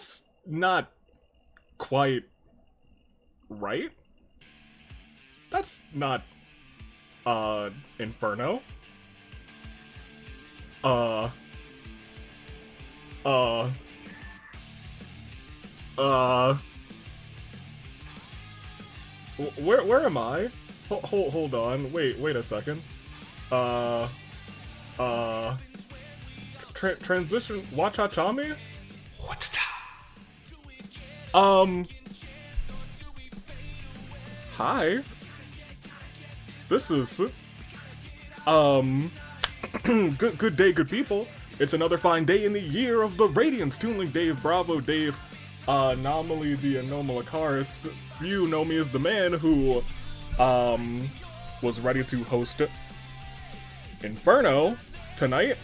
That's not quite right. That's not, Inferno. Where am I? Hold on. Wait a second. Transition. Wachachami? Hi. This is, good day, good people. It's another fine day in the year of the Radiance. Toon Link Dave, Bravo Dave, Anomaly the Anomalakaris. You know me as the man who, was ready to host Inferno tonight.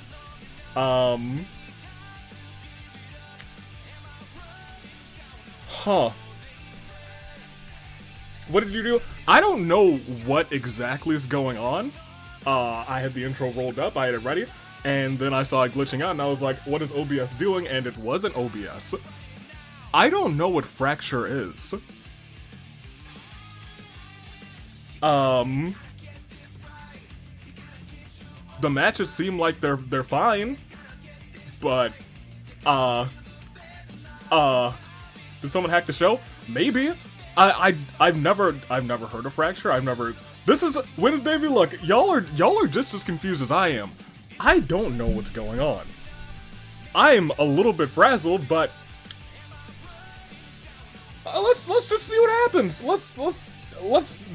What did you do? I don't know what exactly is going on. I had the intro rolled up, I had it ready, and then I saw it glitching out, and I was like, what is OBS doing? And it wasn't OBS. I don't know what Fracture is. The matches seem like they're fine, but, did someone hack the show? Maybe. I've never heard of Fracture. This is Wednesday. Look, y'all are just as confused as I am. I don't know what's going on. I'm a little bit frazzled, but let's just see what happens.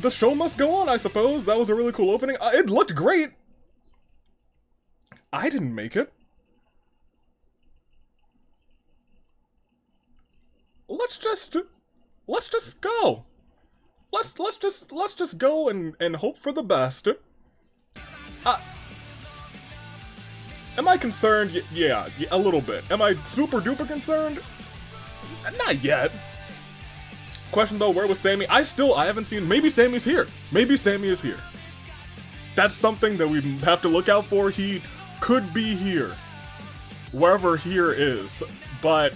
The show must go on, I suppose. That was a really cool opening. It looked great. I didn't make it. Let's just go. Let's just go and hope for the best. Am I concerned? Yeah, a little bit. Am I super duper concerned? Not yet. Question though, where was Sammy? I haven't seen. Maybe Sammy's here. Maybe Sammy is here. That's something that we have to look out for. He could be here, wherever here is, but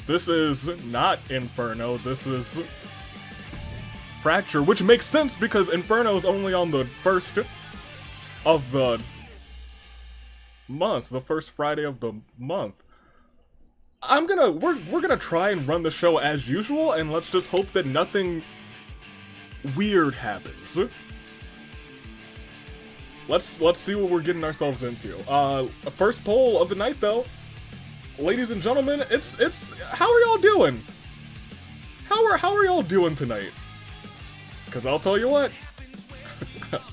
this is not Inferno. This is Fracture, which makes sense because Inferno is only on the first of the month, the first Friday of the month. We're gonna try and run the show as usual, and let's just hope that nothing weird happens. Let's see what we're getting ourselves into. First poll of the night though. Ladies and gentlemen, it's how are y'all doing? How are y'all doing tonight? Cause I'll tell you what,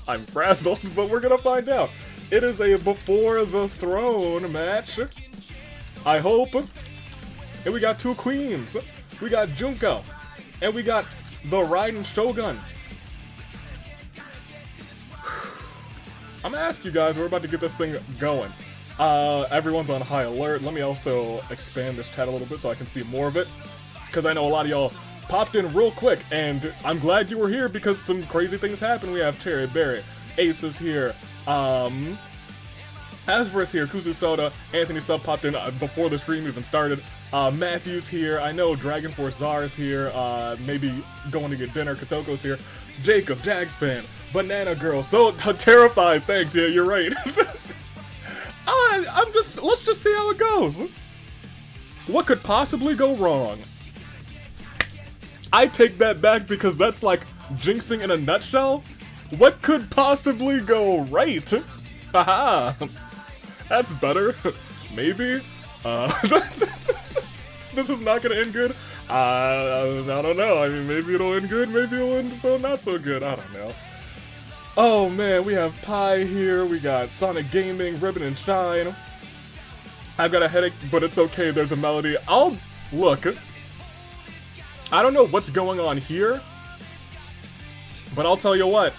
I'm frazzled, but we're gonna find out. It is a Before the Throne match. I hope. And we got two queens. We got Junko, and we got the Raiden Shogun. I'm gonna ask you guys, we're about to get this thing going. Everyone's on high alert. Let me also expand this chat a little bit so I can see more of it, because I know a lot of y'all popped in real quick, and I'm glad you were here because some crazy things happened. We have Cherry Berry, Ace is here, Asver is here, Kuzu Soda, Anthony Sub popped in before the stream even started, Matthew's here, I know Dragon Force Czar is here, maybe going to get dinner, Katoko's here, Jacob, Jags fan, Banana Girl, so terrified, thanks, yeah, you're right. Let's just see how it goes. What could possibly go wrong? I take that back because that's like jinxing in a nutshell. What could possibly go right? Haha. That's better. Maybe. This is not gonna end good. I don't know. I mean, maybe it'll end good, maybe it'll end so not so good. I don't know. Oh man, we have Pi here, we got Sonic Gaming, Ribbon and Shine. I've got a headache, but it's okay, there's a melody. I'll look. I don't know what's going on here, but I'll tell you what.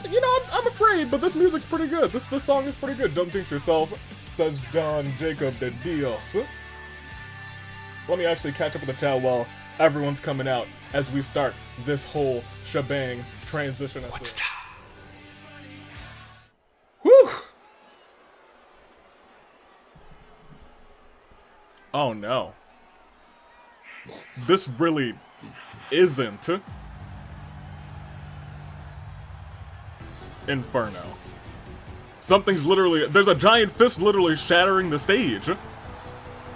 You know, I'm afraid, but this music's pretty good. This song is pretty good. Don't jinx yourself, says John Jacob de Dios. Let me actually catch up with the chat while everyone's coming out as we start this whole shebang transition. Whew! Oh no. This really isn't Inferno. Something's literally... There's a giant fist literally shattering the stage.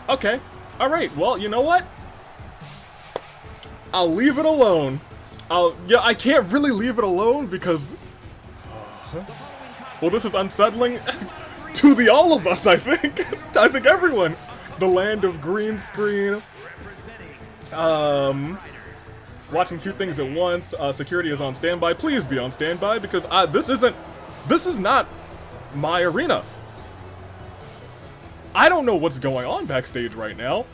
Okay. Alright, well, you know what? I'll leave it alone. Yeah, I can't really leave it alone because... well, this is unsettling to all of us, I think. I think everyone. The land of green screen. Watching two things at once. Security is on standby. Please be on standby because this is not my arena. I don't know what's going on backstage right now.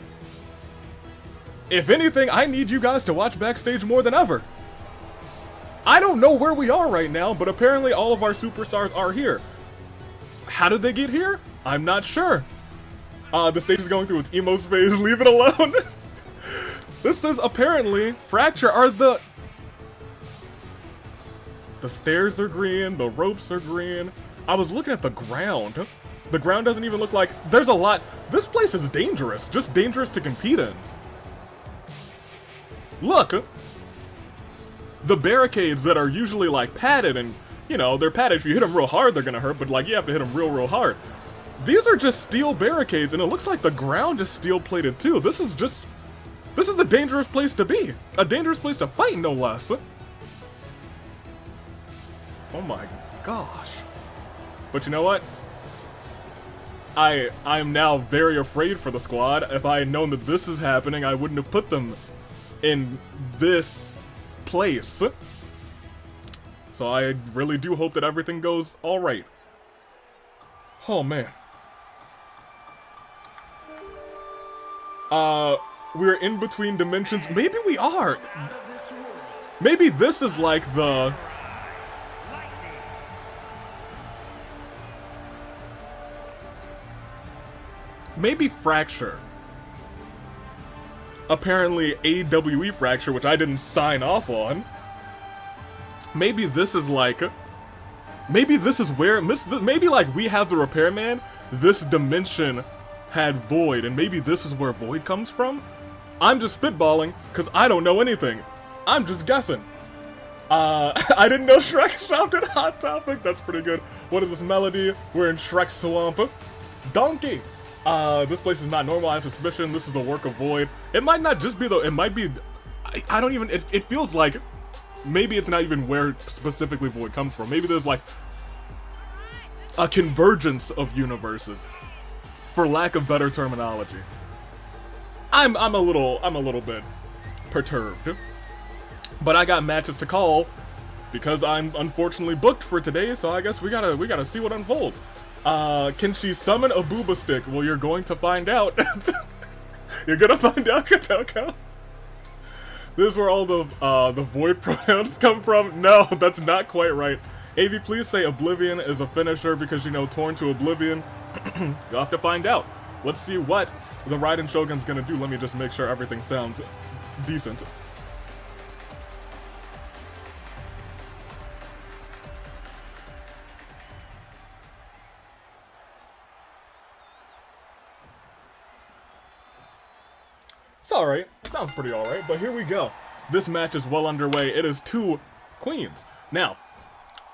If anything, I need you guys to watch backstage more than ever. I don't know where we are right now, but apparently all of our superstars are here. How did they get here? I'm not sure. The stage is going through its emo phase. Leave it alone. This is apparently Fracture are the stairs are green, the ropes are green. I was looking at the ground. The ground doesn't even look like... There's a lot... This place is dangerous. Just dangerous to compete in. Look! The barricades that are usually, like, padded and, you know, they're padded. If you hit them real hard, they're gonna hurt, but, like, you have to hit them real hard. These are just steel barricades, and it looks like the ground is steel-plated, too. This is a dangerous place to be. A dangerous place to fight, no less. Oh my gosh. But you know what? I'm now very afraid for the squad. If I had known that this is happening, I wouldn't have put them in this place. So I really do hope that everything goes alright. Oh man. We're in between dimensions. Maybe we are. Maybe this is like the... Maybe Fracture. Apparently AWE Fracture, which I didn't sign off on. Maybe this is like... Maybe this is where... Maybe like we have the Repairman, this dimension had Void, and maybe this is where Void comes from? I'm just spitballing, because I don't know anything. I'm just guessing. I didn't know Shrek stopped at Hot Topic. That's pretty good. What is this melody? We're in Shrek's Swamp. Donkey! This place is not normal. I have suspicion this is the work of Void. It might not just be though. It might be... I don't even... It feels like... Maybe it's not even where specifically Void comes from. Maybe there's like... a convergence of universes. For lack of better terminology. I'm a little bit perturbed. But I got matches to call because I'm unfortunately booked for today, so I guess we gotta see what unfolds. Can she summon a booba stick? Well, you're going to find out. You're gonna find out, Katoko. This is where all the void pronouns come from. No, that's not quite right. AV, please say Oblivion is a finisher because, you know, torn to Oblivion. You'll have to find out. Let's see what the Raiden Shogun's gonna do. Let me just make sure everything sounds decent. It's alright. Sounds pretty alright, but here we go. This match is well underway. It is two queens. Now,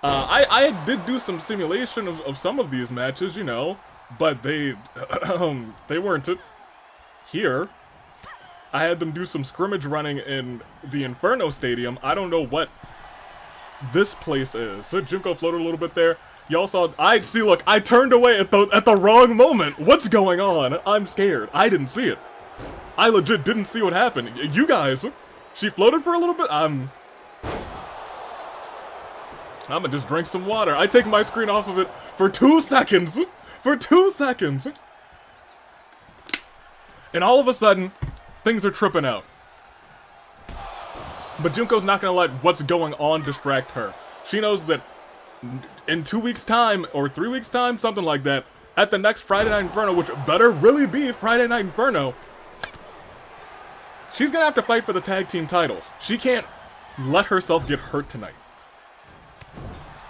I did do some simulation of some of these matches, you know, but they weren't here. I had them do some scrimmage running in the Inferno Stadium. I don't know what this place is. So Junko floated a little bit there. Y'all saw, look, I turned away at the wrong moment. What's going on? I'm scared. I didn't see it. I legit didn't see what happened. You guys, she floated for a little bit. I'm gonna just drink some water. I take my screen off of it for 2 seconds. For 2 seconds. And all of a sudden, things are tripping out. But Junko's not gonna let what's going on distract her. She knows that in 2 weeks' time, or 3 weeks' time, something like that, at the next Friday Night Inferno, which better really be Friday Night Inferno, she's gonna have to fight for the tag team titles. She can't let herself get hurt tonight.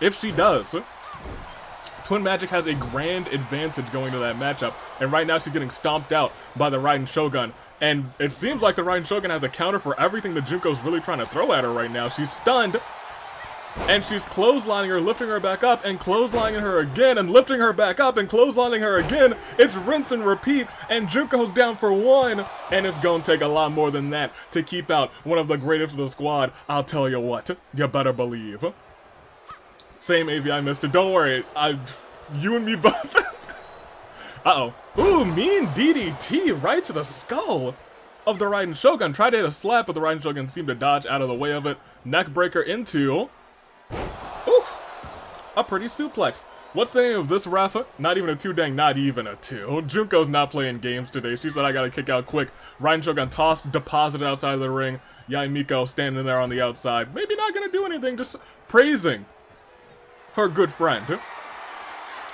If she does, Twin Magic has a grand advantage going to that matchup, and right now she's getting stomped out by the Raiden Shogun. And it seems like the Raiden Shogun has a counter for everything that Junko's really trying to throw at her right now. She's stunned, and she's clotheslining her, lifting her back up, and clotheslining her again, and lifting her back up, and clotheslining her again. It's rinse and repeat, and Junko's down for one, and it's gonna take a lot more than that to keep out one of the greatest of the squad. I'll tell you what, you better believe. Same AV, I missed it. Don't worry, you and me both. Uh-oh. Ooh, mean DDT right to the skull of the Raiden Shogun. Tried to hit a slap, but the Raiden Shogun seemed to dodge out of the way of it. Neckbreaker into... Ooh, a pretty suplex. What's the name of this ref? Not even a 2, dang, not even a 2. Junko's not playing games today. She said, I gotta kick out quick. Raiden Shogun tossed, deposited outside of the ring. Miko standing there on the outside. Maybe not gonna do anything, just praising her good friend.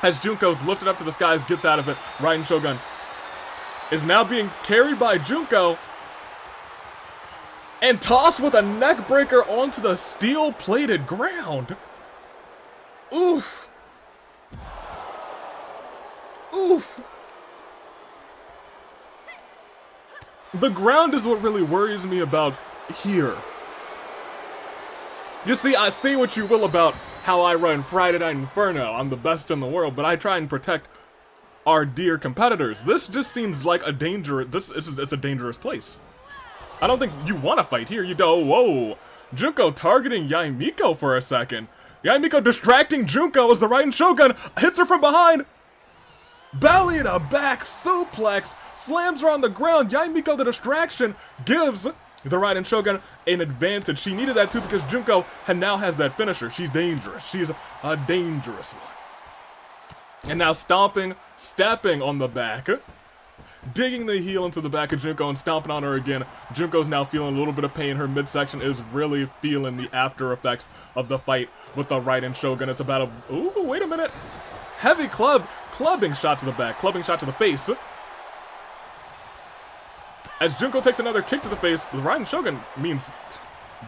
As Junko's lifted up to the skies, gets out of it, Raiden Shogun is now being carried by Junko and tossed with a neck breaker onto the steel-plated ground. Oof. Oof. The ground is what really worries me about here. You see, I say what you will about how I run Friday Night Inferno. I'm the best in the world, but I try and protect our dear competitors. This just seems like a it's a dangerous place. I don't think you want to fight here. You don't. Whoa. Junko targeting Miko for a second. Miko distracting Junko as the Raiden Shogun hits her from behind. Belly to back suplex, slams her on the ground. Miko, the distraction, gives the Raiden Shogun an advantage. She needed that too because Junko now has that finisher. She's dangerous. She's a dangerous one. And now stomping, stepping on the back, digging the heel into the back of Junko and stomping on her again. Junko's now feeling a little bit of pain. Her midsection is really feeling the after effects of the fight with the Raiden Shogun. It's about a... Ooh, wait a minute. Heavy clubbing shot to the back, clubbing shot to the face. As Junko takes another kick to the face, the Raiden Shogun means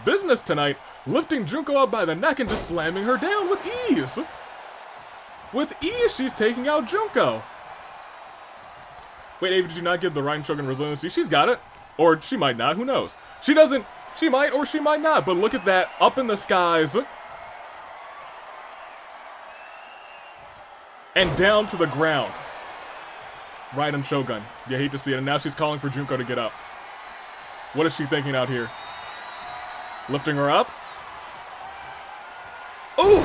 business tonight, lifting Junko up by the neck and just slamming her down with ease. With ease, she's taking out Junko. Wait, Ava, did you not give the Raiden Shogun resiliency? She's got it. Or she might not, who knows? She doesn't, she might or she might not, but look at that, up in the skies. And down to the ground. Raiden Shogun. You hate to see it, and now she's calling for Junko to get up. What is she thinking out here? Lifting her up? Ooh!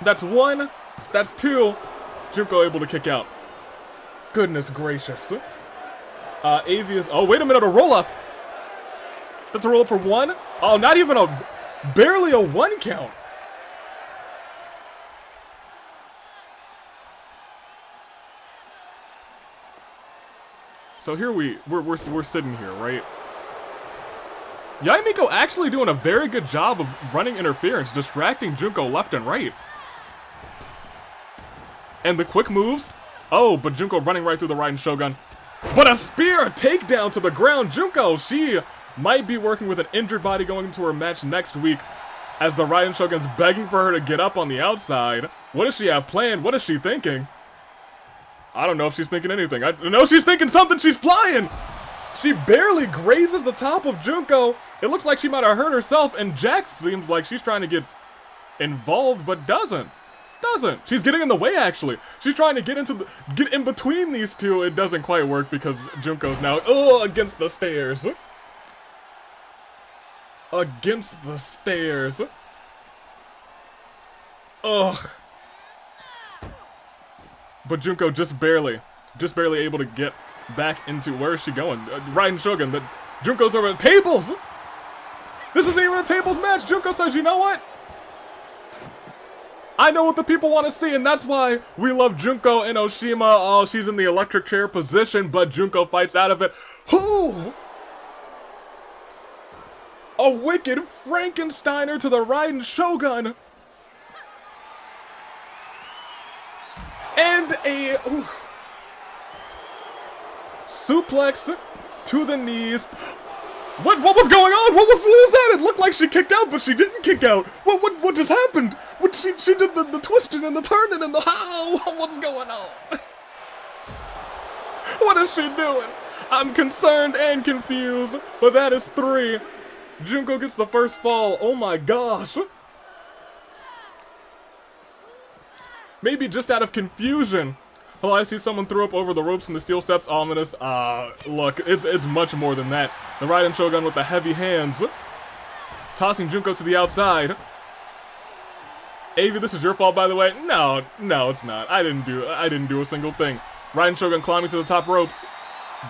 That's one. That's two. Junko able to kick out. Goodness gracious. Avius. Oh, wait a minute, a roll-up. That's a roll-up for one? Oh, not even a... Barely a one count. So here we're sitting here, right? Miko actually doing a very good job of running interference, distracting Junko left and right. And the quick moves. Oh, but Junko running right through the Raiden Shogun. But a spear, a takedown to the ground. Junko, she might be working with an injured body going into her match next week as the Raiden Shogun's begging for her to get up on the outside. What does she have planned? What is she thinking? I don't know if she's thinking anything. I know she's thinking something. She's flying. She barely grazes the top of Junko. It looks like she might have hurt herself, and Jax seems like she's trying to get involved, but doesn't. She's getting in the way, actually. She's trying to get in between these two. It doesn't quite work because Junko's now against the stairs. Against the stairs. Ugh. But Junko just barely able to get back into, where is she going? Raiden Shogun, Junko's over the tables! This isn't even a tables match! Junko says, you know what? I know what the people want to see, and that's why we love Junko and Oshima. Oh, she's in the electric chair position, but Junko fights out of it. Who? A wicked Frankensteiner to the Raiden Shogun! And a suplex to the knees. What was going on? What was that? It looked like she kicked out, but she didn't kick out. What just happened? She did the twisting and the turning and the how? What's going on? What is she doing? I'm concerned and confused, but that is 3. Junko gets the first fall. Oh my gosh. Maybe just out of confusion. Oh, I see someone threw up over the ropes and the steel steps. Ominous. Look, it's much more than that. The Raiden Shogun with the heavy hands. Tossing Junko to the outside. Avi, this is your fault, by the way. No, it's not. I didn't do a single thing. Raiden Shogun climbing to the top ropes.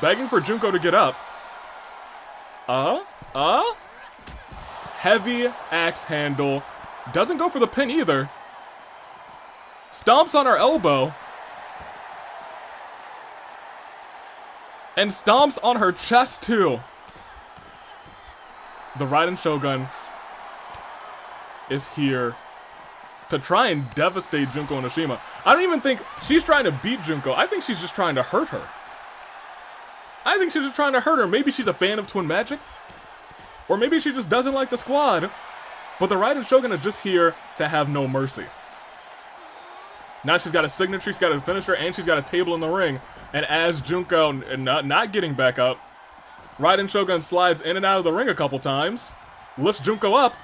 Begging for Junko to get up. Heavy axe handle. Doesn't go for the pin either. Stomps on her elbow. And stomps on her chest too. The Raiden Shogun is here to try and devastate Junko Onishima. I don't even think she's trying to beat Junko. I think she's just trying to hurt her. Maybe she's a fan of Twin Magic. Or maybe she just doesn't like the squad. But the Raiden Shogun is just here to have no mercy. Now she's got a signature, she's got a finisher, and she's got a table in the ring. And as Junko not getting back up, Raiden Shogun slides in and out of the ring a couple times. Lifts Junko up.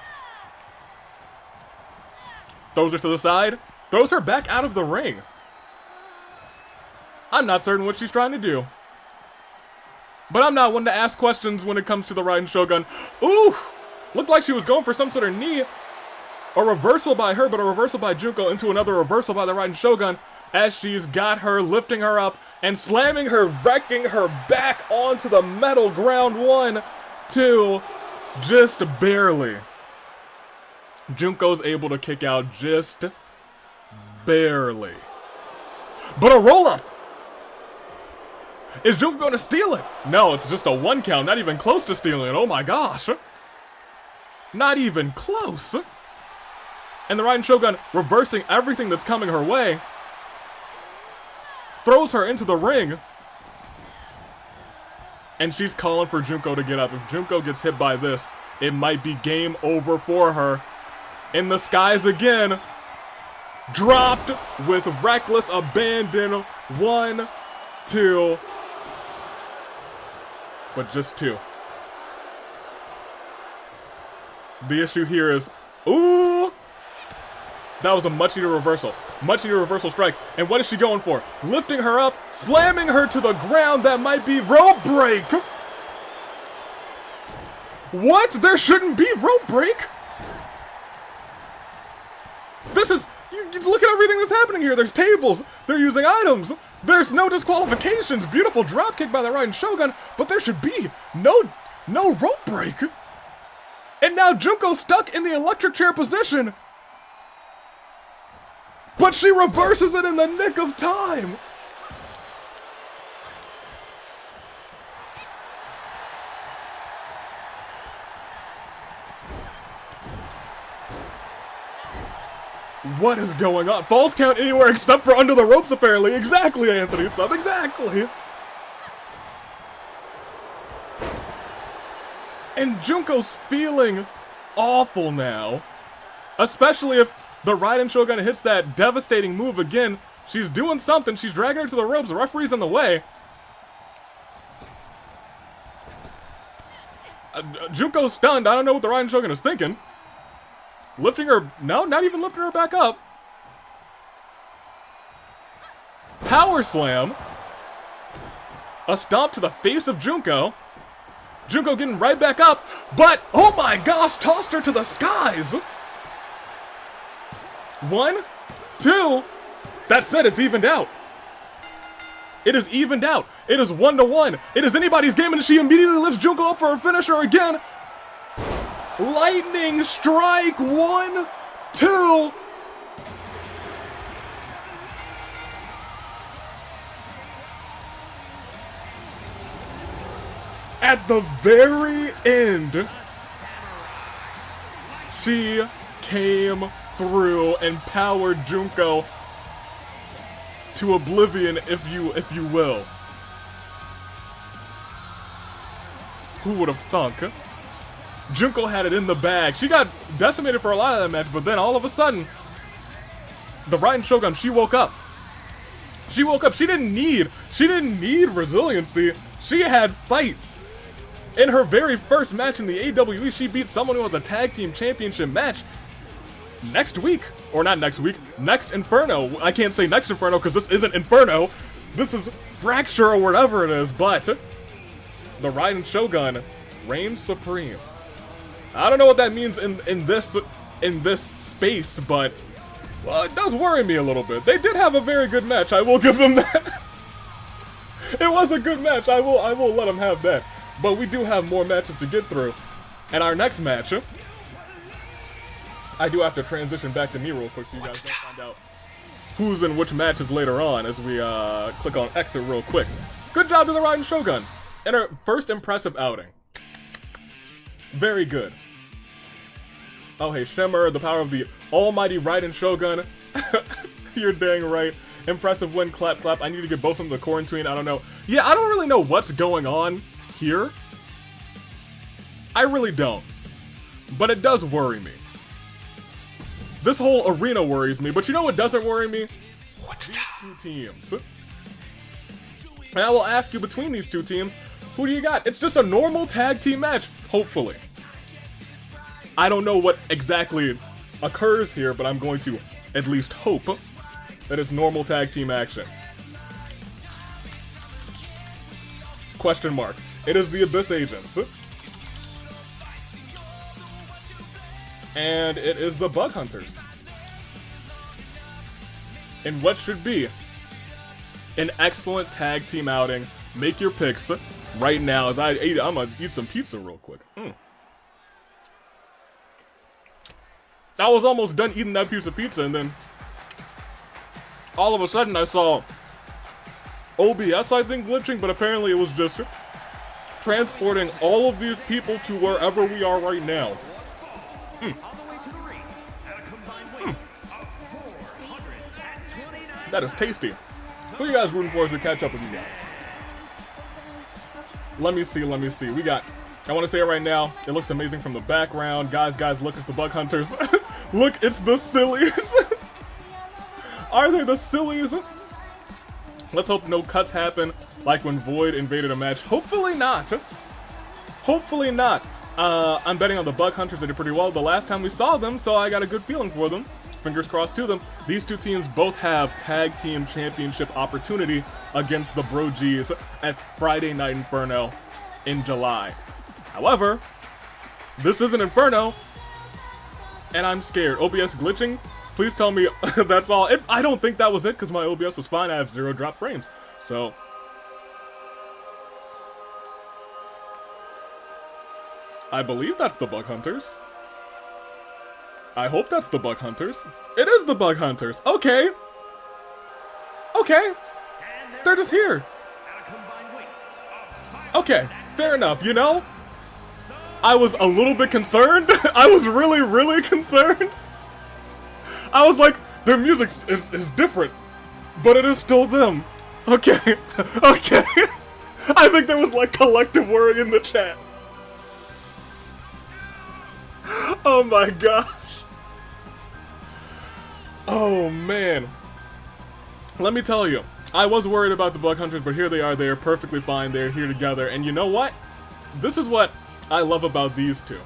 Throws her to the side. Throws her back out of the ring. I'm not certain what she's trying to do. But I'm not one to ask questions when it comes to the Raiden Shogun. Ooh! Looked like she was going for some sort of knee. A reversal by her, but a reversal by Junko into another reversal by the Raiden Shogun. As she's got her, lifting her up and slamming her, wrecking her back onto the metal ground. 1, 2, just barely. Junko's able to kick out just barely. But a roll-up! Is Junko going to steal it? No, it's just a 1 count, not even close to stealing it. Oh my gosh. Not even close. And the Raiden Shogun reversing everything that's coming her way. Throws her into the ring. And she's calling for Junko to get up. If Junko gets hit by this, it might be game over for her. In the skies again. Dropped with reckless abandon. 1, 2. But just 2. The issue here is, ooh! That was a much-needed reversal. Much-needed reversal strike. And what is she going for? Lifting her up, slamming her to the ground. That might be rope break. What? There shouldn't be rope break. This is, you look at everything that's happening here. There's tables. They're using items. There's no disqualifications. Beautiful dropkick by the Raiden Shogun. But there should be no rope break. And now Junko's stuck in the electric chair position. But she reverses it in the nick of time. What is going on? Falls count anywhere except for under the ropes, apparently. Exactly, Anthony Sub, exactly. And Junko's feeling awful now. Especially if the Raiden Shogun hits that devastating move again. She's doing something. She's dragging her to the ropes. The referee's in the way. Junko's stunned. I don't know what the Raiden Shogun is thinking. Lifting her. No, not even lifting her back up. Power slam. A stomp to the face of Junko. Junko getting right back up. But, oh my gosh, tossed her to the skies. 1, 2. That's it. It's evened out. It is evened out. It is 1-1. It is anybody's game, and she immediately lifts Junko up for her finisher again. Lightning strike. 1, 2. At the very end, she came through and powered Junko to oblivion, if you will. Who would have thunk? Junko had it in the bag. She got decimated for a lot of that match, but then all of a sudden, the Raiden Shogun, she woke up. She woke up. She didn't need resiliency. She had fight. In her very first match in the AWE, she beat someone who has a tag team championship match next week. Or not next week, next Inferno. I can't say next Inferno because this isn't Inferno. This is Fracture or whatever it is, but the Raiden Shogun reigns supreme. I don't know what that means in this space, but well, it does worry me a little bit. They did have a very good match. I will give them that. It was a good match. I will let them have that. But we do have more matches to get through. And our next match, I do have to transition back to me real quick so you guys don't find out who's in which matches later on as we click on exit real quick. Good job to the Raiden Shogun in her first impressive outing. Very good. Oh hey, Shimmer, the power of the almighty Raiden Shogun. You're dang right. Impressive win, clap, clap. I need to get both of them to quarantine. I don't know. Yeah, I don't really know what's going on here. I really don't. But it does worry me. This whole arena worries me, but you know what doesn't worry me? These two teams. And I will ask you, between these two teams, who do you got? It's just a normal tag team match, hopefully. I don't know what exactly occurs here, but I'm going to at least hope that it's normal tag team action. Question mark. It is the Abyss Agents. And it is the Bug Hunters. In what should be an excellent tag team outing. Make your picks right now as I'm gonna eat some pizza real quick. I was almost done eating that piece of pizza and then all of a sudden I saw OBS, I think, glitching, but apparently it was just transporting all of these people to wherever we are right now. That is tasty. Who are you guys rooting for as we catch up with you guys? Let me see. We got, I want to say it right now, it looks amazing from the background. Guys, look, it's the Bug Hunters. Look, it's the Sillies. Are they the Sillies? Let's hope no cuts happen like when Void invaded a match. Hopefully not. Hopefully not. I'm betting on the Bug Hunters. They did pretty well the last time we saw them, so I got a good feeling for them. Fingers crossed to them. These two teams both have tag team championship opportunity against the Bro Gs at Friday Night Inferno in July. However, this isn't Inferno, and I'm scared. OBS glitching? Please tell me that's all. I don't think that was it because my OBS was fine. I have 0 drop frames. So I believe that's the Bug Hunters. I hope that's the Bug Hunters. It is the Bug Hunters. Okay. Okay. They're just here. Okay. Fair enough. You know, I was a little bit concerned. I was really concerned. I was like, their music is different, but it is still them. Okay. Okay. I think there was like collective worry in the chat. Oh my gosh. Oh man. Let me tell you, I was worried about the Bug Hunters, but here they are. They are perfectly fine. They're here together. And you know what? This is what I love about these two.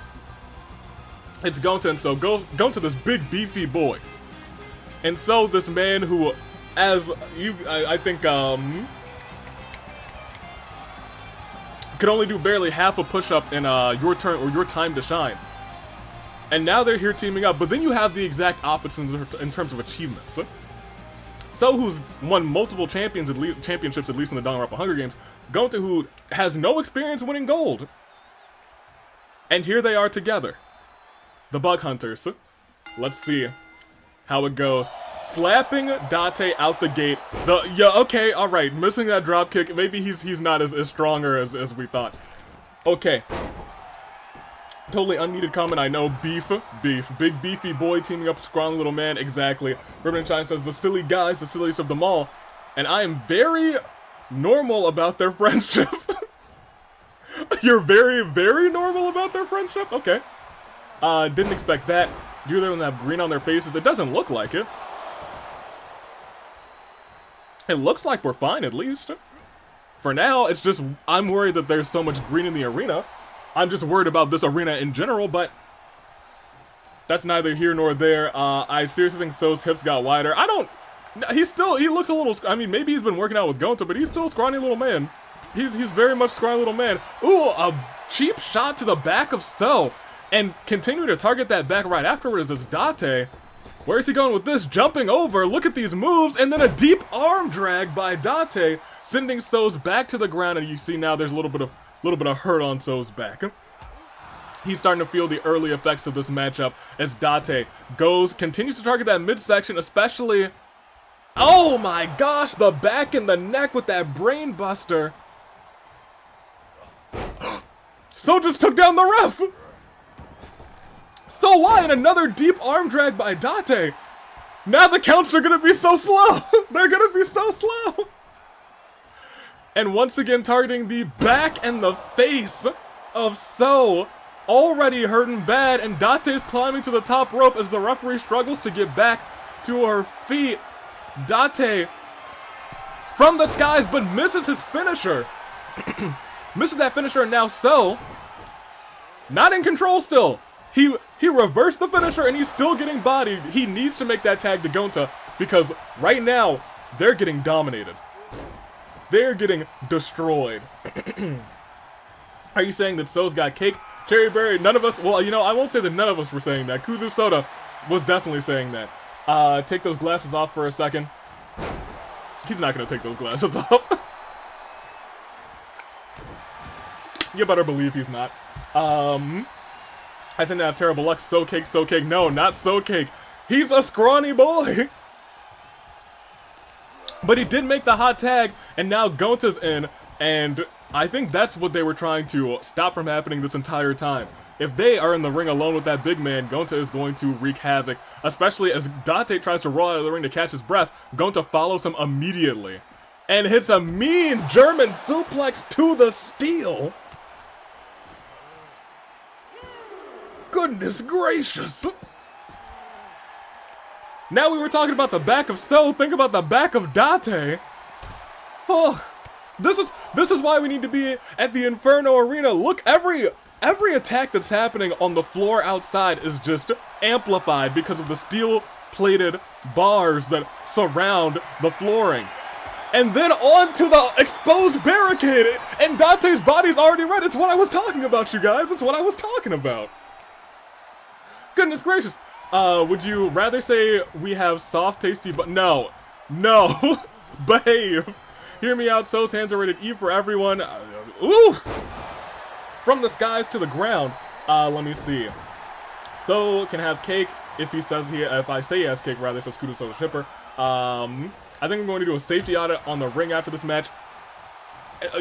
It's Gonta and So. Gonta, this big beefy boy. And So, this man who, as you, I think, could only do barely half a push-up in Your Turn or Your Time to Shine. And now they're here teaming up, but then you have the exact opposites in terms of achievements. So, who's won multiple championships, at least in the Danganronpa Hunger Games. Gonta, who has no experience winning gold. And here they are together. The Bug Hunters. Let's see how it goes. Slapping Date out the gate. Yeah, okay, alright. Missing that drop kick. Maybe he's not as stronger as we thought. Okay. Totally unneeded comment, I know. Beef. Big beefy boy teaming up with strong little man. Exactly. Ribbon and Shine says, the silly guys, the silliest of them all. And I am very normal about their friendship. You're very, very normal about their friendship? Okay. Didn't expect that. Do they have green on their faces? It doesn't look like it. It looks like we're fine, at least. For now, it's just, I'm worried that there's so much green in the arena. I'm just worried about this arena in general, but that's neither here nor there. I seriously think So's hips got wider. He looks a little, I mean, maybe he's been working out with Gonta, but he's still a scrawny little man. He's very much scrawny little man. Ooh, a cheap shot to the back of So, and continue to target that back right afterwards is Date. Where's he going with this? Jumping over, look at these moves, and then a deep arm drag by Date, sending So's back to the ground, and you see now there's a little bit of hurt on So's back. He's starting to feel the early effects of this matchup as Date continues to target that midsection, especially, oh my gosh, the back and the neck with that brain buster. So just took down the ref! So why? And another deep arm drag by Date. Now the counts are gonna be so slow. They're gonna be so slow. And once again targeting the back and the face of So. Already hurting bad, and Date's climbing to the top rope as the referee struggles to get back to her feet. Date from the skies, but misses his finisher. Misses that finisher, and now So not in control still. He reversed the finisher, and he's still getting bodied. He needs to make that tag to Gonta, because right now, they're getting dominated. They're getting destroyed. Are you saying that So's got cake? Cherry Berry, none of us, well, you know, I won't say that none of us were saying that. Kuzu Soda was definitely saying that. Take those glasses off for a second. He's not gonna take those glasses off. You better believe he's not. I tend to have terrible luck. So Cake. No, not So Cake. He's a scrawny boy. But he did make the hot tag, and now Gonta's in, and I think that's what they were trying to stop from happening this entire time. If they are in the ring alone with that big man, Gonta is going to wreak havoc, especially as Date tries to roll out of the ring to catch his breath. Gonta follows him immediately and hits a mean German suplex to the steel. Goodness gracious. Now we were talking about the back of So, think about the back of Date. Oh, this is why we need to be at the Inferno arena. Look, every attack that's happening on the floor outside is just amplified because of the steel-plated bars that surround the flooring. And then onto the exposed barricade, and Date's body's already red. It's what I was talking about, you guys. It's what I was talking about. Goodness gracious. Would you rather say we have soft, tasty, but no. Behave. Hear me out. So's hands are rated E for everyone. Ooh! From the skies to the ground. Let me see. So can have cake if he says if I say he has cake, rather, says Kudos to the shipper. I think I'm going to do a safety audit on the ring after this match.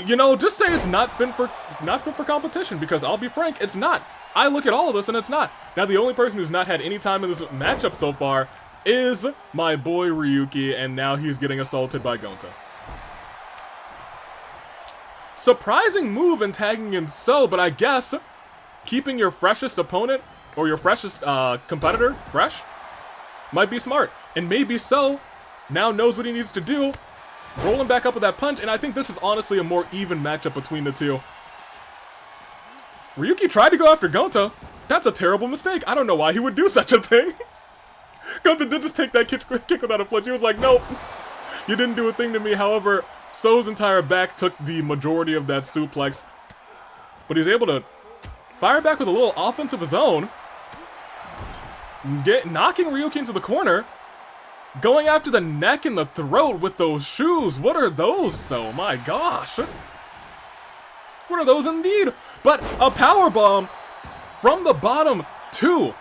You know, just say it's not fit for competition, because I'll be frank, it's not. I look at all of this and it's not. Now, the only person who's not had any time in this matchup so far is my boy Ryuki, and now he's getting assaulted by Gonta. Surprising move in tagging in So, but I guess keeping your freshest opponent or your freshest competitor fresh might be smart. And maybe So now knows what he needs to do, rolling back up with that punch, and I think this is honestly a more even matchup between the two. Ryuki tried to go after Gonta. That's a terrible mistake. I don't know why he would do such a thing. Gonta did just take that kick without a flinch. He was like, nope, you didn't do a thing to me. However, So's entire back took the majority of that suplex, but he's able to fire back with a little offense of his own, knocking Ryuki into the corner, going after the neck and the throat with those shoes. What are those, So? My gosh. What are those indeed? But a powerbomb from the bottom to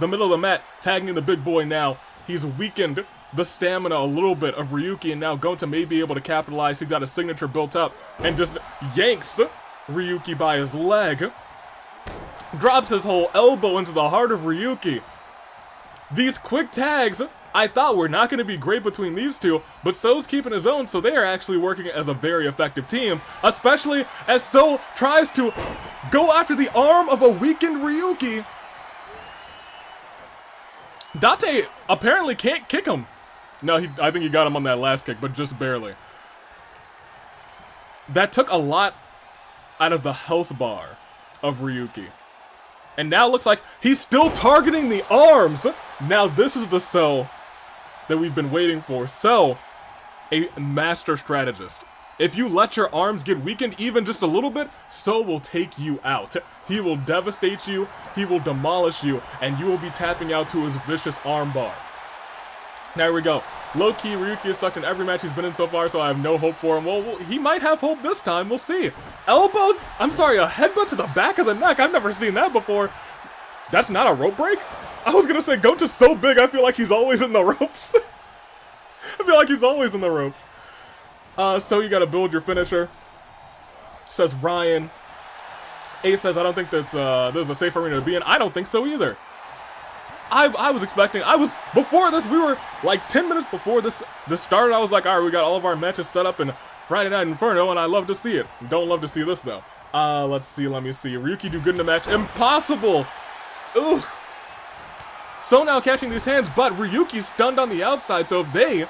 the middle of the mat, tagging the big boy now. He's weakened the stamina a little bit of Ryuki, and now Gonta may be able to capitalize. He's got a signature built up and just yanks Ryuki by his leg. Drops his whole elbow into the heart of Ryuki. These quick tags, I thought were not going to be great between these two, but So's keeping his own, so they are actually working as a very effective team, especially as So tries to go after the arm of a weakened Ryuki. Date apparently can't kick him. No, I think he got him on that last kick, but just barely. That took a lot out of the health bar of Ryuki. And now it looks like he's still targeting the arms. Now this is the So that we've been waiting for. So, a master strategist. If you let your arms get weakened even just a little bit, So will take you out. He will devastate you, he will demolish you, and you will be tapping out to his vicious arm bar. Now here we go. Low-key, Ryuki has sucked in every match he's been in so far, so I have no hope for him. Well, he might have hope this time, we'll see. Elbow, I'm sorry, a headbutt to the back of the neck. I've never seen that before. That's not a rope break? I was gonna say, Gonta's so big, I feel like he's always in the ropes. I feel like he's always in the ropes. So you gotta build your finisher. Says Ryan. Ace says, I don't think that's this is a safe arena to be in. I don't think so either. I was expecting, before this, we were like 10 minutes before this started, I was like, alright, we got all of our matches set up in Friday Night Inferno, and I love to see it. Don't love to see this, though. Let me see. Ryuki do good in the match. Impossible! Ugh. So now catching these hands, but Ryuki's stunned on the outside, so if they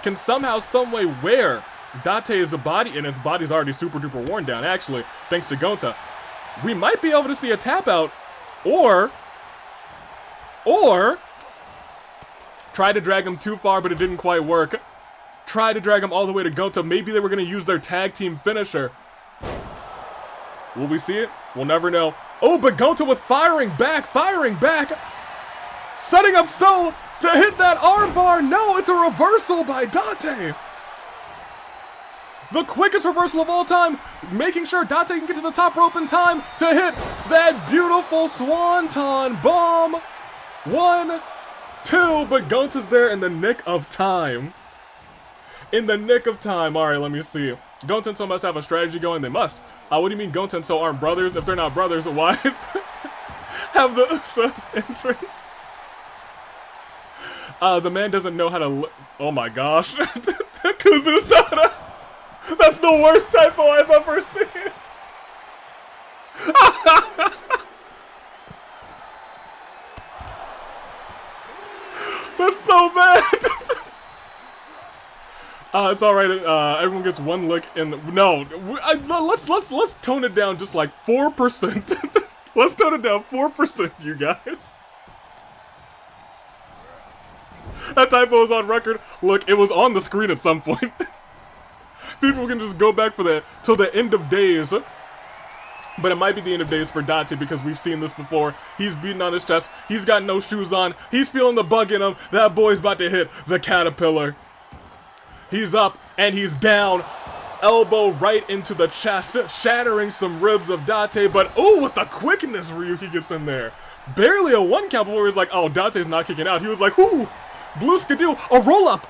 can somehow, someway wear Date's body, and his body's already super duper worn down, actually, thanks to Gonta, we might be able to see a tap out, or try to drag him too far, but it didn't quite work. Try to drag him all the way to Gonta. Maybe they were going to use their tag team finisher. Will we see it? We'll never know. Oh, but Gonta was firing back, setting up So to hit that armbar. No, it's a reversal by Date. The quickest reversal of all time, making sure Date can get to the top rope in time to hit that beautiful Swanton bomb. 1, 2, but Gonta's there in the nick of time. In the nick of time. Alright, let me see. Gonta and So must have a strategy going. They must. What do you mean Gonta and So aren't brothers? If they're not brothers, why have the Usos entrance? The man doesn't know how to... Oh my gosh. Kuzusada. That's the worst typo I've ever seen. That's so bad. It's all right. Everyone gets one lick in. No, let's tone it down just like 4%. Let's tone it down 4%, you guys. That typo is on record. Look, it was on the screen at some point. People can just go back for that till the end of days. But it might be the end of days for Date because we've seen this before. He's beating on his chest. He's got no shoes on. He's feeling the bug in him. That boy's about to hit the caterpillar. He's up and he's down. Elbow right into the chest, shattering some ribs of Date. But oh, with the quickness Ryuki gets in there. Barely a 1 count before he's like, oh, Date's not kicking out. He was like, ooh, blue skidoo, a roll up.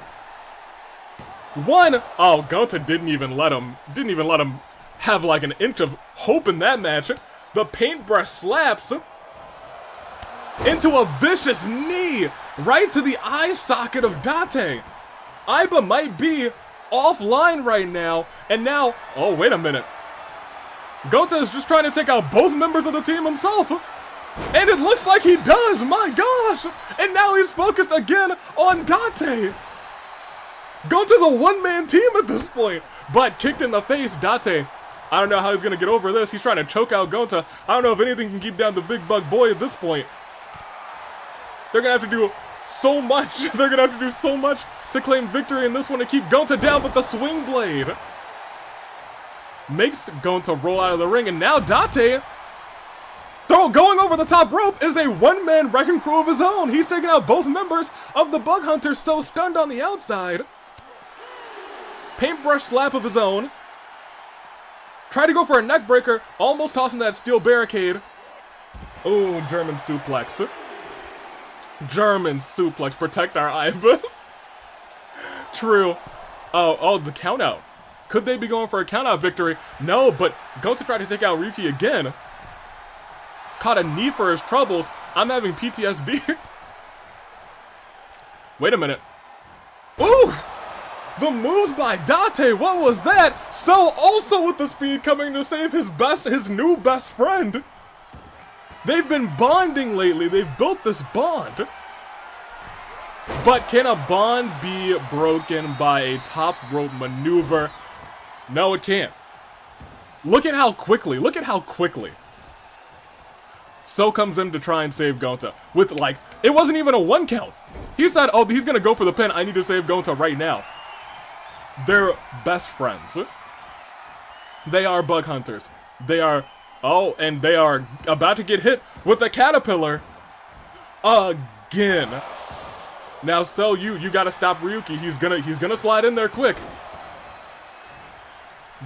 1. Oh, Gonta didn't even let him have like an inch of hope in that match. The paintbrush slaps into a vicious knee right to the eye socket of Date. Iba might be offline right now, and now, oh wait a minute. Gonta is just trying to take out both members of the team himself. And it looks like he does, my gosh! And now he's focused again on Date. Gonta's a one-man team at this point, but kicked in the face, Date. I don't know how he's going to get over this. He's trying to choke out Gonta. I don't know if anything can keep down the big bug boy at this point. They're going to have to do so much. They're going to have to do so much to claim victory in this one to keep Gonta down, but the swing blade makes Gonta roll out of the ring, and now Date, going over the top rope, is a one-man wrecking crew of his own. He's taking out both members of the Bug Hunters, so stunned on the outside. Paintbrush slap of his own. Tried to go for a neck breaker, almost tossing that steel barricade. Oh, German suplex. German suplex, protect our Ibis. True. Oh, the count out. Could they be going for a count out victory? No, but Gonta tried to take out Ryuki again. Caught a knee for his troubles. I'm having PTSD. Wait a minute. Ooh! The moves by Date, what was that? So also with the speed coming to save his new best friend. They've been bonding lately. They've built this bond. But can a bond be broken by a top rope maneuver? No, it can't. Look at how quickly. So comes in to try and save Gonta. With like, it wasn't even a 1 count. He said, oh, he's gonna go for the pin. I need to save Gonta right now. They're best friends. They are bug hunters. They are, oh, and they are about to get hit with a caterpillar again. Now, so you gotta stop Ryuki. He's gonna slide in there quick.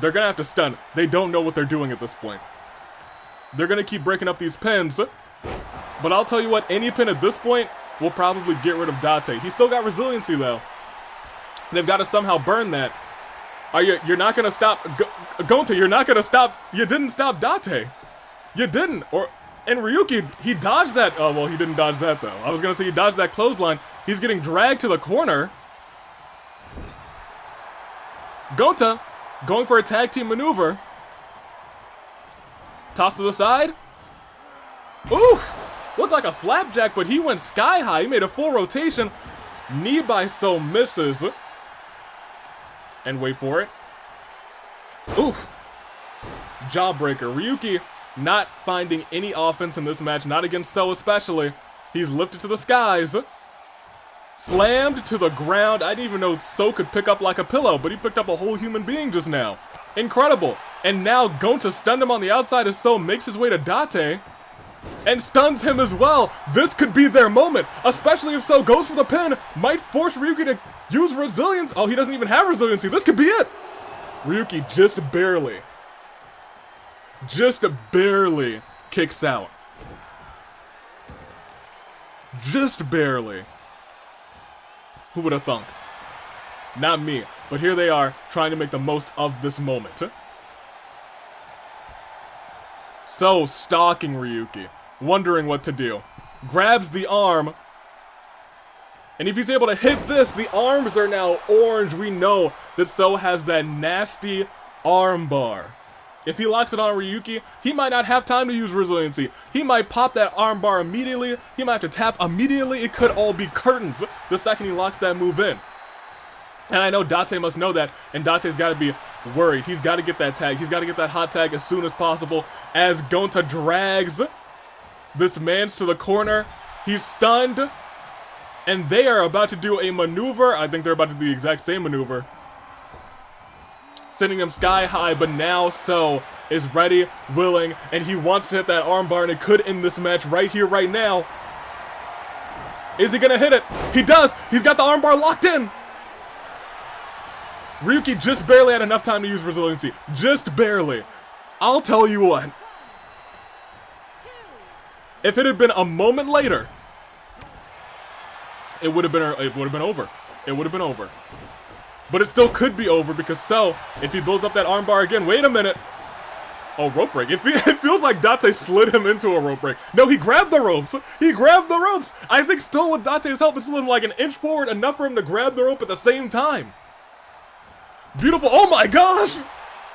They're gonna have to stun. They don't know what they're doing at this point. They're gonna keep breaking up these pins. But I'll tell you what, any pin at this point will probably get rid of Date. He's still got resiliency though. They've got to somehow burn that. You're not gonna stop Gonta, you're not gonna stop. You didn't stop Date. You didn't. And Ryuki, he dodged that. Oh, well, he didn't dodge that, though. I was going to say he dodged that clothesline. He's getting dragged to the corner. Gonta going for a tag team maneuver. Toss to the side. Oof! Looked like a flapjack, but he went sky high. He made a full rotation. Knee by So misses. And wait for it. Oof! Jawbreaker. Ryuki not finding any offense in this match, not against So especially. He's lifted to the skies. Slammed to the ground. I didn't even know So could pick up like a pillow, but he picked up a whole human being just now. Incredible. And now Gonta stunned him on the outside as So makes his way to Date and stuns him as well. This could be their moment, especially if So goes for the pin. Might force Ryuki to use resilience. Oh, he doesn't even have resiliency. This could be it. Ryuki just barely kicks out. Just barely. Who would have thunk? Not me. But here they are, trying to make the most of this moment. So stalking Ryuki, wondering what to do. Grabs the arm. And if he's able to hit this, the arms are now orange. We know that So has that nasty arm bar. If he locks it on Ryuki, he might not have time to use resiliency. He might pop that armbar immediately. He might have to tap immediately. It could all be curtains the second he locks that move in. And I know Date must know that, and Date's got to be worried. He's got to get that tag. He's got to get that hot tag as soon as possible as Gonta drags this man's to the corner. He's stunned, and they are about to do a maneuver. I think they're about to do the exact same maneuver, sending him sky high, but now So is ready, willing, and he wants to hit that armbar, and it could end this match right here, right now. Is he gonna hit it? He does! He's got the armbar locked in! Ryuki just barely had enough time to use resiliency. Just barely. I'll tell you what. If it had been a moment later, it would have been over. It would have been over. But it still could be over because So, if he builds up that armbar again, wait a minute. Oh, rope break. It feels like Date slid him into a rope break. No, he grabbed the ropes. He grabbed the ropes. I think still with Date's help, it's slid him like an inch forward, enough for him to grab the rope at the same time. Beautiful. Oh my gosh!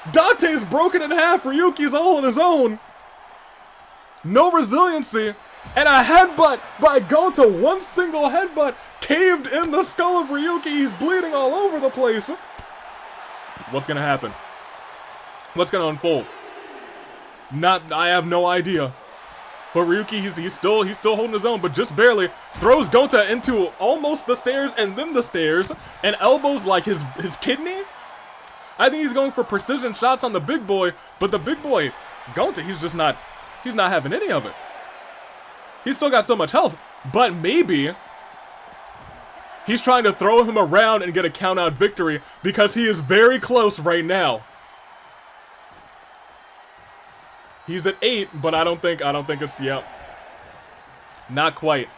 Dante's broken in half. Ryuki's all on his own. No resiliency. And a headbutt by Gonta. One single headbutt caved in the skull of Ryuki. He's bleeding all over the place. What's gonna happen? What's gonna unfold? I have no idea. But Ryuki, he's still holding his own, but just barely. Throws Gonta into almost the stairs and then the stairs. And elbows like his kidney. I think he's going for precision shots on the big boy, but the big boy, Gonta, he's not having any of it. He's still got so much health, but maybe he's trying to throw him around and get a count-out victory because he is very close right now. He's at 8, but I don't think it's, yep. Not quite.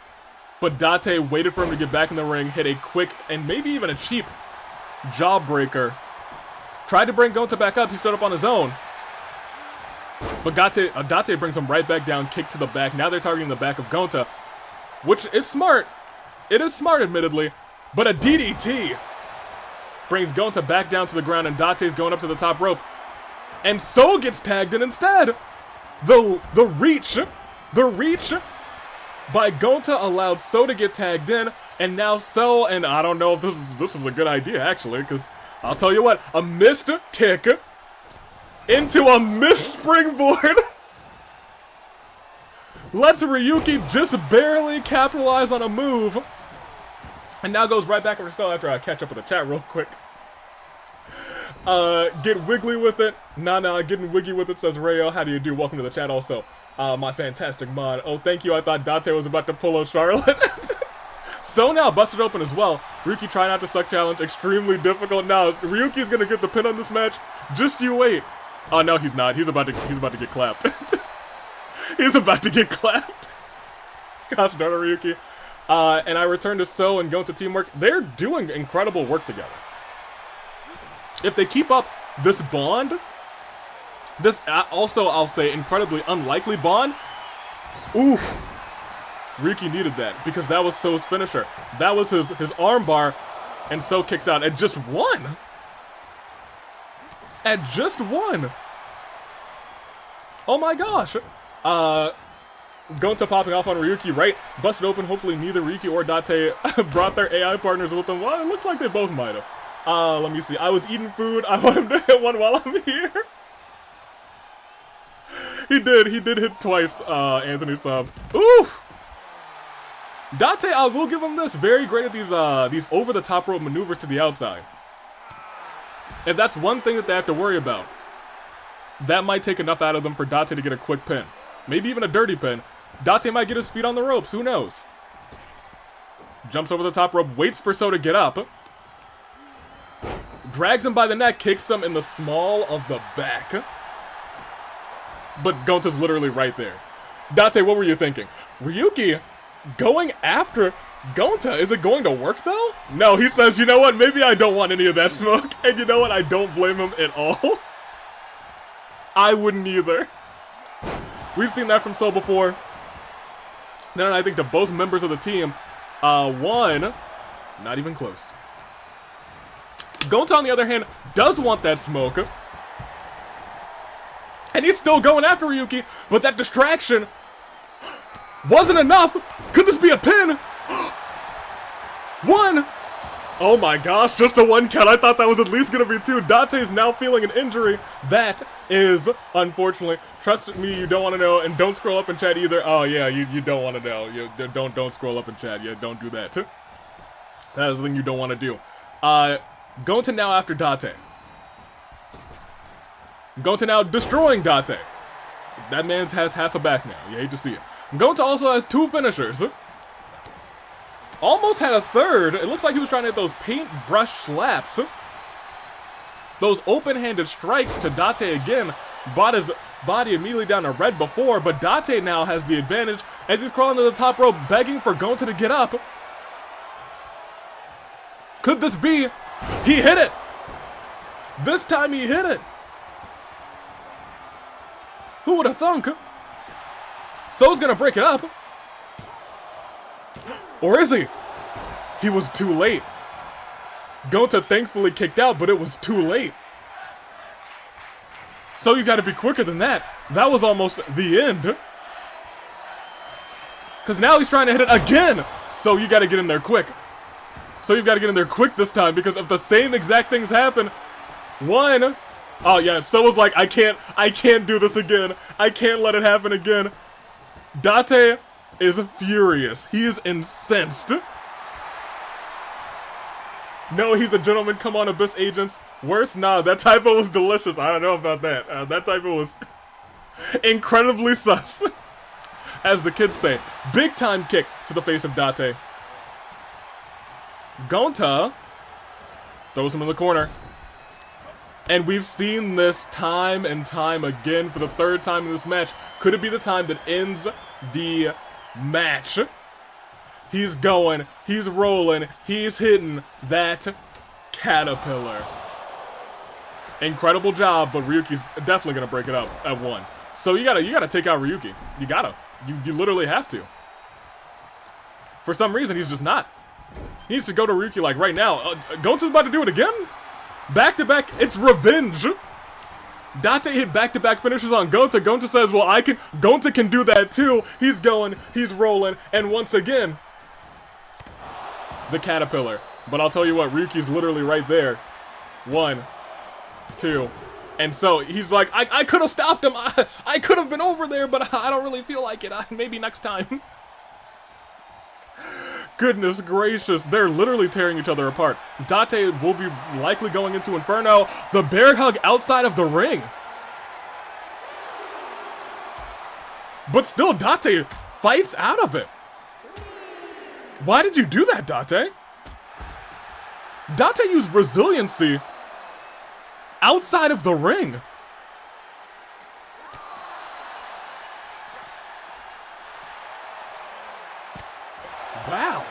But Date waited for him to get back in the ring, hit a quick and maybe even a cheap jawbreaker. Tried to bring Gonta back up. He stood up on his own. But Date brings him right back down, kick to the back. Now they're targeting the back of Gonta, which is smart. It is smart, admittedly. But a DDT brings Gonta back down to the ground, and Date's going up to the top rope. And So gets tagged in instead. The reach by Gonta allowed So to get tagged in, and now So, and I don't know if this is a good idea actually, because I'll tell you what, a missed kick into a missed springboard lets Ryuki just barely capitalize on a move, and now goes right back over to So after I catch up with the chat real quick. Get wiggly with it. Nah, getting wiggy with it, says Rayo. How do you do? Welcome to the chat also. My fantastic mod. Oh, thank you. I thought Date was about to pull a Charlotte. So now busted open as well. Ryuki try not to suck challenge. Extremely difficult. Now, Ryuki's gonna get the pin on this match. Just you wait. Oh, no, he's not. He's about to get clapped. He's about to get clapped. Gosh darn it, Ryuki. And I return to So and Gonta teamwork. They're doing incredible work together. If they keep up this bond, this also, I'll say, incredibly unlikely bond, oof, Ryuki needed that, because that was So's finisher. That was his armbar, and So kicks out at just one. At just one. Oh my gosh. Gonta popping off on Ryuki, right? Busted open, hopefully neither Ryuki or Date brought their AI partners with them. Well, it looks like they both might have. Let me see. I was eating food. I want him to hit one while I'm here. He did hit twice, Anthony Sub. Oof! Date, I will give him this. Very great at these over-the-top rope maneuvers to the outside. And that's one thing that they have to worry about. That might take enough out of them for Date to get a quick pin. Maybe even a dirty pin. Date might get his feet on the ropes. Who knows? Jumps over the top rope, waits for So to get up. Drags him by the neck, kicks him in the small of the back. But Gonta's literally right there. Date, what were you thinking? Ryuki going after Gonta, is it going to work though? No, he says, you know what, maybe I don't want any of that smoke. And you know what, I don't blame him at all. I wouldn't either. We've seen that from So before. Then I think to both members of the team, one, not even close. Gonta, on the other hand, does want that smoke. And he's still going after Ryuki, but that distraction wasn't enough. Could this be a pin? One. Oh my gosh, just a one count. I thought that was at least going to be two. Date's now feeling an injury. That is, unfortunately, trust me, you don't want to know, and don't scroll up in chat either. Oh yeah, you don't want to know. You don't scroll up in chat. Yeah, don't do that. That is the thing you don't want to do. Gonta now after Date. Gonta now destroying Date. That man's has half a back now. You hate to see it. Gonta also has two finishers. Almost had a third. It looks like he was trying to hit those paintbrush slaps. Those open-handed strikes to Date again. Brought his body immediately down to red before, but Date now has the advantage as he's crawling to the top rope, begging for Gonta to get up. Could this be? He hit it! This time he hit it! Who would have thunk? So's gonna break it up. Or is he? He was too late. Gonta thankfully kicked out, but it was too late. So you gotta be quicker than that. That was almost the end. Because now he's trying to hit it again. So you gotta get in there quick. So you've got to get in there quick this time, because if the same exact things happen, one, oh yeah, So was like, I can't do this again. I can't let it happen again. Date is furious. He is incensed. No, he's a gentleman. Come on, Abyss agents. Worse? Nah, that typo was delicious. I don't know about that. That typo was incredibly sus. As the kids say. Big time kick to the face of Date. Gonta throws him in the corner. And we've seen this time and time again for the third time in this match. Could it be the time that ends the match? He's going, he's rolling, he's hitting that caterpillar. Incredible job, but Ryuki's definitely gonna break it up at one. So you gotta take out Ryuki. You gotta. You literally have to. For some reason, he's just not. He needs to go to Ryuki like right now. Gonta's about to do it again? Back-to-back, it's revenge. Date hit back-to-back finishes on Gonta. Gonta says, well, Gonta can do that too. He's going, he's rolling, and once again, the caterpillar. But I'll tell you what, Ryuki's literally right there. 1, 2. And so he's like, I could have stopped him. I could have been over there, but I don't really feel like it. Maybe next time. Goodness gracious, they're literally tearing each other apart. Date will be likely going into Inferno. The bear hug outside of the ring. But still, Date fights out of it. Why did you do that, Date? Date used resiliency outside of the ring. Wow.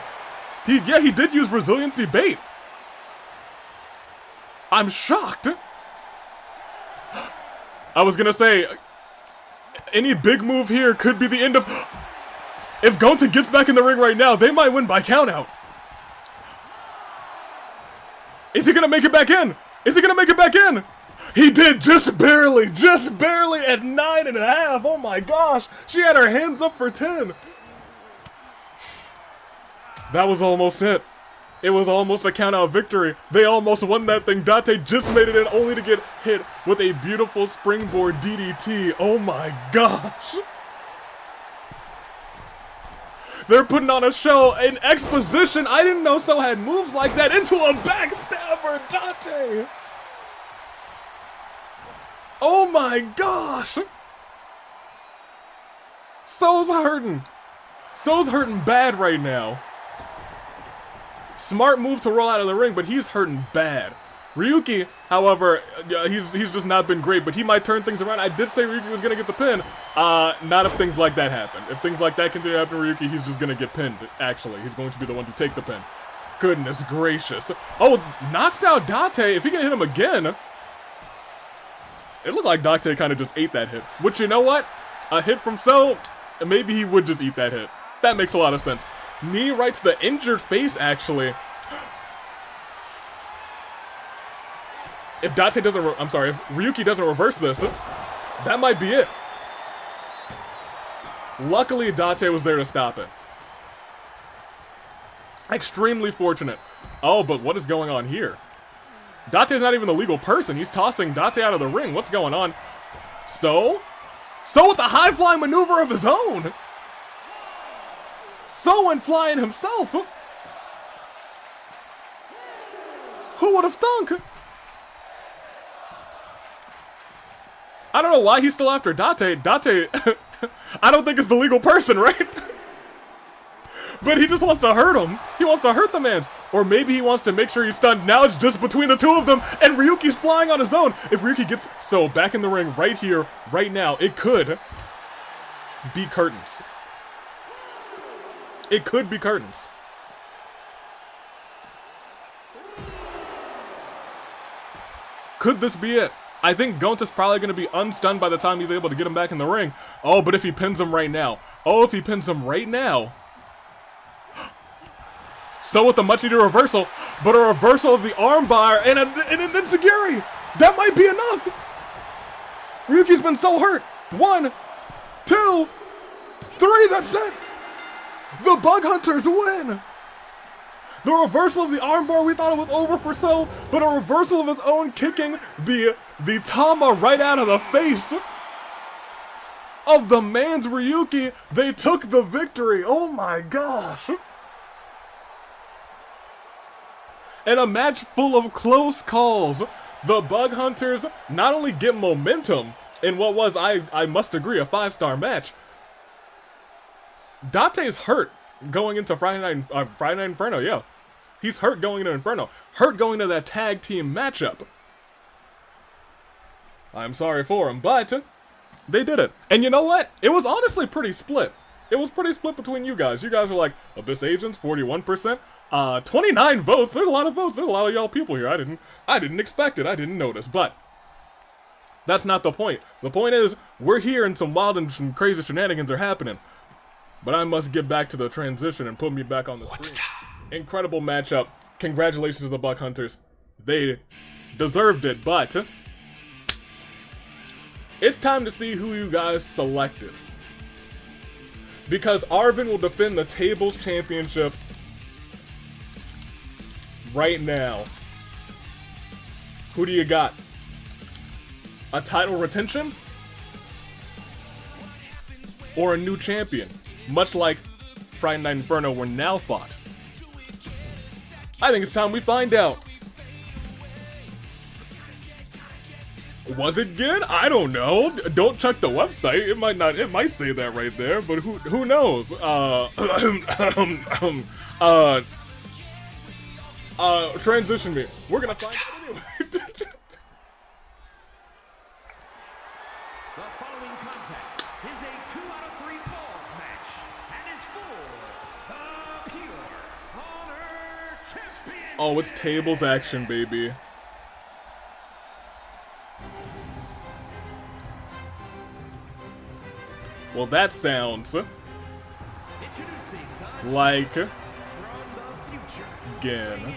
He did use resiliency bait. I'm shocked. I was gonna say, any big move here could be the end of... If Gonta gets back in the ring right now, they might win by countout. Is he gonna make it back in? Is he gonna make it back in? He did, just barely at 9.5. Oh my gosh, she had her hands up for 10. That was almost it. It was almost a count-out victory. They almost won that thing. Date just made it in only to get hit with a beautiful springboard DDT. Oh my gosh. They're putting on a show in exposition. I didn't know So had moves like that into a backstabber. Date. Oh my gosh. So's hurting. So's hurting bad right now. Smart move to roll out of the ring, but he's hurting bad. Ryuki, however, he's just not been great, but he might turn things around. I did say Ryuki was going to get the pin. Not if things like that happen. If things like that continue to happen to Ryuki, he's just going to get pinned, actually. He's going to be the one to take the pin. Goodness gracious. Oh, knocks out Date. If he can hit him again... It looked like Date kind of just ate that hit. Which, you know what? A hit from So, maybe he would just eat that hit. That makes a lot of sense. Knee right to the injured face, actually. If Date doesn't, if Ryuki doesn't reverse this, that might be it. Luckily, Date was there to stop it. Extremely fortunate. Oh, but what is going on here? Date's not even the legal person. He's tossing Date out of the ring. What's going on? So with the high-flying maneuver of his own. So went flying himself. Who would have thunk? I don't know why he's still after Date. Date, I don't think it's the legal person, right? But he just wants to hurt him. He wants to hurt the man. Or maybe he wants to make sure he's stunned. Now it's just between the two of them, and Ryuki's flying on his own. If Ryuki gets So back in the ring right here, right now, it could be curtains. It could be curtains. Could this be it? I think Gonta's probably going to be unstunned by the time he's able to get him back in the ring. Oh, but if he pins him right now. Oh, if he pins him right now. So with the much-needed reversal, but a reversal of the armbar and an enziguri. That might be enough. Ryuki's been so hurt. 1, 2, 3, that's it. The Bug Hunters win! The reversal of the armbar, we thought it was over for So, but a reversal of his own kicking the Tama right out of the face of the man's Ryuki. They took the victory. Oh my gosh. In a match full of close calls, the Bug Hunters not only get momentum in what was, I must agree, a 5-star match. Date's hurt going into Friday Night Inferno, yeah. He's hurt going into Inferno. Hurt going into that tag team matchup. I'm sorry for him, but they did it. And you know what? It was honestly pretty split. It was pretty split between you guys. You guys were like, Abyss Agents, 41%. 29 votes. There's a lot of votes. There's a lot of y'all people here. I didn't expect it. I didn't notice, but that's not the point. The point is, we're here and some wild and some crazy shenanigans are happening. But I must get back to the transition and put me back on the screen. Incredible matchup. Congratulations to the Buck Hunters. They deserved it, but it's time to see who you guys selected. Because Arven will defend the Tables Championship right now. Who do you got? A title retention? Or a new champion? Much like Friday Night Inferno were now fought. I think it's time we find out. Was it good? I don't know. Don't check the website. It might not. It might say that right there, but who knows? Transition me. We're gonna find out anyway. The following contest is a 2-out-of-3 falls match and is for the Pure Honor Champion. Oh, it's tables action, baby. Well, that sounds like Gin.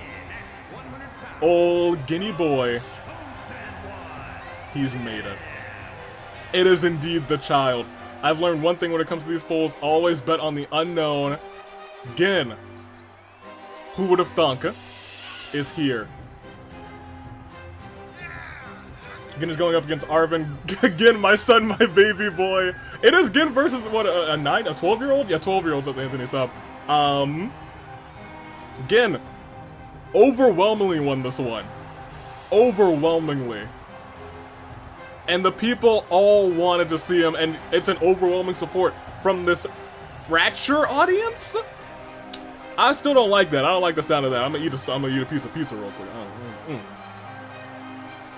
Old Guinea boy. He's made it. It is indeed the child. I've learned one thing when it comes to these polls: always bet on the unknown. Gin, who would have thunk, is here. Gin is going up against Arven. Gin, my son, my baby boy. It is Gin versus what, a 12-year-old? Yeah, 12-year-old, says Anthony Sub. Gin overwhelmingly won this one. Overwhelmingly. And the people all wanted to see him, and it's an overwhelming support from this Fracture audience? I still don't like that. I don't like the sound of that. I'm gonna eat a piece of pizza real quick.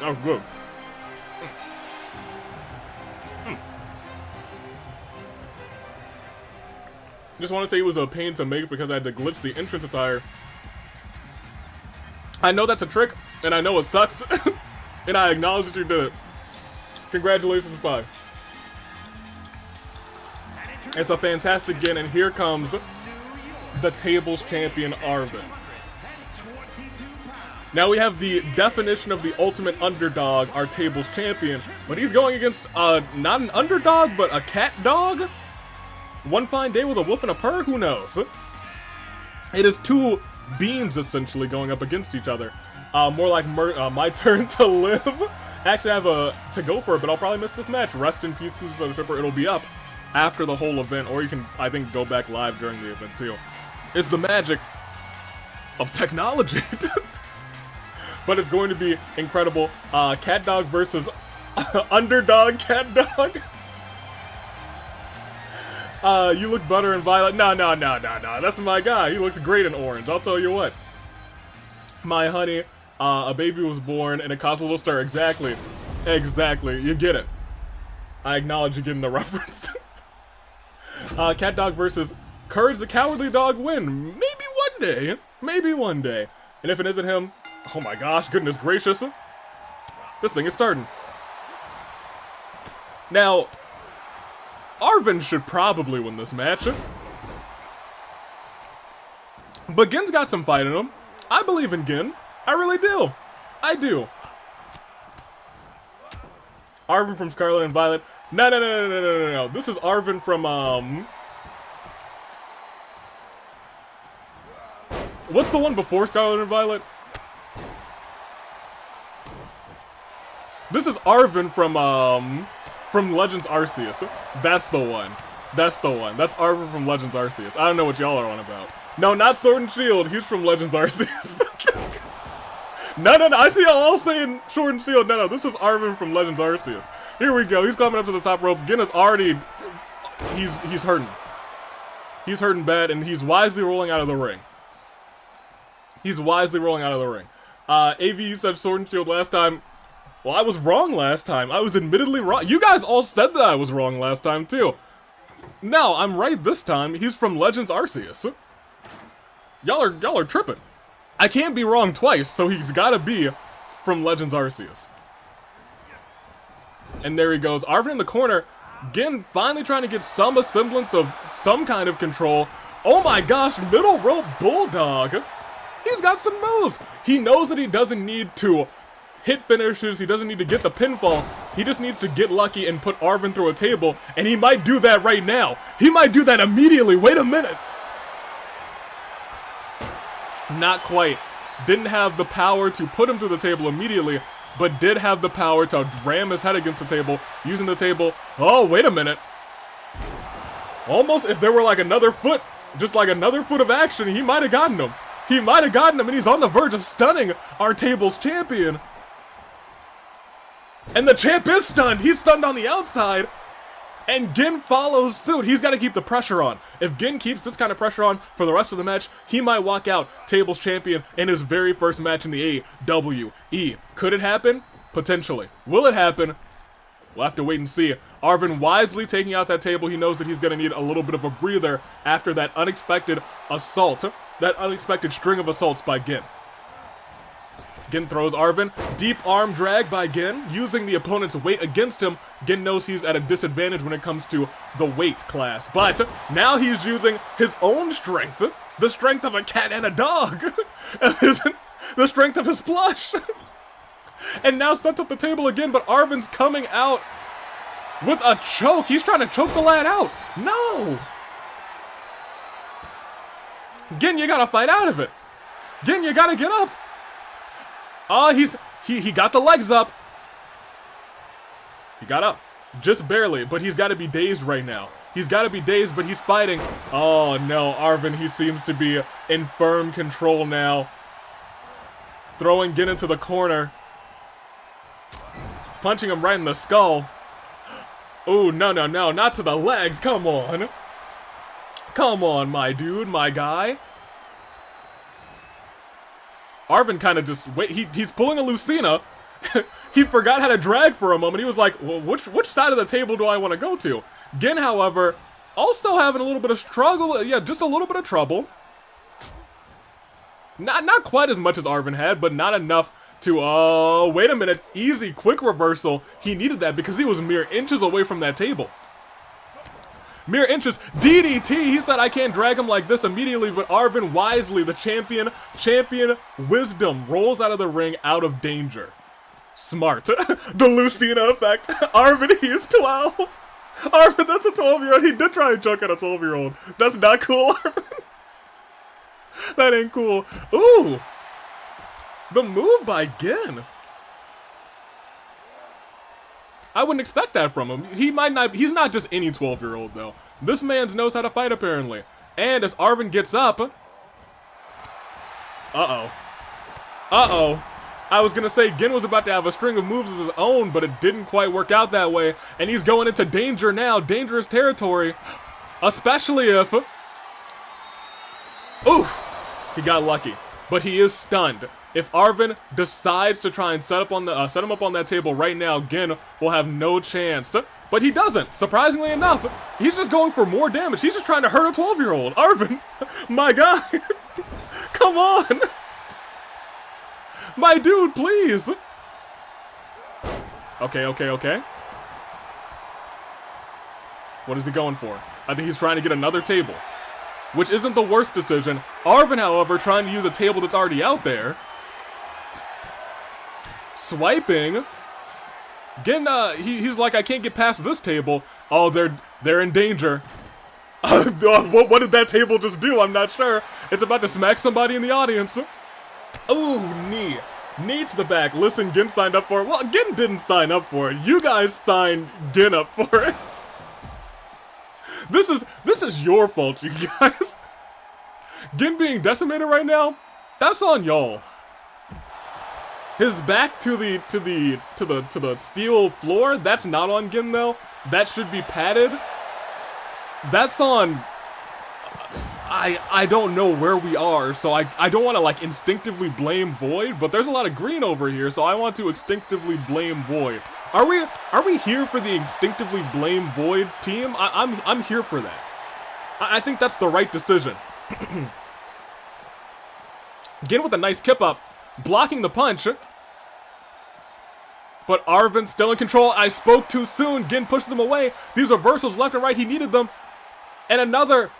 Oh, good. Just want to say it was a pain to make because I had to glitch the entrance attire. I know that's a trick, and I know it sucks, and I acknowledge that you did it. Congratulations, Pi. It's a fantastic Gin, and here comes the Tables Champion, Arven. Now we have the definition of the ultimate underdog, our Tables Champion, but he's going against, not an underdog, but a cat dog? One fine day with a wolf and a purr? Who knows? It is two beans, essentially, going up against each other. More like my turn to live. Actually, I have to go for it, but I'll probably miss this match. Rest in peace, Cruises of the Tripper. It'll be up after the whole event, or you can, I think, go back live during the event, too. It's the magic of technology. But it's going to be incredible. Cat Dog versus underdog Cat Dog. You look better in violet. No. That's my guy. He looks great in orange. I'll tell you what. My honey, a baby was born and it caused a little stir. Exactly. You get it. I acknowledge you getting the reference. Cat Dog versus Courage the Cowardly Dog win. Maybe one day. And if it isn't him, oh my gosh, goodness gracious. This thing is starting. Now, Arven should probably win this match. But Gin's got some fight in him. I believe in Gin. I really do. I do. Arven from Scarlet and Violet. No. This is Arven from, what's the one before Scarlet and Violet? This is Arven from Legends Arceus. That's the one. That's Arven from Legends Arceus. I don't know what y'all are on about. No, not Sword and Shield. He's from Legends Arceus. No. I see y'all all saying Sword and Shield. No. This is Arven from Legends Arceus. Here we go. He's coming up to the top rope. Gin is already... He's hurting. He's hurting bad, and he's wisely rolling out of the ring. AV said Sword and Shield last time. Well, I was wrong last time. I was admittedly wrong. You guys all said that I was wrong last time, too. No, I'm right this time. He's from Legends Arceus. Y'all are tripping. I can't be wrong twice, so he's gotta be from Legends Arceus. And there he goes. Arven in the corner. Gin finally trying to get some semblance of some kind of control. Oh my gosh, middle rope bulldog. He's got some moves. He knows that he doesn't need to hit finishes. He doesn't need to get the pinfall. He just needs to get lucky and put Arven through a table. And he might do that right now. He might do that immediately. Wait a minute. Not quite. Didn't have the power to put him through the table immediately, but did have the power to ram his head against the table, using the table. Oh, wait a minute. Almost, if there were like another foot, just like another foot of action, he might have gotten him. He might have gotten him, and he's on the verge of stunning our table's champion. And the champ is stunned. He's stunned on the outside. And Gin follows suit. He's got to keep the pressure on. If Gin keeps this kind of pressure on for the rest of the match, he might walk out table's champion in his very first match in the AWE. Could it happen? Potentially. Will it happen? We'll have to wait and see. Arven wisely taking out that table. He knows that he's going to need a little bit of a breather after that unexpected assault. That unexpected string of assaults by Gin. Gin throws Arven. Deep arm drag by Gin, using the opponent's weight against him. Gin knows he's at a disadvantage when it comes to the weight class. But now he's using his own strength. The strength of a cat and a dog. The strength of his plush. And now sets up the table again, but Arven's coming out with a choke. He's trying to choke the lad out. No! Gin, you gotta fight out of it. Gin, you gotta get up. He got the legs up. He got up. Just barely, but he's gotta be dazed right now. He's gotta be dazed, but he's fighting. Oh no, Arven, he seems to be in firm control now. Throwing Gin into the corner. Punching him right in the skull. Oh, no, no, no, not to the legs, come on. Come on, my dude, my guy. Arven kind of just, he's pulling a Lucina. He forgot how to drag for a moment. He was like, well, which side of the table do I want to go to? Gin, however, also having a little bit of struggle. Yeah, just a little bit of trouble. Not quite as much as Arven had, but not enough to, oh, wait a minute. Easy, quick reversal. He needed that because he was mere inches away from that table. Mere inches. DDT. He said, I can't drag him like this immediately, but Arven wisely, the champion wisdom, rolls out of the ring out of danger. Smart. The Lucina effect. Arven, he is 12. Arven, that's a 12-year-old. He did try and choke at a 12-year-old. That's not cool, Arven. That ain't cool. Ooh. The move by Gin. I wouldn't expect that from him. He's not just any 12-year-old though. This man knows how to fight apparently. And as Arven gets up. Uh-oh. Uh-oh. I was gonna say Gin was about to have a string of moves of his own, but it didn't quite work out that way. And he's going into danger now, dangerous territory. Especially if... Oof. He got lucky. But he is stunned. If Arven decides to try and set him up on that table right now, Gin will have no chance. But he doesn't. Surprisingly enough, he's just going for more damage. He's just trying to hurt a 12-year-old. Arven, my guy, come on. My dude, please. Okay. What is he going for? I think he's trying to get another table, which isn't the worst decision. Arven, however, trying to use a table that's already out there. Swiping. Gin, he's like, I can't get past this table. Oh, they're in danger. What did that table just do? I'm not sure. It's about to smack somebody in the audience. Ooh, knee. Knee to the back. Listen, Gin signed up for it. Well, Gin didn't sign up for it. You guys signed Gin up for it. This is your fault, you guys. Gin being decimated right now, that's on y'all. His back to the steel floor, that's not on Gin though. That should be padded. That's on... I don't know where we are, so I don't want to like instinctively blame Void, but there's a lot of green over here, so I want to instinctively blame Void. Are we here for the instinctively blame Void team? I'm here for that. I think that's the right decision. Gin with a nice kip up, blocking the punch. But Arven still in control. I spoke too soon. Gin pushes them away. These reversals left and right. He needed them. And another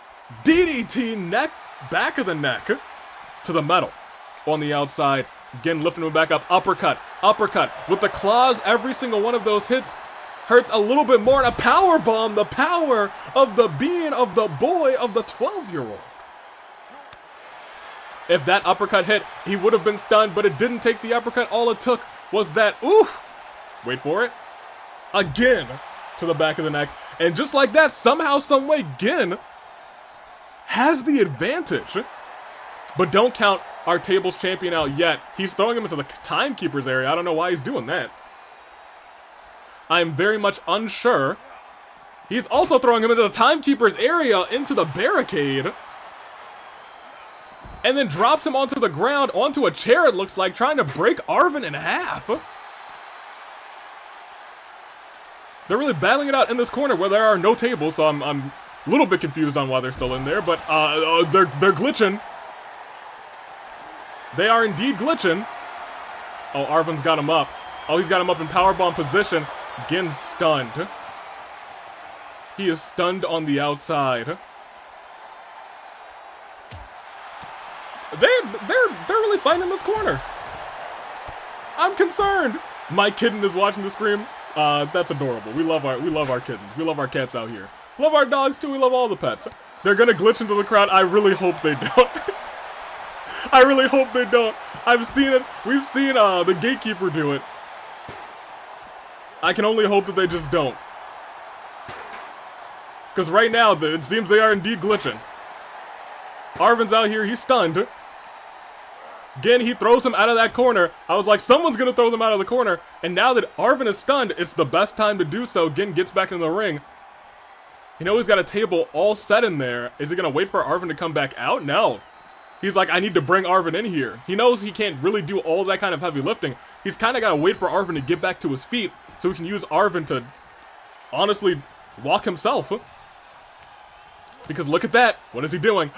DDT neck, back of the neck to the metal on the outside. Again, lifting him back up. Uppercut, uppercut. With the claws, every single one of those hits hurts a little bit more. And a power bomb, the power of the being of the boy of the 12-year-old. If that uppercut hit, he would have been stunned, but it didn't take the uppercut. All it took was that, oof, wait for it, again, to the back of the neck. And just like that, somehow, someway, Gin has the advantage. But don't count our table's champion out yet. He's throwing him into the timekeeper's area. I don't know why he's doing that. I'm very much unsure. He's also throwing him into the timekeeper's area, into the barricade. And then drops him onto the ground, onto a chair, it looks like, trying to break Arven in half. They're really battling it out in this corner where there are no tables, so I'm a little bit confused on why they're still in there, but they're glitching. They are indeed glitching. Oh, Arven's got him up. Oh, he's got him up in powerbomb position. Gin's stunned. He is stunned on the outside. They're really fighting in this corner. I'm concerned. My kitten is watching the stream. That's adorable. We love our kittens. We love our cats out here. Love our dogs too. We love all the pets. They're gonna glitch into the crowd. I really hope they don't. I really hope they don't. I've seen it. We've seen the Gatekeeper do it. I can only hope that they just don't. Because right now, it seems they are indeed glitching. Arven's out here. He's stunned. Again, he throws him out of that corner. I was like, someone's going to throw them out of the corner. And now that Arven is stunned, it's the best time to do so. Gin gets back in the ring. You know he's got a table all set in there. Is he going to wait for Arven to come back out? No. He's like, I need to bring Arven in here. He knows he can't really do all that kind of heavy lifting. He's kind of got to wait for Arven to get back to his feet so he can use Arven to honestly walk himself. Because look at that. What is he doing?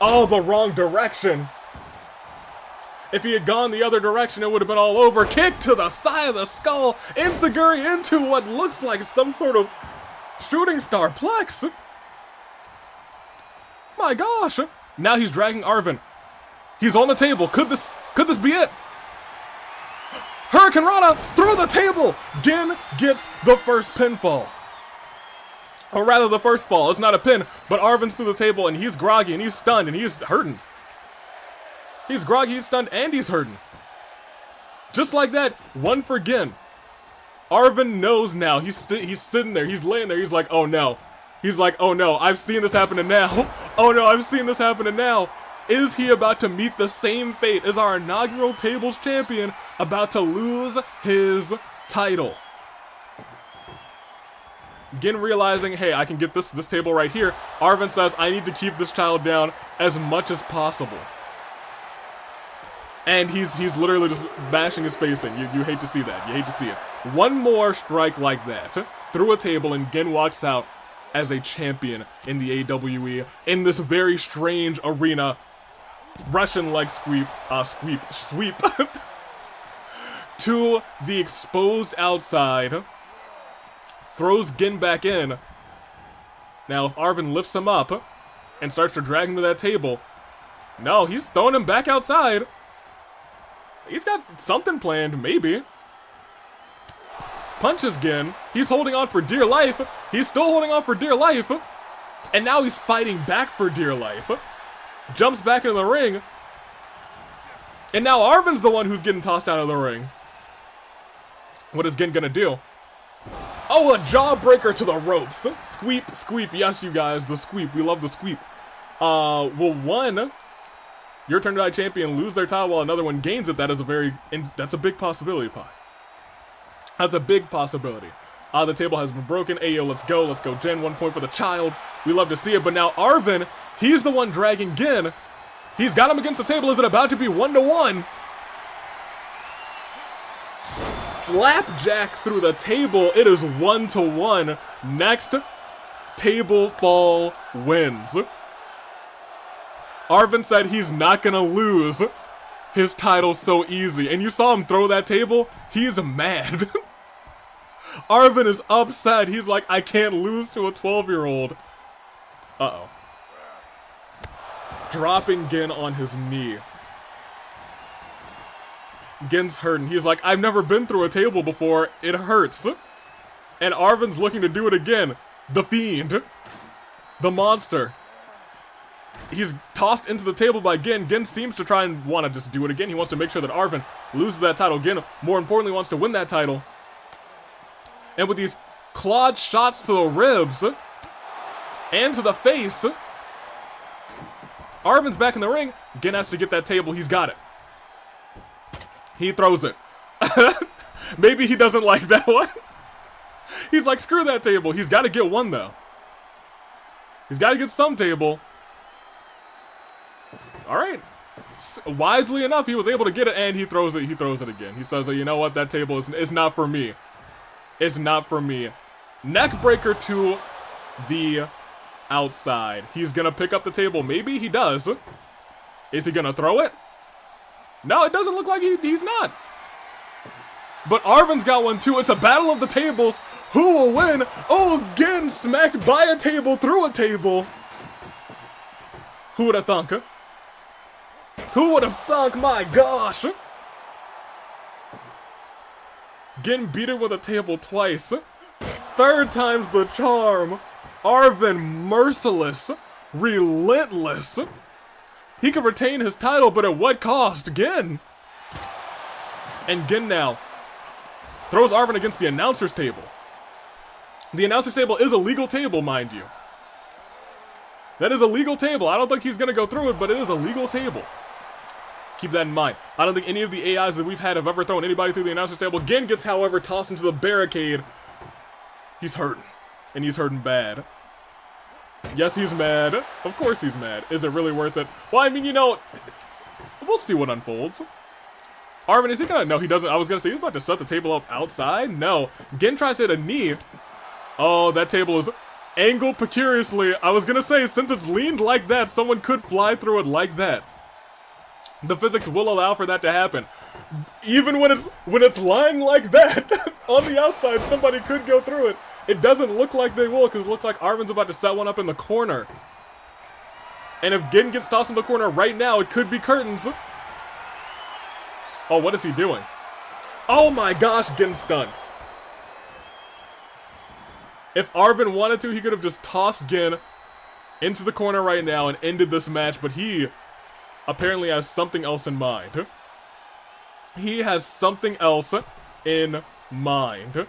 Oh, the wrong direction. If he had gone the other direction, it would have been all over. Kick to the side of the skull. Enziguri into what looks like some sort of shooting star plex. My gosh. Now he's dragging Arven. He's on the table. Could this be it? Hurricane Rana through the table. Gin gets the first pinfall. Or rather, the first fall. It's not a pin, but Arven's through the table, and he's groggy, and he's stunned, and he's hurting. He's groggy, he's stunned, and he's hurting. Just like that, one for Gin. Arven knows now. He's sitting there. He's laying there. He's like, oh no. He's like, oh no, I've seen this happen now. Oh no, I've seen this happen now. Is he about to meet the same fate as our inaugural tables champion, about to lose his title? Gin realizing, hey, I can get this table right here. Arven says, I need to keep this child down as much as possible. And he's literally just bashing his face in. You hate to see that. You hate to see it. One more strike like that through a table, and Gin walks out as a champion in the AWE in this very strange arena. Russian leg sweep to the exposed outside. Throws Gin back in. Now, if Arven lifts him up and starts to drag him to that table, no, he's throwing him back outside. He's got something planned, maybe. Punches Gin. He's holding on for dear life. He's still holding on for dear life. And now he's fighting back for dear life. Jumps back into the ring. And now Arven's the one who's getting tossed out of the ring. What is Gin gonna do? Oh, a jawbreaker to the ropes. Squeep. Yes, you guys, the squeep. We love the squeep. Will one your turn to die champion lose their title while another one gains it? That's a big possibility, Pi. That's a big possibility. The table has been broken. Ayo, let's go, Jen. 1 point for the child. We love to see it, but now Arven, he's the one dragging Gin. He's got him against the table. Is it about to be 1-1? Flapjack through the table. It is 1-1. Next, table fall wins. Arven said he's not gonna lose his title so easy. And you saw him throw that table. He's mad. Arven is upset. He's like, I can't lose to a 12-year-old. Uh-oh. dropping Gin on his knee. Gin's hurting. He's like, I've never been through a table before. It hurts. And Arven's looking to do it again. The Fiend. The monster. He's tossed into the table by Gin. Gin seems to try and want to just do it again. He wants to make sure that Arven loses that title. Gin, more importantly, wants to win that title. And with these clawed shots to the ribs and to the face, Arven's back in the ring. Gin has to get that table. He's got it. He throws it. Maybe he doesn't like that one. He's like, screw that table. He's got to get one, though. He's got to get some table. All right. Wisely enough, he was able to get it, and he throws it. He throws it again. He says, you know what? That table is not for me. It's not for me. Neckbreaker to the outside. He's going to pick up the table. Maybe he does. Is he going to throw it? No, it doesn't look like he's not. But Arven's got one too. It's a battle of the tables. Who will win? Oh, Gin smacked by a table through a table. Who would have thunk? Who would have thunk? My gosh. Gin beat him with a table twice. Third time's the charm. Arven merciless. Relentless. He could retain his title, but at what cost? Gin! And Gin now throws Arven against the announcer's table. The announcer's table is a legal table, mind you. That is a legal table. I don't think he's going to go through it, but it is a legal table. Keep that in mind. I don't think any of the AIs that we've had have ever thrown anybody through the announcer's table. Gin gets, however, tossed into the barricade. He's hurting. And he's hurting bad. Yes, he's mad. Of course he's mad. Is it really worth it? Well, I mean, you know, we'll see what unfolds. Arven, is he gonna? No, he doesn't. I was gonna say he's about to set the table up outside. No. Gin tries to hit a knee. Oh, that table is angled precariously. I was gonna say, since it's leaned like that, someone could fly through it like that. The physics will allow for that to happen. Even when it's lying like that on the outside, somebody could go through it. It doesn't look like they will, because it looks like Arven's about to set one up in the corner. And if Gin gets tossed in the corner right now, it could be curtains. Oh, what is he doing? Oh my gosh, Gin's stunned. If Arven wanted to, he could have just tossed Gin into the corner right now and ended this match, but he apparently has something else in mind. He has something else in mind.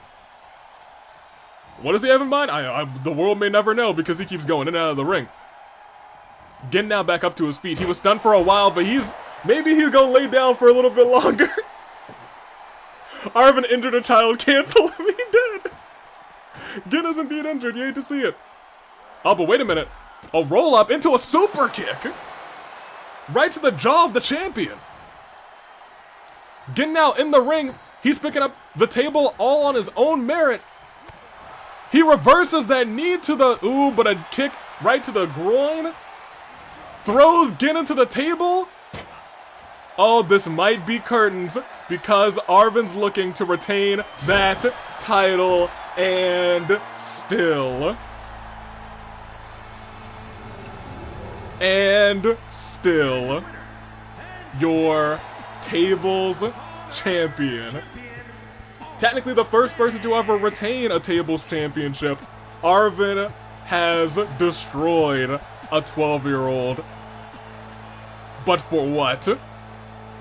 What does he have in mind? The world may never know, because he keeps going in and out of the ring. Gin now back up to his feet. He was stunned for a while, but maybe he's gonna lay down for a little bit longer. Arven injured a child. Cancel him. He did. Gin is indeed injured. You hate to see it. Oh, but wait a minute. A roll up into a super kick. Right to the jaw of the champion. Gin now in the ring. He's picking up the table all on his own merit. He reverses that knee to the, ooh, but a kick right to the groin. Throws Gin into the table. Oh, this might be curtains, because Arven's looking to retain that title, and still. And still, your tables champion. Technically the first person to ever retain a tables championship. Arven has destroyed a 12-year-old. But for what?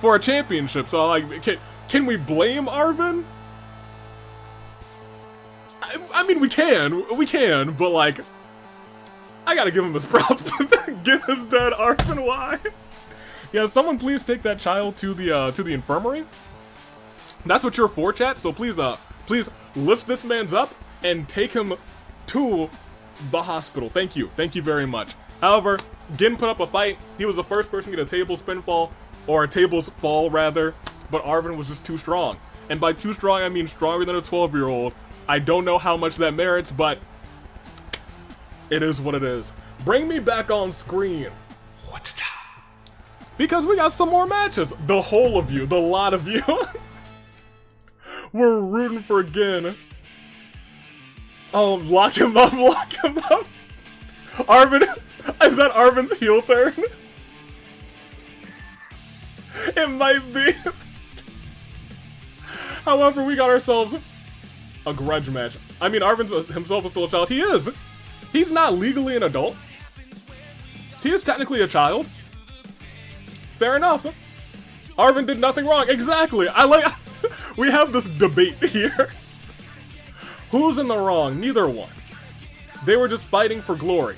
For a championship. So, like, can we blame Arven? I mean, we can, but like, I gotta give him his props. Get his dad, Arven. Why? Yeah, someone please take that child to the infirmary. That's what you're for, chat. So please lift this man's up and take him to the hospital. Thank you very much. However, Gin put up a fight. He was the first person to get a tables pinfall, or a tables fall rather. But Arven was just too strong, and by too strong I mean stronger than a 12-year-old. I don't know how much that merits, but it is what it is. Bring me back on screen. Because we got some more matches. The whole of you, the lot of you. We're rooting for Gin. Oh, lock him up, lock him up. Arven, is that Arven's heel turn? It might be. However, we got ourselves a grudge match. I mean, Arven himself is still a child. He is. He's not legally an adult. He is technically a child. Fair enough. Arven did nothing wrong. Exactly. I like. We have this debate here. Who's in the wrong? Neither one. They were just fighting for glory.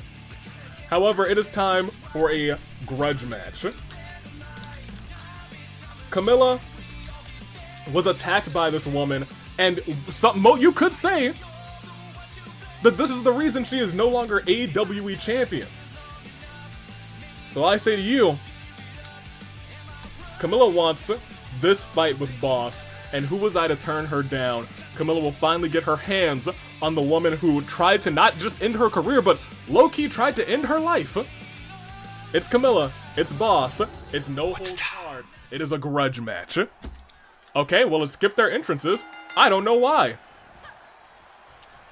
However, it is time for a grudge match. Camilla was attacked by this woman, and you could say that this is the reason she is no longer AWE champion. So I say to you, Camilla wants this fight with Boss, and who was I to turn her down? Camilla will finally get her hands on the woman who tried to not just end her career, but low-key tried to end her life. It's Camilla, it's Boss, it's no holds barred, it is a grudge match. Okay, well, let's skip their entrances. I don't know why.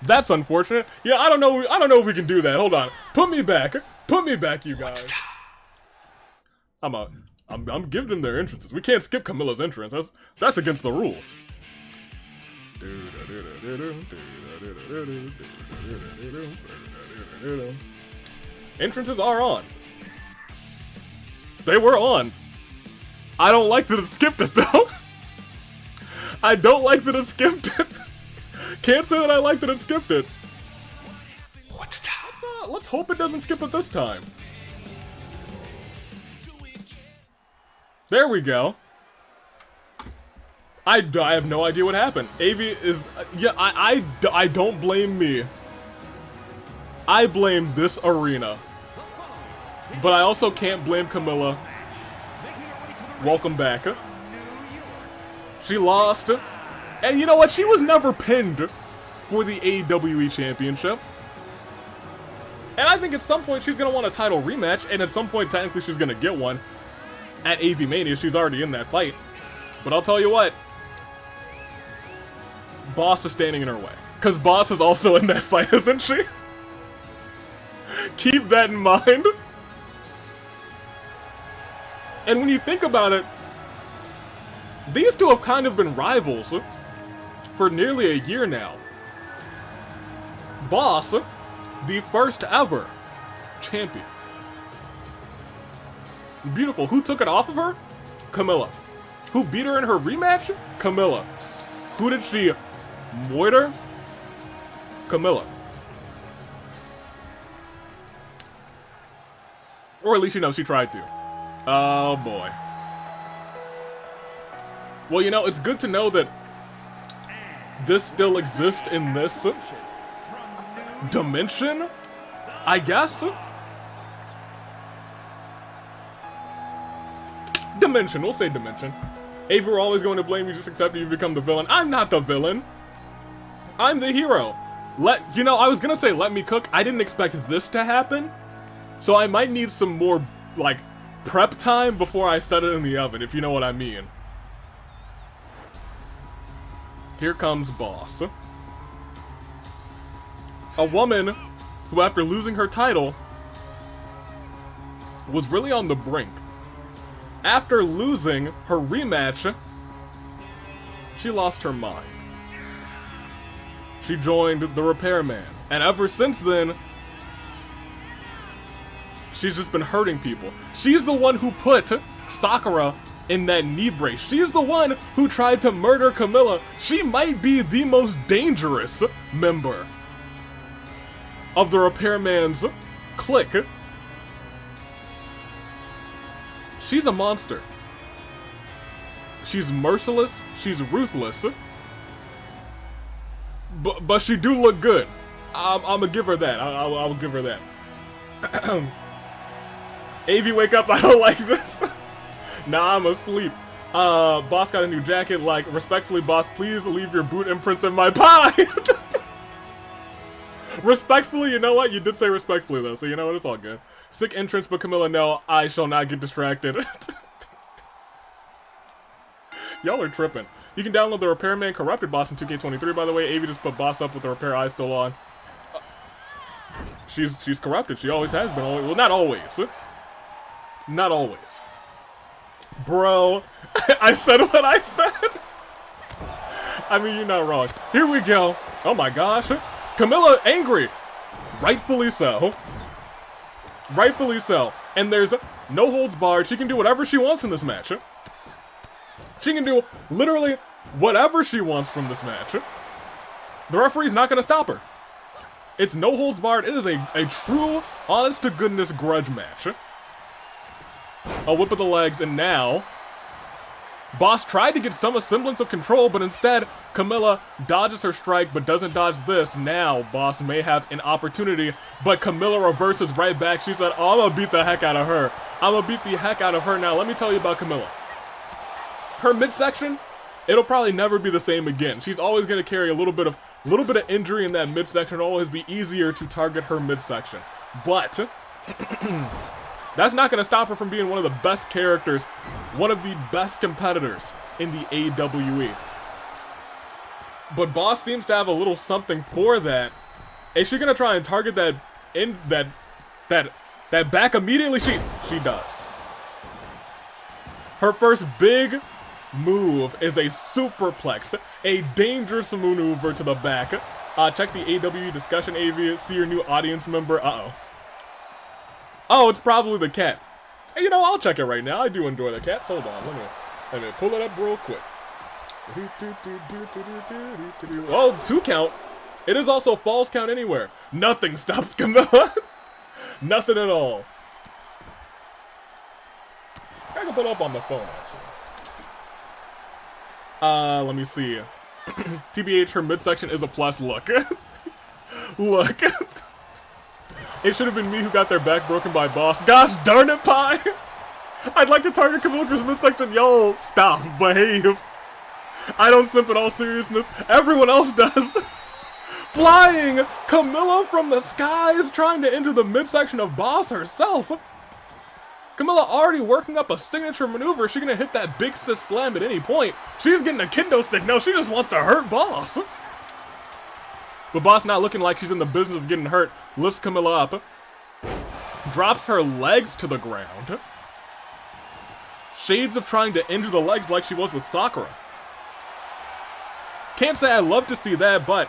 That's unfortunate. Yeah, I don't know if we can do that. Hold on. Put me back, you guys. I'm giving them their entrances. We can't skip Camilla's entrance. That's against the rules. Entrances are on. They were on. I don't like that it skipped it though. I don't like that it skipped it. Can't say that I like that it skipped it. Let's hope it doesn't skip it this time. There we go. I have no idea what happened. Avi is... yeah, I don't blame me. I blame this arena. But I also can't blame Camilla. Welcome back. She lost. And you know what? She was never pinned for the AWE Championship. And I think at some point she's going to want a title rematch. And at some point, technically, she's going to get one. At AV Mania, she's already in that fight. But I'll tell you what. Boss is standing in her way. Because Boss is also in that fight, isn't she? Keep that in mind. And when you think about it, these two have kind of been rivals for nearly a year now. Boss, the first ever champion. Beautiful. Who took it off of her? Camilla. Who beat her in her rematch? Camilla. Who did she moiter? Camilla. Or at least, you know, she tried to. Oh boy. Well, you know, it's good to know that this still exists in this dimension, I guess? Dimension, we'll say dimension. Ava, we're always going to blame you, just accept you become the villain. I'm not the villain. I'm the hero. You know, I was gonna say let me cook. I didn't expect this to happen. So I might need some more, like, prep time before I set it in the oven, if you know what I mean. Here comes Boss. A woman who, after losing her title, was really on the brink. After losing her rematch, she lost her mind. She joined the Repairman, and ever since then, she's just been hurting people. She's the one who put Sakura in that knee brace. She's the one who tried to murder Camilla. She might be the most dangerous member of the Repairman's clique. She's a monster. She's merciless. She's ruthless. But she do look good. I'm gonna give her that. I'll give her that. AV, wake up, I don't like this. Nah, I'm asleep. Boss got a new jacket, like, respectfully, boss, please leave your boot imprints in my pie. Respectfully, you know what? You did say respectfully, though, so you know what? It's all good. Sick entrance, but Camilla, no, I shall not get distracted. Y'all are tripping. You can download the Repairman Corrupted boss in 2K23, by the way. AV just put boss up with the repair eye still on. She's corrupted. She always has been. Well, not always. Not always. Bro, I said what I said. I mean, you're not wrong. Here we go. Oh my gosh. Camilla angry. Rightfully so. Rightfully so. And there's no holds barred. She can do whatever she wants in this match. She can do literally whatever she wants from this match. The referee's not going to stop her. It's no holds barred. It is a true, honest-to-goodness grudge match. A whip of the legs, and now Boss tried to get some semblance of control, but instead, Camilla dodges her strike, but doesn't dodge this. Now, Boss may have an opportunity, but Camilla reverses right back. She said, oh, I'm gonna beat the heck out of her. I'm gonna beat the heck out of her. Now, let me tell you about Camilla. Her midsection, it'll probably never be the same again. She's always gonna carry a little bit of injury in that midsection. It'll always be easier to target her midsection. But that's not going to stop her from being one of the best characters, one of the best competitors in the AWE. But Boss seems to have a little something for that. Is she going to try and target that back immediately? She does. Her first big move is a superplex, a dangerous maneuver to the back. Check the AWE discussion AV, see your new audience member. Oh, it's probably the cat. Hey, you know, I'll check it right now. I do enjoy the cats. Hold on, let me pull it up real quick. Oh, 2 count. It is also falls count anywhere. Nothing stops Camilla. Nothing at all. I can put it up on the phone, actually. Let me see. TBH, her midsection is a plus. Look. Look. It should have been me who got their back broken by Boss. Gosh darn it, Pie! I'd like to target Camilla's midsection. Yo, stop. Behave. I don't simp in all seriousness. Everyone else does. Flying Camilla from the skies, trying to enter the midsection of Boss herself. Camilla already working up a signature maneuver. She's gonna hit that big sis slam at any point. She's getting a kendo stick. No, she just wants to hurt Boss. But Boss not looking like she's in the business of getting hurt. Lifts Camilla up. Drops her legs to the ground. Shades of trying to injure the legs like she was with Sakura. Can't say I love to see that, but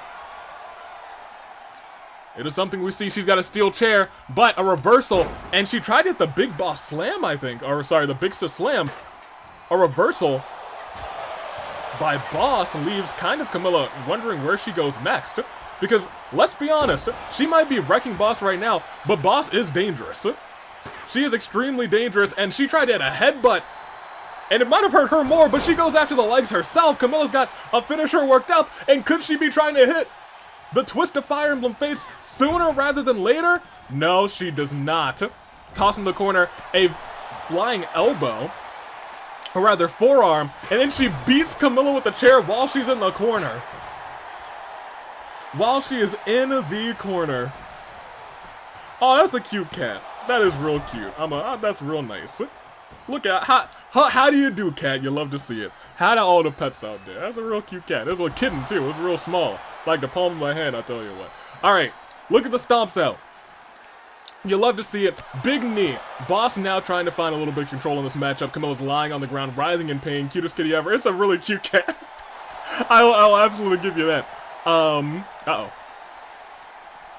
it is something we see. She's got a steel chair, but a reversal, and she tried to hit the big boss slam, I think. Or, sorry, the big sis slam. A reversal by Boss leaves kind of Camilla wondering where she goes next. Because, let's be honest, she might be wrecking Boss right now, but Boss is dangerous. She is extremely dangerous, and she tried to hit a headbutt, and it might have hurt her more, but she goes after the legs herself. Camilla's got a finisher worked up, and could she be trying to hit the twist of Fire Emblem face sooner rather than later? No, she does not. Toss in the corner, a flying elbow, or rather forearm, and then she beats Camilla with the chair while she's in the corner. While she is in the corner. Oh, that's a cute cat. That is real cute. That's real nice. Look at how do you do, cat? You love to see it. How do all the pets out there? That's a real cute cat. There's a kitten too. It's real small, like the palm of my hand. I tell you what. All right, look at the stomps out. You love to see it. Big knee. Boss now trying to find a little bit of control in this matchup. Camilla's lying on the ground, writhing in pain. Cutest kitty ever. It's a really cute cat. I'll absolutely give you that. Uh-oh.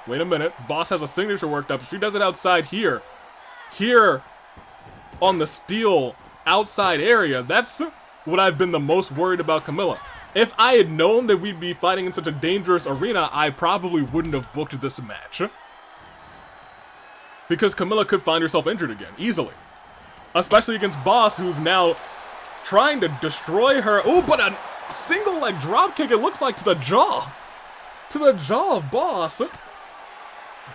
Wait a minute. Boss has a signature worked up. She does it outside here. Here on the steel outside area. That's what I've been the most worried about Camilla. If I had known that we'd be fighting in such a dangerous arena, I probably wouldn't have booked this match. Because Camilla could find herself injured again, easily. Especially against Boss, who's now trying to destroy her. Oh, but a single leg drop kick, it looks like, to the jaw. To the jaw of Boss.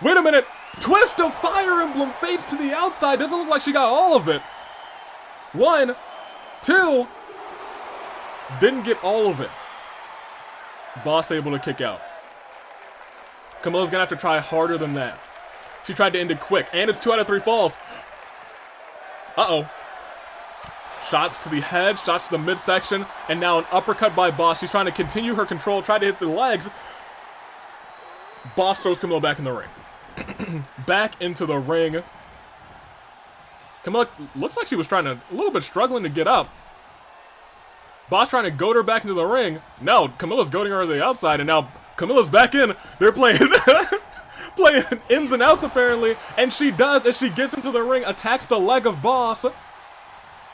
Wait a minute. Twist of Fire Emblem Fates to the outside. Doesn't look like she got all of it. 1, 2. Didn't get all of it. Boss able to kick out. Camilla's gonna have to try harder than that. She tried to end it quick, and it's 2 out of 3 falls. Uh-oh. Shots to the head, shots to the midsection, and now an uppercut by Boss. She's trying to continue her control, try to hit the legs. Boss throws Camilla back in the ring. Back into the ring. Camilla looks like she was a little bit struggling to get up. Boss trying to goad her back into the ring. No, Camilla's goading her to the outside, and now Camilla's back in. They're playing playing ins and outs apparently, and she does as she gets into the ring, attacks the leg of Boss,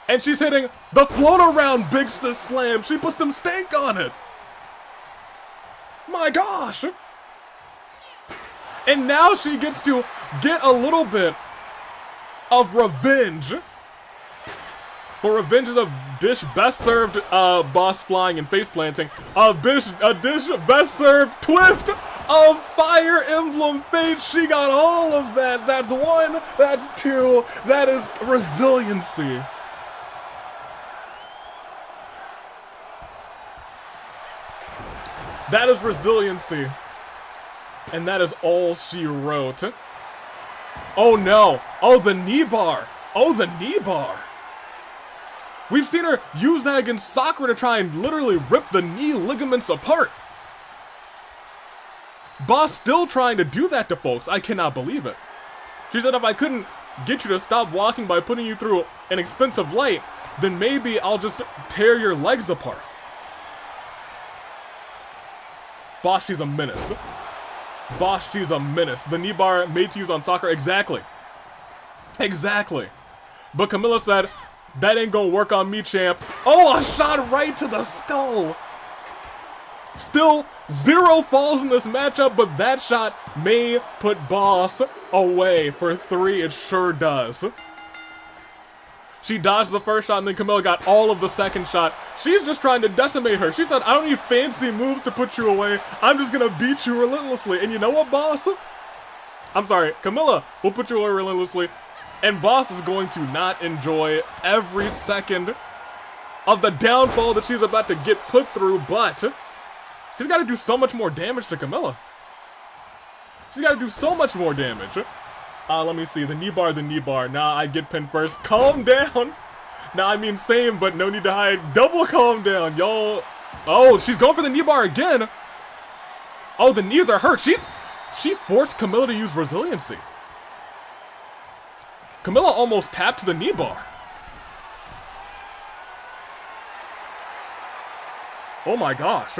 and she's hitting the float around Big Sis Slam. She puts some stank on it. My gosh! And now she gets to get a little bit of revenge. But revenge is a dish best served Boss flying and face planting. A dish best served twist of Fire Emblem Fate. She got all of that. That's one, that's two, that is resiliency. That is resiliency. And that is all she wrote. Oh no. Oh, the knee bar. Oh, the knee bar. We've seen her use that against Sakura to try and literally rip the knee ligaments apart. Boss still trying to do that to folks. I cannot believe it. She said if I couldn't get you to stop walking by putting you through an expensive light, then maybe I'll just tear your legs apart. Boss, she's a menace. Boss, she's a menace. The knee bar made to use on Sakura. Exactly. Exactly. But Camilla said, that ain't gonna work on me, champ. Oh, a shot right to the skull. Still, 0 falls in this matchup, but that shot may put Boss away for 3. It sure does. She dodged the first shot, and then Camilla got all of the second shot. She's just trying to decimate her. She said, I don't need fancy moves to put you away. I'm just gonna beat you relentlessly. And you know what, Boss? I'm sorry, Camilla will put you away relentlessly. And Boss is going to not enjoy every second of the downfall that she's about to get put through, but she's got to do so much more damage to Camilla. She's got to do so much more damage. Let me see. The knee bar. Nah, I get pinned first. Calm down. Nah, I mean same, but no need to hide. Double calm down, y'all. Oh, she's going for the knee bar again. Oh, the knees are hurt. She forced Camilla to use resiliency. Camilla almost tapped to the knee bar. Oh my gosh.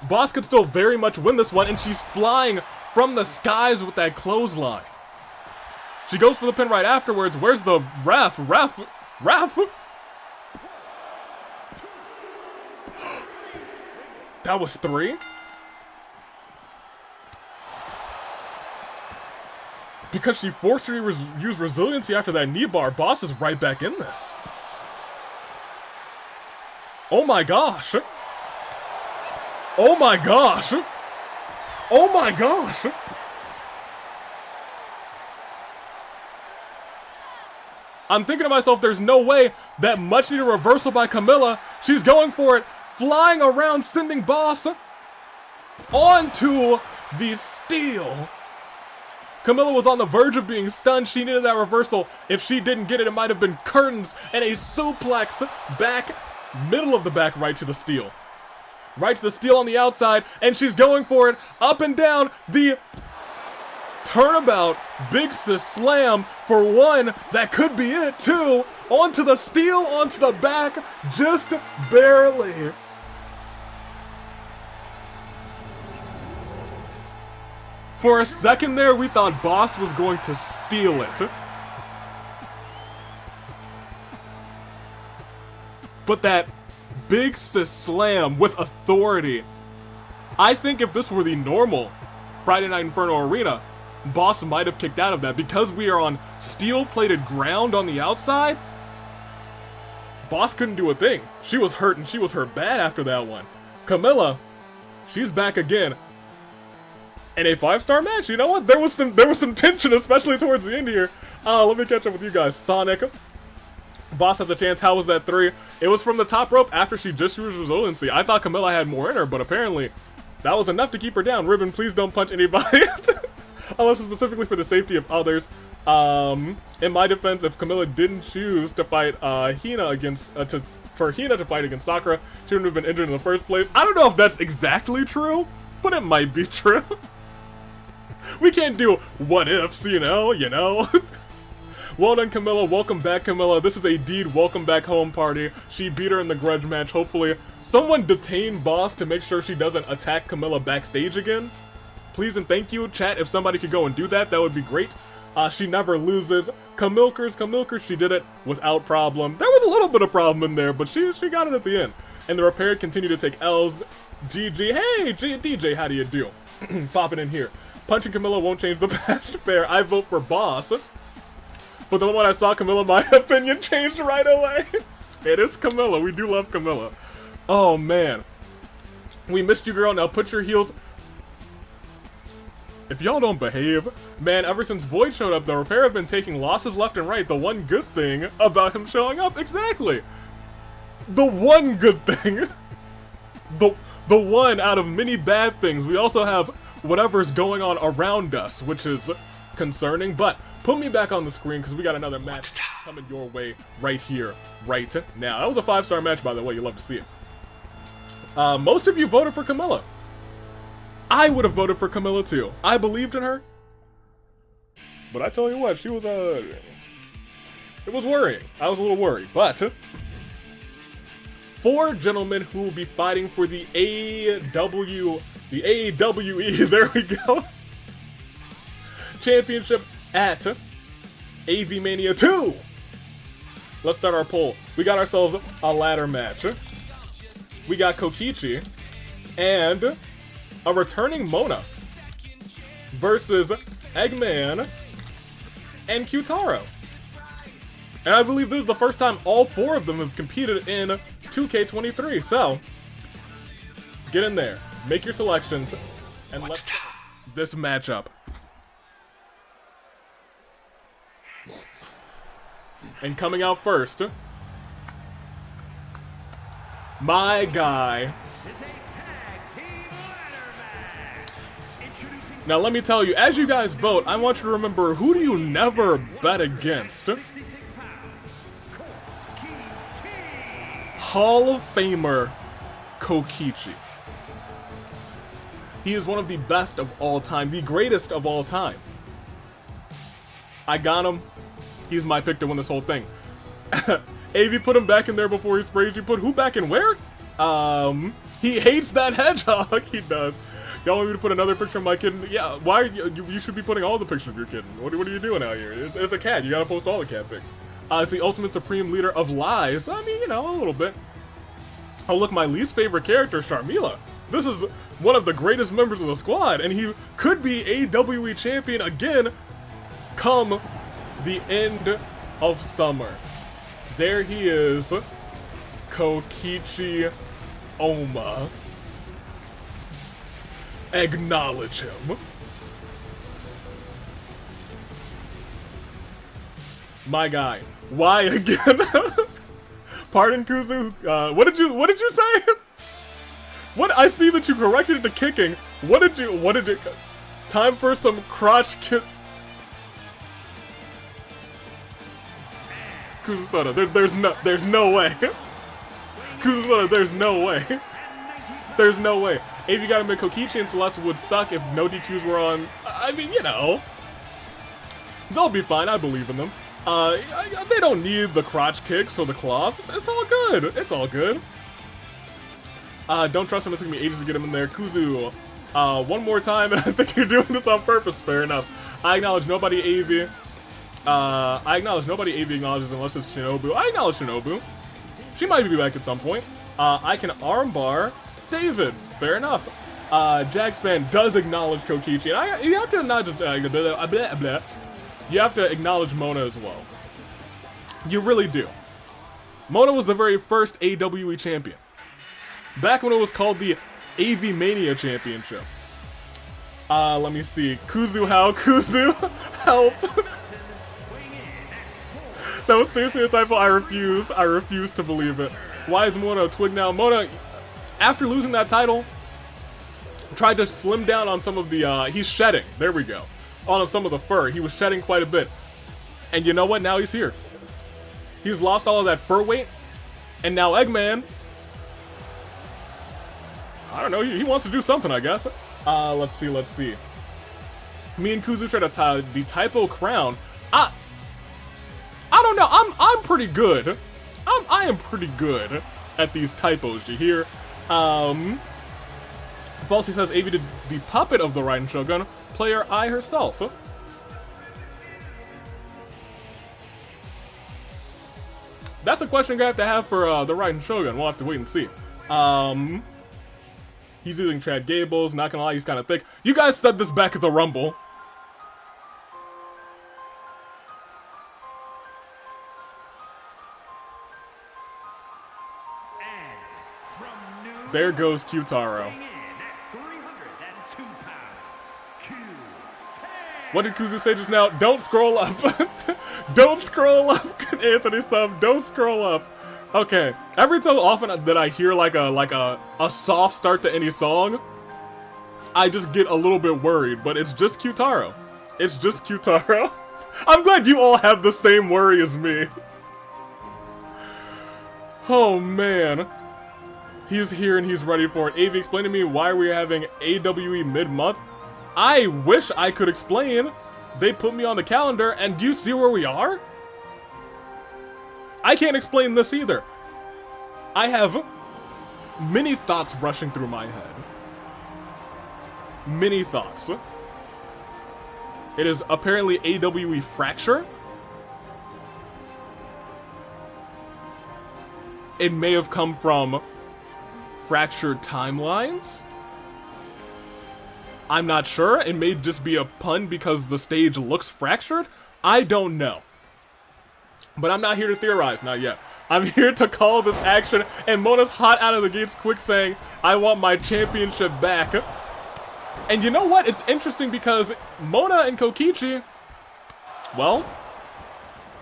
Boss could still very much win this one, and she's flying from the skies with that clothesline. She goes for the pin right afterwards. Where's the ref? Ref! That was 3? Because she forced her to use resiliency after that knee bar, Boss is right back in this. Oh my gosh. Oh my gosh. Oh my gosh. I'm thinking to myself, there's no way that much needed reversal by Camilla. She's going for it, flying around, sending Boss onto the steel. Camilla was on the verge of being stunned. She needed that reversal. If she didn't get it, it might have been curtains and a suplex back, middle of the back, right to the steel. Right to the steel on the outside, and she's going for it, up and down, the turnabout, Big Sis Slam for 1, that could be it, 2, onto the steel, onto the back, just barely. For a second there, we thought Boss was going to steal it. But that Big Sis Slam with authority. I think if this were the normal Friday Night Inferno arena, Boss might have kicked out of that. Because we are on steel-plated ground on the outside, Boss couldn't do a thing. She was hurt, and she was hurt bad after that one. Camilla, she's back again. And a 5-star match, you know what? There was some tension, especially towards the end here. Let me catch up with you guys. Sonic. Boss has a chance. How was that 3? It was from the top rope after she just used resiliency. I thought Camilla had more in her, but apparently that was enough to keep her down. Ribbon, please don't punch anybody. Unless it's specifically for the safety of others. In my defense, if Camilla didn't choose to fight Hina against for Hina to fight against Sakura, she wouldn't have been injured in the first place. I don't know if that's exactly true, but it might be true. We can't do what ifs, you know. Well done, Camilla. Welcome back, Camilla. This is indeed welcome back home party. She beat her in the grudge match. Hopefully, someone detain boss to make sure she doesn't attack Camilla backstage again. Please and thank you, chat. If somebody could go and do that, that would be great. She never loses. Camilkers, she did it without problem. There was a little bit of problem in there, but she got it at the end. And the repaired continue to take L's. GG. Hey, DJ, how do you do? Popping in here. Punching Camilla won't change the past. Fair. I vote for boss. But the moment I saw Camilla, my opinion changed right away. It is Camilla. We do love Camilla. Oh, man. We missed you, girl. Now put your heels... If y'all don't behave, man, ever since Void showed up, the repair have been taking losses left and right. The one good thing about him showing up, exactly. The one good thing. The one out of many bad things. We also have whatever's going on around us, which is concerning, but put me back on the screen because we got another match coming your way right here, right now. That was a 5-star match, by the way. You love to see it. Most of you voted for Camilla. I would have voted for Camilla too. I believed in her. But I tell you what, she was, it was worrying. I was a little worried. But 4 gentlemen who will be fighting for the AWE, there we go, championship at AV Mania 2. Let's start our poll. We got ourselves a ladder match. We got Kokichi and a returning Mona versus Eggman and Q-Tarro. And I believe this is the first time all 4 of them have competed in 2K23. So, get in there, make your selections, and let's start this matchup. And coming out first, my guy. Now let me tell you, as you guys vote, I want you to remember, who do you never bet against? Hall of Famer Kokichi. He is one of the best of all time, the greatest of all time. I got him. He's my pick to win this whole thing. AV, put him back in there before he sprays you. Put who back in where? He hates that hedgehog. He does. Y'all want me to put another picture of my kitten? Yeah, why are you should be putting all the pictures of your kitten. What are you doing out here? It's a cat. You gotta post all the cat pics. It's the ultimate supreme leader of lies. I mean, you know, a little bit. Oh, look, my least favorite character, Sharmila. This is one of the greatest members of the squad, and he could be AWE champion again come the end of summer. There he is, Kokichi Oma. Acknowledge him. My guy. Why again? Pardon, Kuzu. What did you say? What? I see that you corrected it to kicking. What did you? Time for some crotch kick. Kuzu-sana, there's no way. Kuzu-sana, there's no way. There's no way. If you got him in Kokichi and Celeste would suck if no DQs were on. I mean, you know. They'll be fine, I believe in them. They don't need the crotch kicks or the claws. It's all good. It's all good. Don't trust him. It took me ages to get him in there. Kuzu, one more time, and I think you're doing this on purpose. Fair enough. I acknowledge nobody AV. I acknowledge nobody AV acknowledges unless it's Shinobu. I acknowledge Shinobu. She might be back at some point. I can armbar David. Fair enough. Jags fan does acknowledge Kokichi, and you have to acknowledge. You have to acknowledge Mona as well. You really do. Mona was the very first AWE champion. Back when it was called the AV Mania Championship. Let me see. Kuzu, how? Kuzu, help. That was seriously a typo. I refuse. I refuse to believe it. Why is Mona a twig now? Mona, after losing that title, tried to slim down on some of the, he's shedding. There we go. On some of the fur. He was shedding quite a bit. And you know what? Now he's here. He's lost all of that fur weight. And now Eggman, I don't know, he wants to do something, I guess. Let's see. Me and Kuzu shared the typo crown. pretty good. I am pretty good at these typos, you hear? Falsey says Avi did the puppet of the Raiden Shogun, player I herself. That's a question you have to have for the Raiden Shogun. We'll have to wait and see. He's using Chad Gables. Not gonna lie, he's kind of thick. You guys said this back at the Rumble. There goes Q-Tarro. What did Kuzu say just now? Don't scroll up. Don't scroll up, Anthony Sub. Don't scroll up. Okay. Every so often that I hear like a soft start to any song, I just get a little bit worried. But it's just Q-Tarro. It's just Q-Tarro. I'm glad you all have the same worry as me. Oh man. He's here and he's ready for it. AV, explain to me why we're having AWE mid-month. I wish I could explain. They put me on the calendar, and do you see where we are? I can't explain this either. I have many thoughts rushing through my head. Many thoughts. It is apparently AWE Fracture. It may have come from Fractured Timelines. I'm not sure. It may just be a pun because the stage looks fractured. I don't know. But I'm not here to theorize, not yet. I'm here to call this action, and Mona's hot out of the gates quick saying, I want my championship back. And you know what? It's interesting because Mona and Kokichi, well,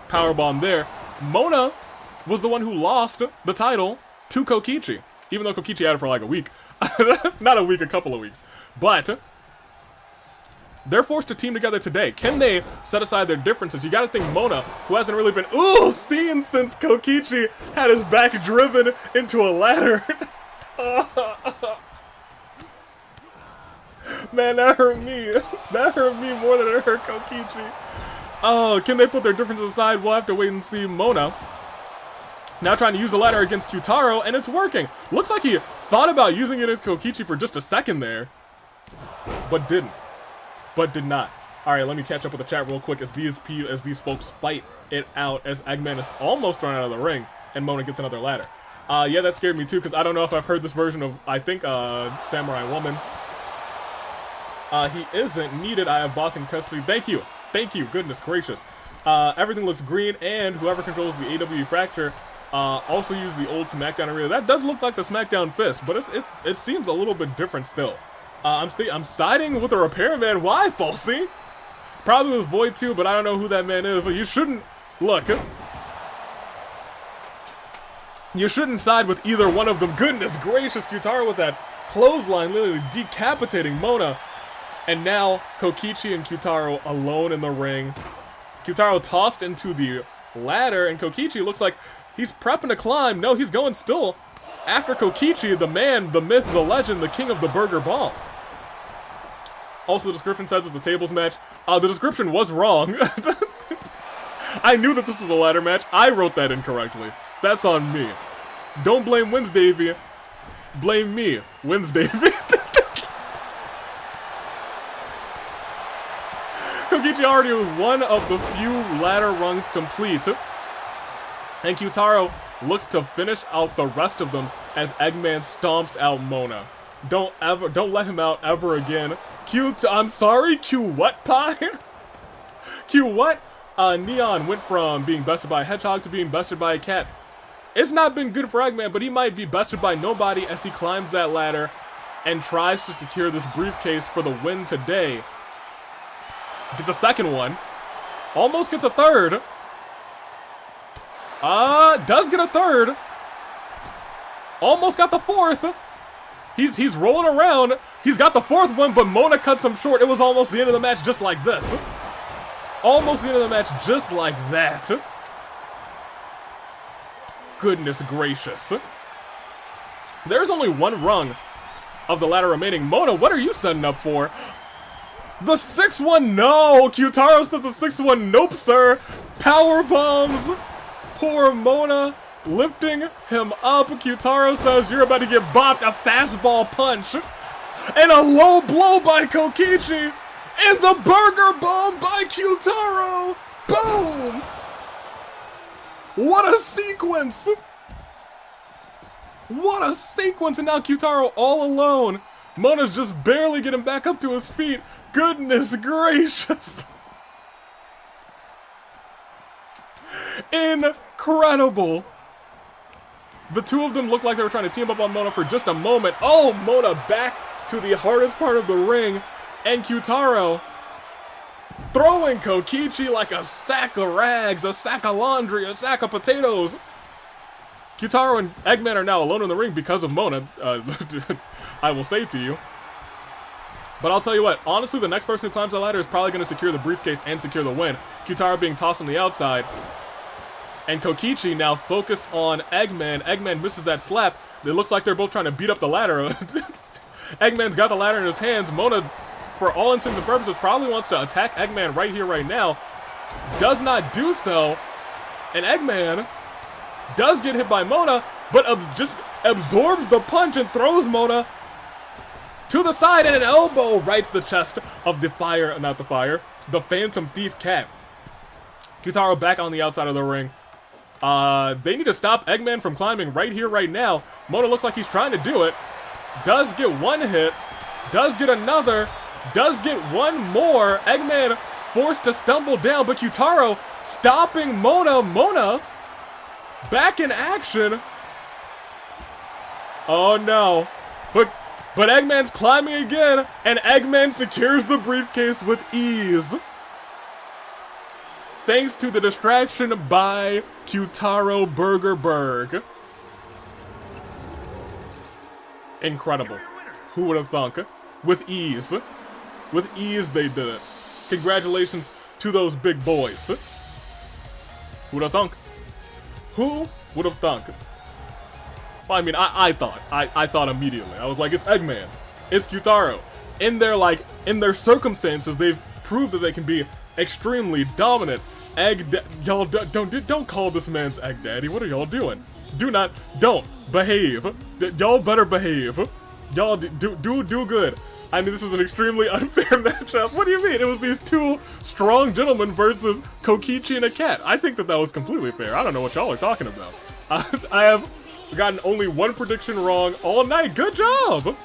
powerbomb there. Mona was the one who lost the title to Kokichi. Even though Kokichi had it for like a week. Not a week, a couple of weeks. But they're forced to team together today. Can they set aside their differences? You gotta think Mona, who hasn't really been, seen since Kokichi had his back driven into a ladder. Man, that hurt me. That hurt me more than it hurt Kokichi. Oh, can they put their differences aside? We'll have to wait and see. Mona now trying to use the ladder against Q-Tarro, and it's working. Looks like he thought about using it as Kokichi for just a second there, but didn't. But did not. All right, let me catch up with the chat real quick as these folks fight it out as Eggman is almost thrown out of the ring and Mona gets another ladder. Yeah, that scared me too because I don't know if I've heard this version of, I think, Samurai Woman. He isn't needed. I have boss in custody. Thank you. Thank you. Goodness gracious. Everything looks green, and whoever controls the AW Fracture also use the old SmackDown arena. That does look like the SmackDown fist, but it seems a little bit different still. I'm siding with the repairman. Why, Falsey? Probably with Void too, but I don't know who that man is. So you shouldn't look. You shouldn't side with either one of them. Goodness gracious, Q-Tarro with that clothesline, literally decapitating Mona. And now Kokichi and Q-Tarro alone in the ring. Q-Tarro tossed into the ladder, and Kokichi looks like he's prepping to climb. No, he's going still after Kokichi, the man, the myth, the legend, the king of the burger bomb. Also, the description says it's a tables match. The description was wrong. I knew that this was a ladder match. I wrote that incorrectly. That's on me. Don't blame Wednesdavy. Blame me, Wednesdavy. Kokichi already was one of the few ladder rungs complete. And Q-Tarro looks to finish out the rest of them as Eggman stomps out Mona. Don't let him out ever again. I'm sorry, Q what, Pie? Q what? Neon went from being bested by a hedgehog to being bested by a cat. It's not been good for Eggman, but he might be bested by nobody as he climbs that ladder and tries to secure this briefcase for the win today. Gets a second one. Almost gets a third. Does get a third. Almost got the fourth. He's rolling around. He's got the fourth one, but Mona cuts him short. It was almost the end of the match just like this. Almost the end of the match just like that. Goodness gracious. There's only one rung of the ladder remaining. Mona, what are you setting up for? The 6-1, no! Q-Tarro says the 6-1, nope, sir. Power bombs Poor Mona lifting him up. Q-Tarro says, you're about to get bopped. A fastball punch. And a low blow by Kokichi. And the burger bomb by Q-Tarro. Boom! What a sequence! What a sequence! And now Q-Tarro all alone. Mona's just barely getting back up to his feet. Goodness gracious! Incredible! The two of them looked like they were trying to team up on Mona for just a moment. Oh, Mona back to the hardest part of the ring. And Q-Tarro throwing Kokichi like a sack of rags, a sack of laundry, a sack of potatoes. Q-Tarro and Eggman are now alone in the ring because of Mona, I will say to you. But I'll tell you what, honestly, the next person who climbs the ladder is probably going to secure the briefcase and secure the win. Q-Tarro being tossed on the outside. And Kokichi now focused on Eggman. Eggman misses that slap. It looks like they're both trying to beat up the ladder. Eggman's got the ladder in his hands. Mona, for all intents and purposes, probably wants to attack Eggman right here, right now. Does not do so. And Eggman does get hit by Mona, but just absorbs the punch and throws Mona to the side, and an elbow rights the chest of the Phantom Thief Cat. Q-Tarro back on the outside of the ring. They need to stop Eggman from climbing right here, right now. Mona looks like he's trying to do it. Does get one hit. Does get another. Does get one more. Eggman forced to stumble down, but Q-Tarro stopping Mona. Mona back in action. Oh no. But Eggman's climbing again, and Eggman secures the briefcase with ease. Thanks to the distraction by Q-Tarro Burgerberg. Incredible. Who would have thunk? With ease. With ease they did it. Congratulations to those big boys. Who would have thunk? Who would have thunk? Well, I mean, I thought immediately. I was like, it's Eggman. It's Q-Tarro. In their circumstances, they've proved that they can be extremely dominant. Y'all don't call this man's Egg Daddy. What are y'all doing? Don't behave. Y'all better behave. Y'all do good. I mean, this is an extremely unfair matchup. What do you mean? It was these two strong gentlemen versus Kokichi and a cat. I think that was completely fair. I don't know what y'all are talking about. I have gotten only one prediction wrong all night. Good job.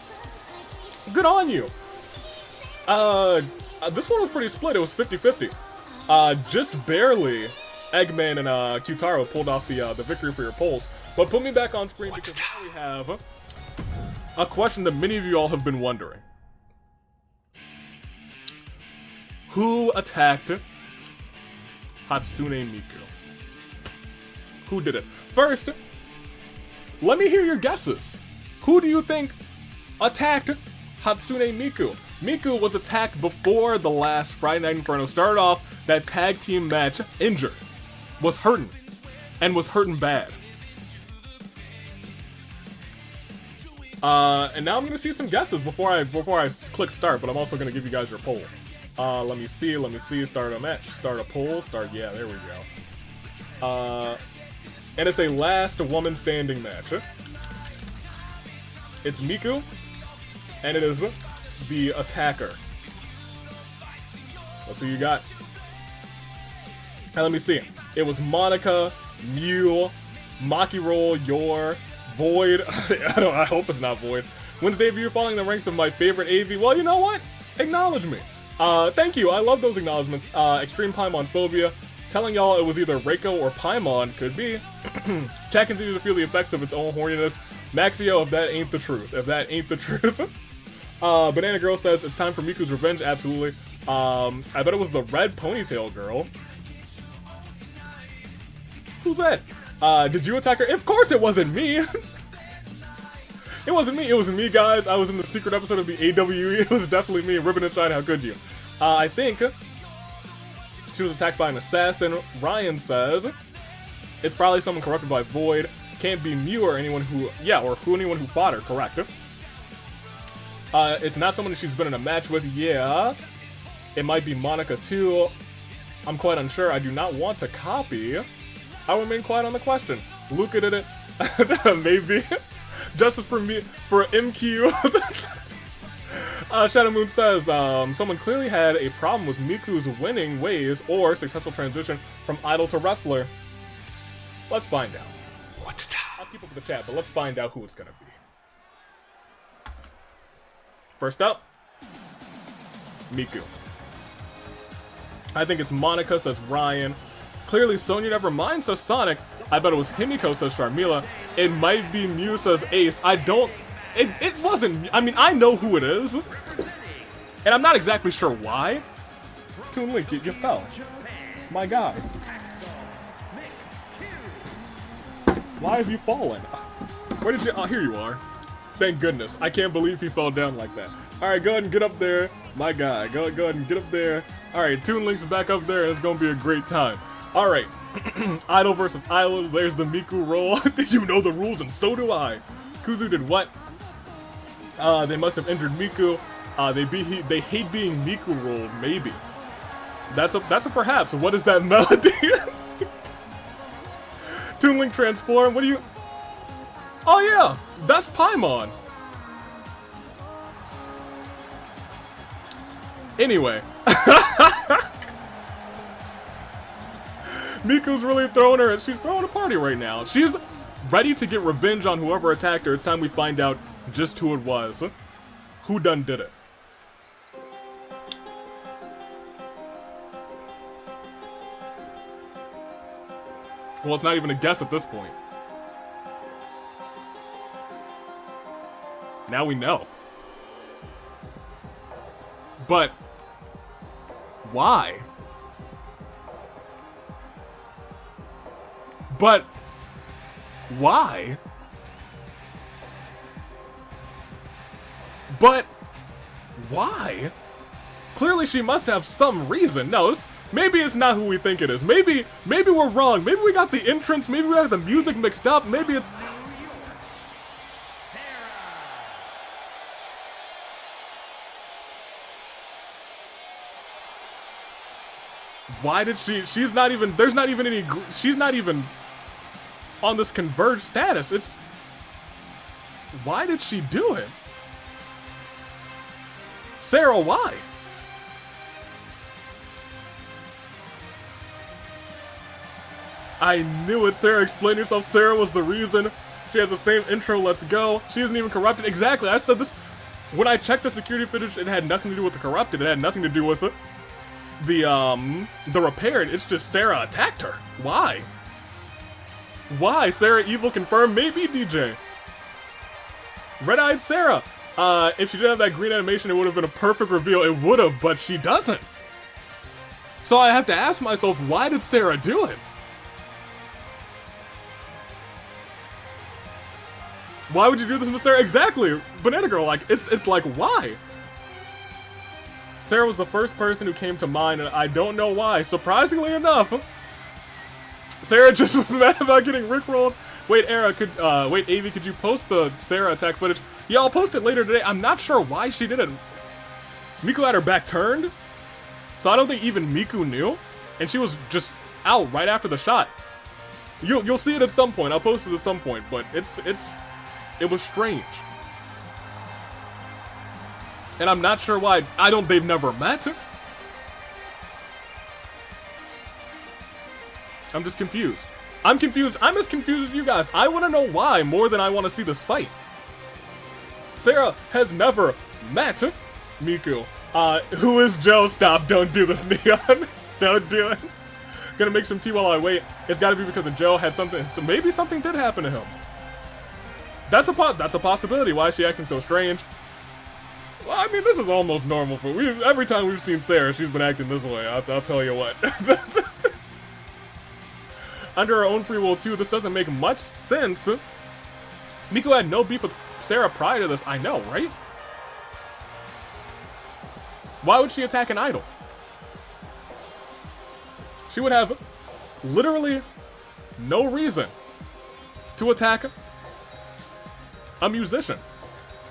Good on you. This one was pretty split. It was 50-50. Just barely, Eggman and Q-Tarro pulled off the victory for your polls. But put me back on screen because now we have a question that many of you all have been wondering. Who attacked Hatsune Miku? Who did it? First, let me hear your guesses. Who do you think attacked Hatsune Miku? Miku was attacked before the last Friday Night Inferno started off that tag team match injured. Was hurting. And was hurting bad. And now I'm gonna see some guesses before I click start, but I'm also gonna give you guys your poll. Let me see, start a match, start a poll, yeah, there we go. And it's a last woman standing match. It's Miku, and it is the attacker. Let's see who you got. And let me see. It was Monica, Mew, Maki Roll, Yor, Void. I hope it's not Void. Wednesday view following the ranks of my favorite AV. Well, you know what? Acknowledge me. Thank you. I love those acknowledgements. Extreme Paimon Phobia. Telling y'all it was either Reiko or Paimon. Could be. Chat continues to feel the effects of its own horniness. Maxio, if that ain't the truth. If that ain't the truth. Banana Girl says it's time for Miku's revenge. Absolutely. I bet it was the red ponytail girl. Who's that? Did you attack her? Of course it wasn't me! It wasn't me, it was me, guys. I was in the secret episode of the AWE. It was definitely me. Ribbon and Shine, how could you? I think she was attacked by an assassin. Ryan says it's probably someone corrupted by Void. Can't be Mew or anyone who, anyone who fought her, correct? It's not someone she's been in a match with, yeah. It might be Monica too. I'm quite unsure. I do not want to copy. I remain quiet on the question. Luca did it. Maybe. Justice for me, for MQ. Shadow Moon says, someone clearly had a problem with Miku's winning ways or successful transition from idol to wrestler. Let's find out. I'll keep up with the chat, but let's find out who it's gonna be. First up, Miku. I think it's Monica, says Ryan. Clearly Sonya never mind, says Sonic. I bet it was Himiko, says Sharmila. It might be Mew, says Ace. I don't... It wasn't... I mean, I know who it is. And I'm not exactly sure why. Toon Link, you fell. My God. Why have you fallen? Where did you... Oh, here you are. Thank goodness. I can't believe he fell down like that. Alright, go ahead and get up there. My guy, go ahead and get up there. Alright, Toon Link's back up there and it's gonna be a great time. Alright. Idol versus Idol. There's the Miku roll. You know the rules and so do I. Kuzu did what? They must have injured Miku. They hate being Miku rolled, maybe. That's a perhaps. What is that melody? Toon Link transform, what do you... Oh yeah, that's Paimon. Anyway. Miku's really throwing her, she's throwing a party right now. She's ready to get revenge on whoever attacked her. It's time we find out just who it was. Who done did it? Well, it's not even a guess at this point. Now we know. But why? But why? But why? Clearly she must have some reason. No, maybe it's not who we think it is. Maybe we're wrong. Maybe we got the entrance, maybe we got the music mixed up, maybe it's... Why did she's not even, there's not even any, she's not even on this converged status. It's, why did she do it? Sarah, why? I knew it. Sarah, explain yourself. Sarah was the reason. She has the same intro, let's go. She isn't even corrupted. Exactly, I said this, when I checked the security footage, it had nothing to do with the corrupted. It had nothing to do with it. The repaired. It's just Sarah attacked her. Why? Why? Sarah evil confirmed? Maybe DJ. Red-eyed Sarah. If she did have that green animation, it would have been a perfect reveal. It would have, but she doesn't. So I have to ask myself, why did Sarah do it? Why would you do this with Sarah? Exactly. Banana Girl, like, it's like, why? Sarah was the first person who came to mind, and I don't know why. Surprisingly enough, Sarah just was mad about getting rickrolled. Wait, wait, Avi, could you post the Sarah attack footage? Yeah, I'll post it later today. I'm not sure why she did it. Miku had her back turned, so I don't think even Miku knew, and she was just out right after the shot. You'll see it at some point. I'll post it at some point, but it was strange. And I'm not sure why. They've never met. I'm just confused. I'm confused. I'm as confused as you guys. I want to know why more than I want to see this fight. Sarah has never met Miku. Who is Joe? Stop. Don't do this, Neon. Don't do it. Gonna make some tea while I wait. It's gotta be because of Joe had something. So maybe something did happen to him. That's a possibility. Why is she acting so strange? Well, I mean, this is almost normal for every time we've seen Sarah, she's been acting this way. I'll tell you what. Under her own free will too, this doesn't make much sense. Miku had no beef with Sarah prior to this. I know, right? Why would she attack an idol? She would have literally no reason to attack a musician.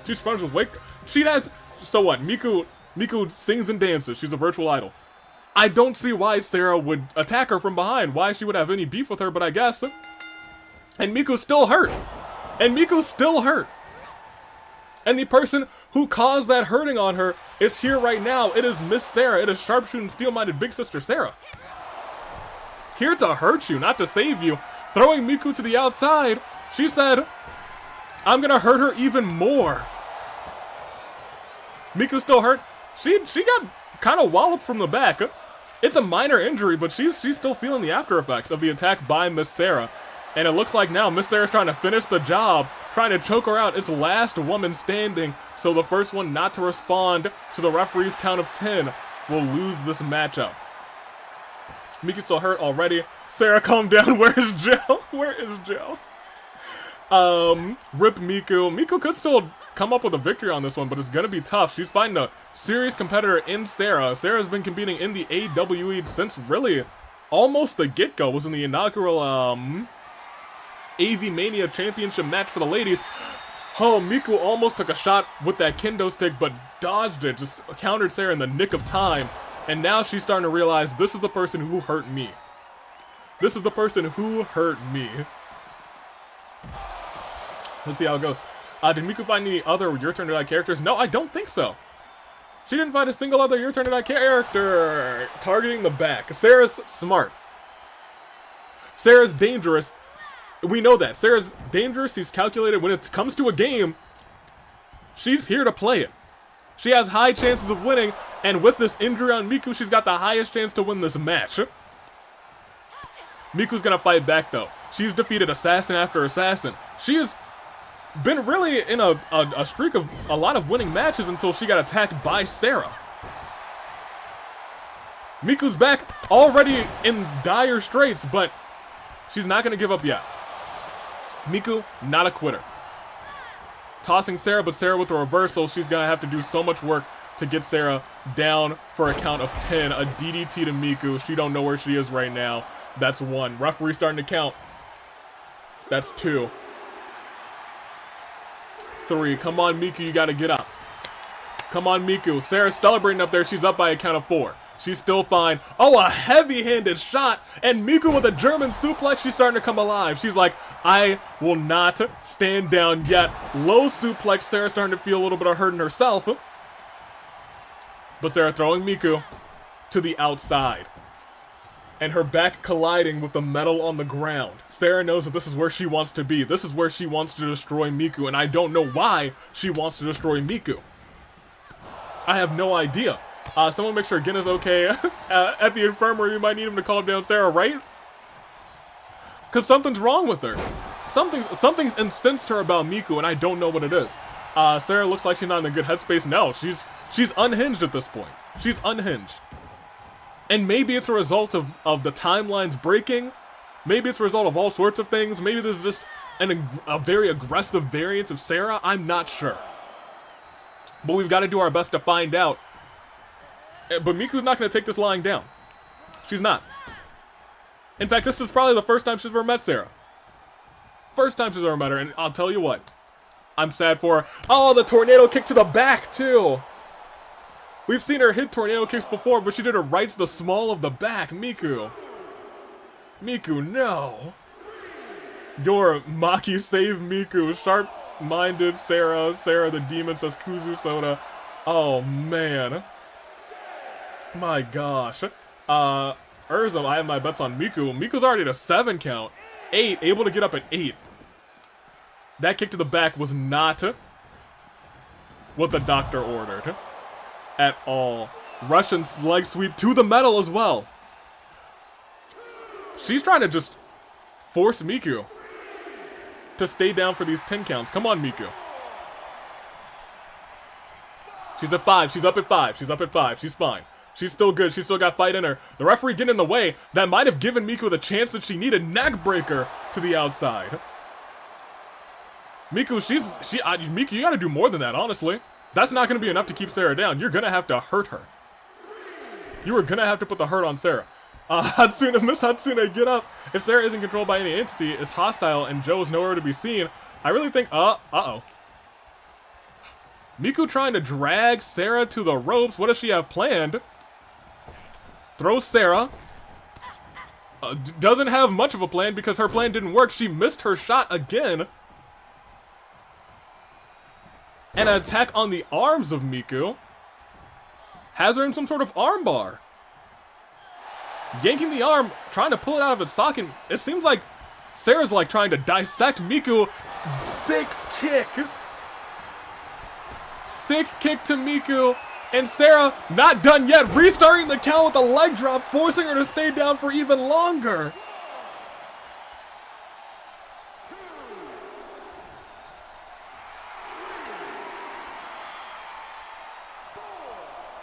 She's friends with Wake. She has. So what? Miku sings and dances. She's a virtual idol. I don't see why Sarah would attack her from behind, why she would have any beef with her, but I guess. And Miku's still hurt. And Miku's still hurt. And the person who caused that hurting on her is here right now. It is Miss Sarah. It is sharpshooting, steel-minded big sister Sarah. Here to hurt you, not to save you. Throwing Miku to the outside, she said, I'm gonna hurt her even more. Miku's still hurt. She got kind of walloped from the back. It's a minor injury, but she's still feeling the after effects of the attack by Miss Sarah. And it looks like now Miss Sarah's trying to finish the job, trying to choke her out. It's last woman standing, so the first one not to respond to the referee's count of 10 will lose this matchup. Miku's still hurt already. Sarah, calm down. Where is Jill? Where is Jill? Rip Miku. Miku could still come up with a victory on this one, but it's gonna be tough. She's fighting a serious competitor in Sarah. Sarah's been competing in the AWE since really almost the get-go. Was in the inaugural AV Mania Championship match for the ladies. Oh, Miku almost took a shot with that kendo stick, but dodged it. Just countered Sarah in the nick of time. And now she's starting to realize this is the person who hurt me. This is the person who hurt me. Let's see how it goes. Did Miku find any other Your Turn to Die characters? No, I don't think so. She didn't find a single other Your Turn to Die character. Targeting the back. Sarah's smart. Sarah's dangerous. We know that. Sarah's dangerous. She's calculated. When it comes to a game, she's here to play it. She has high chances of winning, and with this injury on Miku, she's got the highest chance to win this match. Miku's gonna fight back, though. She's defeated assassin after assassin. She has been really in a streak of a lot of winning matches until she got attacked by Sarah. Miku's back, already in dire straits, but she's not gonna give up yet. Miku, not a quitter. Tossing Sarah, but Sarah with the reversal. She's gonna have to do so much work to get Sarah down for a count of 10. A DDT to Miku. She don't know where she is right now. That's 1. Referee starting to count. That's 2. 3. Come on, Miku, you gotta get up. Come on, Miku. Sarah's celebrating up there. She's up by a count of 4. She's still fine. Oh, a heavy-handed shot. And Miku with a German suplex. She's starting to come alive. She's like, I will not stand down yet. Low suplex. Sarah's starting to feel a little bit of hurting herself. But Sarah throwing Miku to the outside. And her back colliding with the metal on the ground. Sarah knows that this is where she wants to be. This is where she wants to destroy Miku. And I don't know why she wants to destroy Miku. I have no idea. Someone make sure Gin is okay at the infirmary. We might need him to calm down Sarah, right? Because something's wrong with her. Something's incensed her about Miku, and I don't know what it is. Sarah looks like she's not in a good headspace. No, she's unhinged at this point. She's unhinged. And maybe it's a result of the timelines breaking. Maybe it's a result of all sorts of things. Maybe this is just a very aggressive variant of Sarah. I'm not sure. But we've got to do our best to find out. But Miku's not going to take this lying down. She's not. In fact, this is probably the first time she's ever met Sarah. First time she's ever met her, and I'll tell you what. I'm sad for her. Oh, the tornado kick to the back, too. We've seen her hit tornado kicks before, but she did it right to the small of the back. Miku. Miku, no. Your Maki save Miku. Sharp-minded Sarah. Sarah the demon says Kuzu Soda. Oh, man. My gosh. Urzum, I have my bets on Miku. Miku's already at a 7 count. 8, able to get up at 8. That kick to the back was not what the doctor ordered. At all. Russian leg sweep to the metal as well. She's trying to just force Miku to stay down for these 10 counts. Come on, Miku. She's at 5. She's up at 5. She's up at 5. She's fine. She's still good. She's still got fight in her. The referee getting in the way. That might have given Miku the chance that she needed. Neck breaker to the outside. Miku, Miku, you gotta do more than that, honestly. That's not gonna be enough to keep Sarah down. You're gonna have to hurt her. You are gonna have to put the hurt on Sarah. Hatsune, Miss Hatsune, get up. If Sarah isn't controlled by any entity, is hostile, and Joe is nowhere to be seen, I really think, uh-oh. Miku trying to drag Sarah to the ropes. What does she have planned? Throws Sarah. Doesn't have much of a plan because her plan didn't work. She missed her shot again. And an attack on the arms of Miku. Has her in some sort of arm bar. Yanking the arm, trying to pull it out of its socket. It seems like Sarah's like trying to dissect Miku. Sick kick. Sick kick to Miku. And Sarah, not done yet, restarting the count with a leg drop, forcing her to stay down for even longer.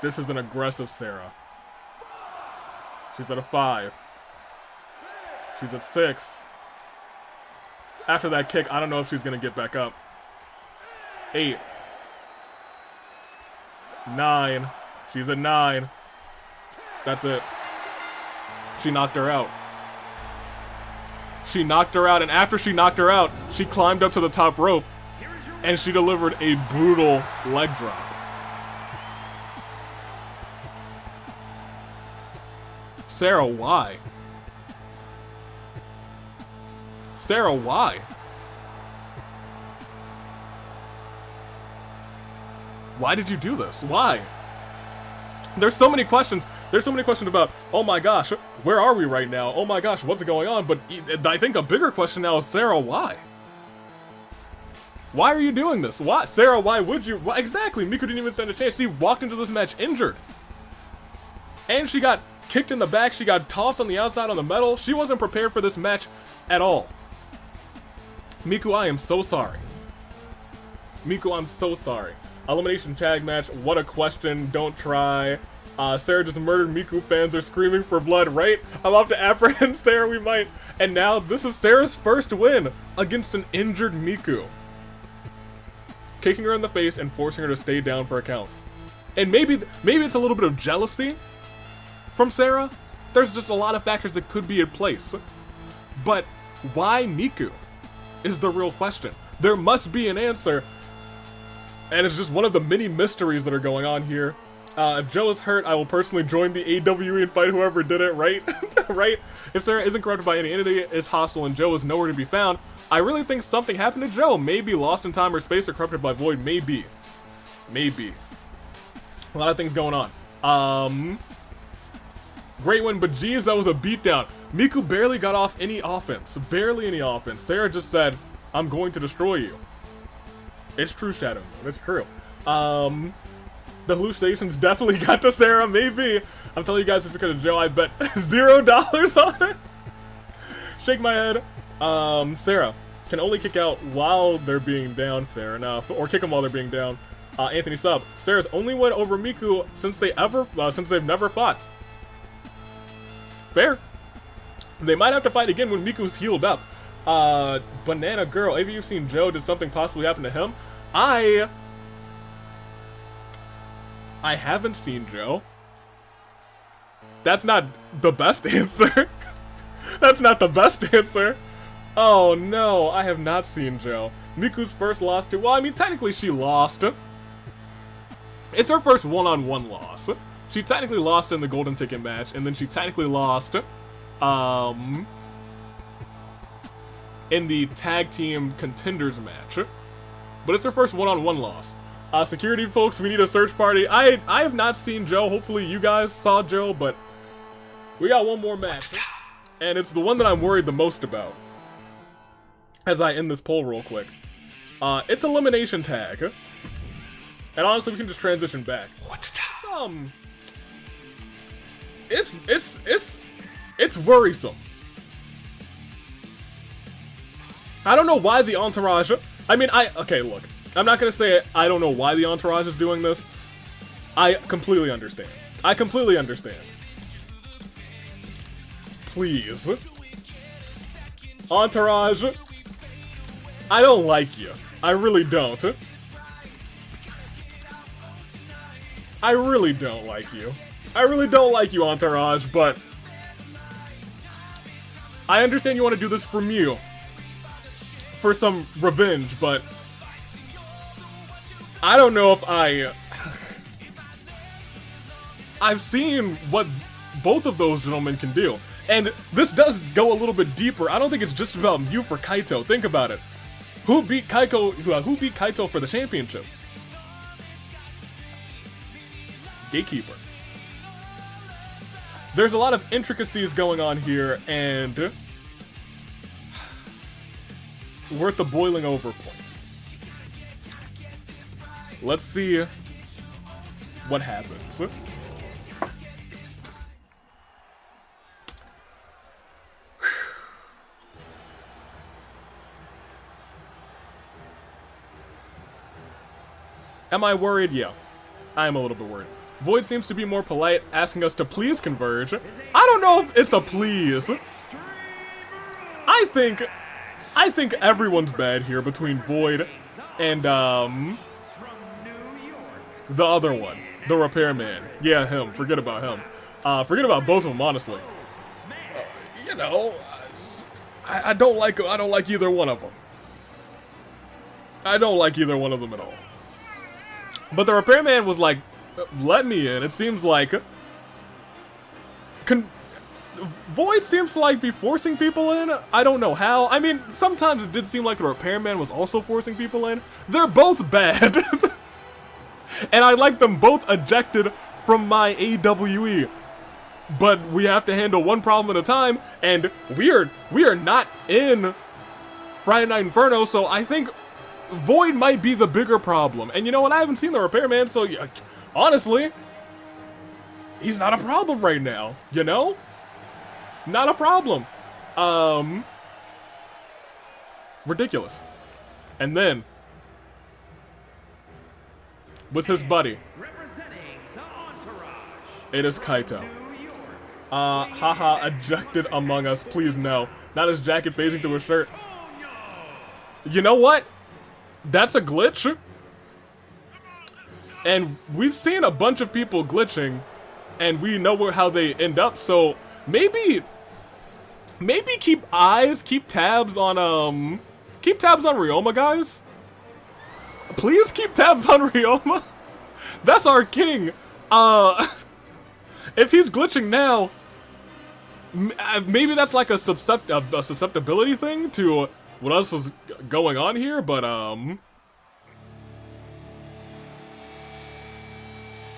This is an aggressive Sarah. She's at a 5. She's at 6. After that kick, I don't know if she's gonna get back up. 8. 9. She's at 9. That's it. She knocked her out. She knocked her out, and after she knocked her out, she climbed up to the top rope, and she delivered a brutal leg drop. Sarah, why? Sarah, why? Why did you do this? Why? There's so many questions. There's so many questions about, oh my gosh, where are we right now? Oh my gosh, what's going on? But I think a bigger question now is, Sarah, why? Why are you doing this? Why? Sarah, why would you? Why? Exactly, Miku didn't even stand a chance. She walked into this match injured. And she got kicked in the back. She got tossed on the outside on the metal. She wasn't prepared for this match at all. Miku, I am so sorry. Miku, I'm so sorry. Elimination tag match, what a question, don't try. Sarah just murdered Miku, fans are screaming for blood, right? I'm off to apprehend Sarah, we might. And now, this is Sarah's first win against an injured Miku. Kicking her in the face and forcing her to stay down for a count. And maybe it's a little bit of jealousy from Sarah. There's just a lot of factors that could be in place. But why Miku is the real question. There must be an answer. And it's just one of the many mysteries that are going on here. If Joe is hurt, I will personally join the AWE and fight whoever did it, right? Right? If Sarah isn't corrupted by any entity, is hostile, and Joe is nowhere to be found, I really think something happened to Joe. Maybe lost in time or space or corrupted by void. Maybe. Maybe. A lot of things going on. Great win, but geez, that was a beatdown. Miku barely got off any offense. Barely any offense. Sarah just said, I'm going to destroy you. It's true, Shadow. It's true. The hallucinations definitely got to Sarah, maybe. I'm telling you guys this because of Joe. I bet $0 on it. Shake my head. Sarah can only kick out while they're being down, fair enough. Or kick them while they're being down. Anthony Sub. Sarah's only win over Miku since they've never fought. Fair. They might have to fight again when Miku's healed up. Banana Girl, have you seen Joe? Did something possibly happen to him? I haven't seen Joe. That's not the best answer. That's not the best answer. Oh no, I have not seen Joe. Miku's first loss to, well, I mean, technically she lost. It's her first one-on-one loss. She technically lost in the golden ticket match, and then she technically lost, in the tag team contenders match. But it's her first one-on-one loss. Security folks, we need a search party. I have not seen Joe. Hopefully you guys saw Joe, but we got one more match. And it's the one that I'm worried the most about. As I end this poll real quick. It's elimination tag. And honestly, we can just transition back. It's worrisome. I don't know why the entourage, okay, look, I'm not gonna say I don't know why the entourage is doing this. I completely understand. Please. Entourage, I don't like you. I really don't. I really don't like you. I really don't like you, Entourage, but I understand you want to do this for Mew. For some revenge, but I don't know if I've seen what both of those gentlemen can do. And this does go a little bit deeper. I don't think it's just about Mew for Kaito. Think about it. Who beat Kaito for the championship? Gatekeeper. There's a lot of intricacies going on here, and we're at the boiling over point. Let's see what happens. Am I worried? Yeah. I am a little bit worried. Void seems to be more polite, asking us to please converge. I don't know if it's a please. I think everyone's bad here between Void and the other one, the repairman. Yeah, him. Forget about him. Forget about both of them, honestly. You know, I don't like either one of them. I don't like either one of them at all. But the repairman was like, let me in. It seems like Void seems to like be forcing people in. I don't know how. I mean, sometimes it did seem like the repairman was also forcing people in. They're both bad. And I like them both ejected from my AWE. But we have to handle one problem at a time, and we are not in Friday Night Inferno, so I think Void might be the bigger problem. And you know what? I haven't seen the repairman, so yeah, honestly, he's not a problem right now, you know? Not a problem. Ridiculous. And then, with his buddy, it is Kaito. Haha, ejected among us, please no. Not his jacket phasing through his shirt. You know what? That's a glitch. And we've seen a bunch of people glitching, and we know how they end up, so maybe keep tabs on Ryoma, guys. Please keep tabs on Ryoma. That's our king. If he's glitching now, maybe that's like a susceptibility thing to what else is going on here, but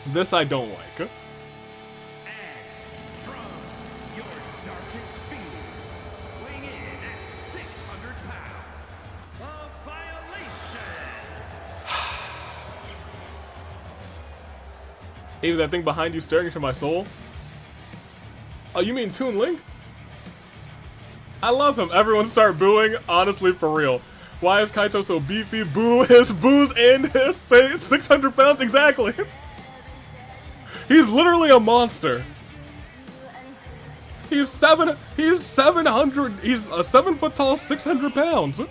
this I don't like. And from your darkest fears, weighing in at 600 pounds, a violation. Maybe that thing behind you staring into my soul? Oh, you mean Toon Link? I love him. Everyone start booing. Honestly, for real. Why is Kaito so beefy? Boo his booze and his 600 pounds exactly. He's literally a monster. He's 700. He's a 7 foot tall, 600 pounds.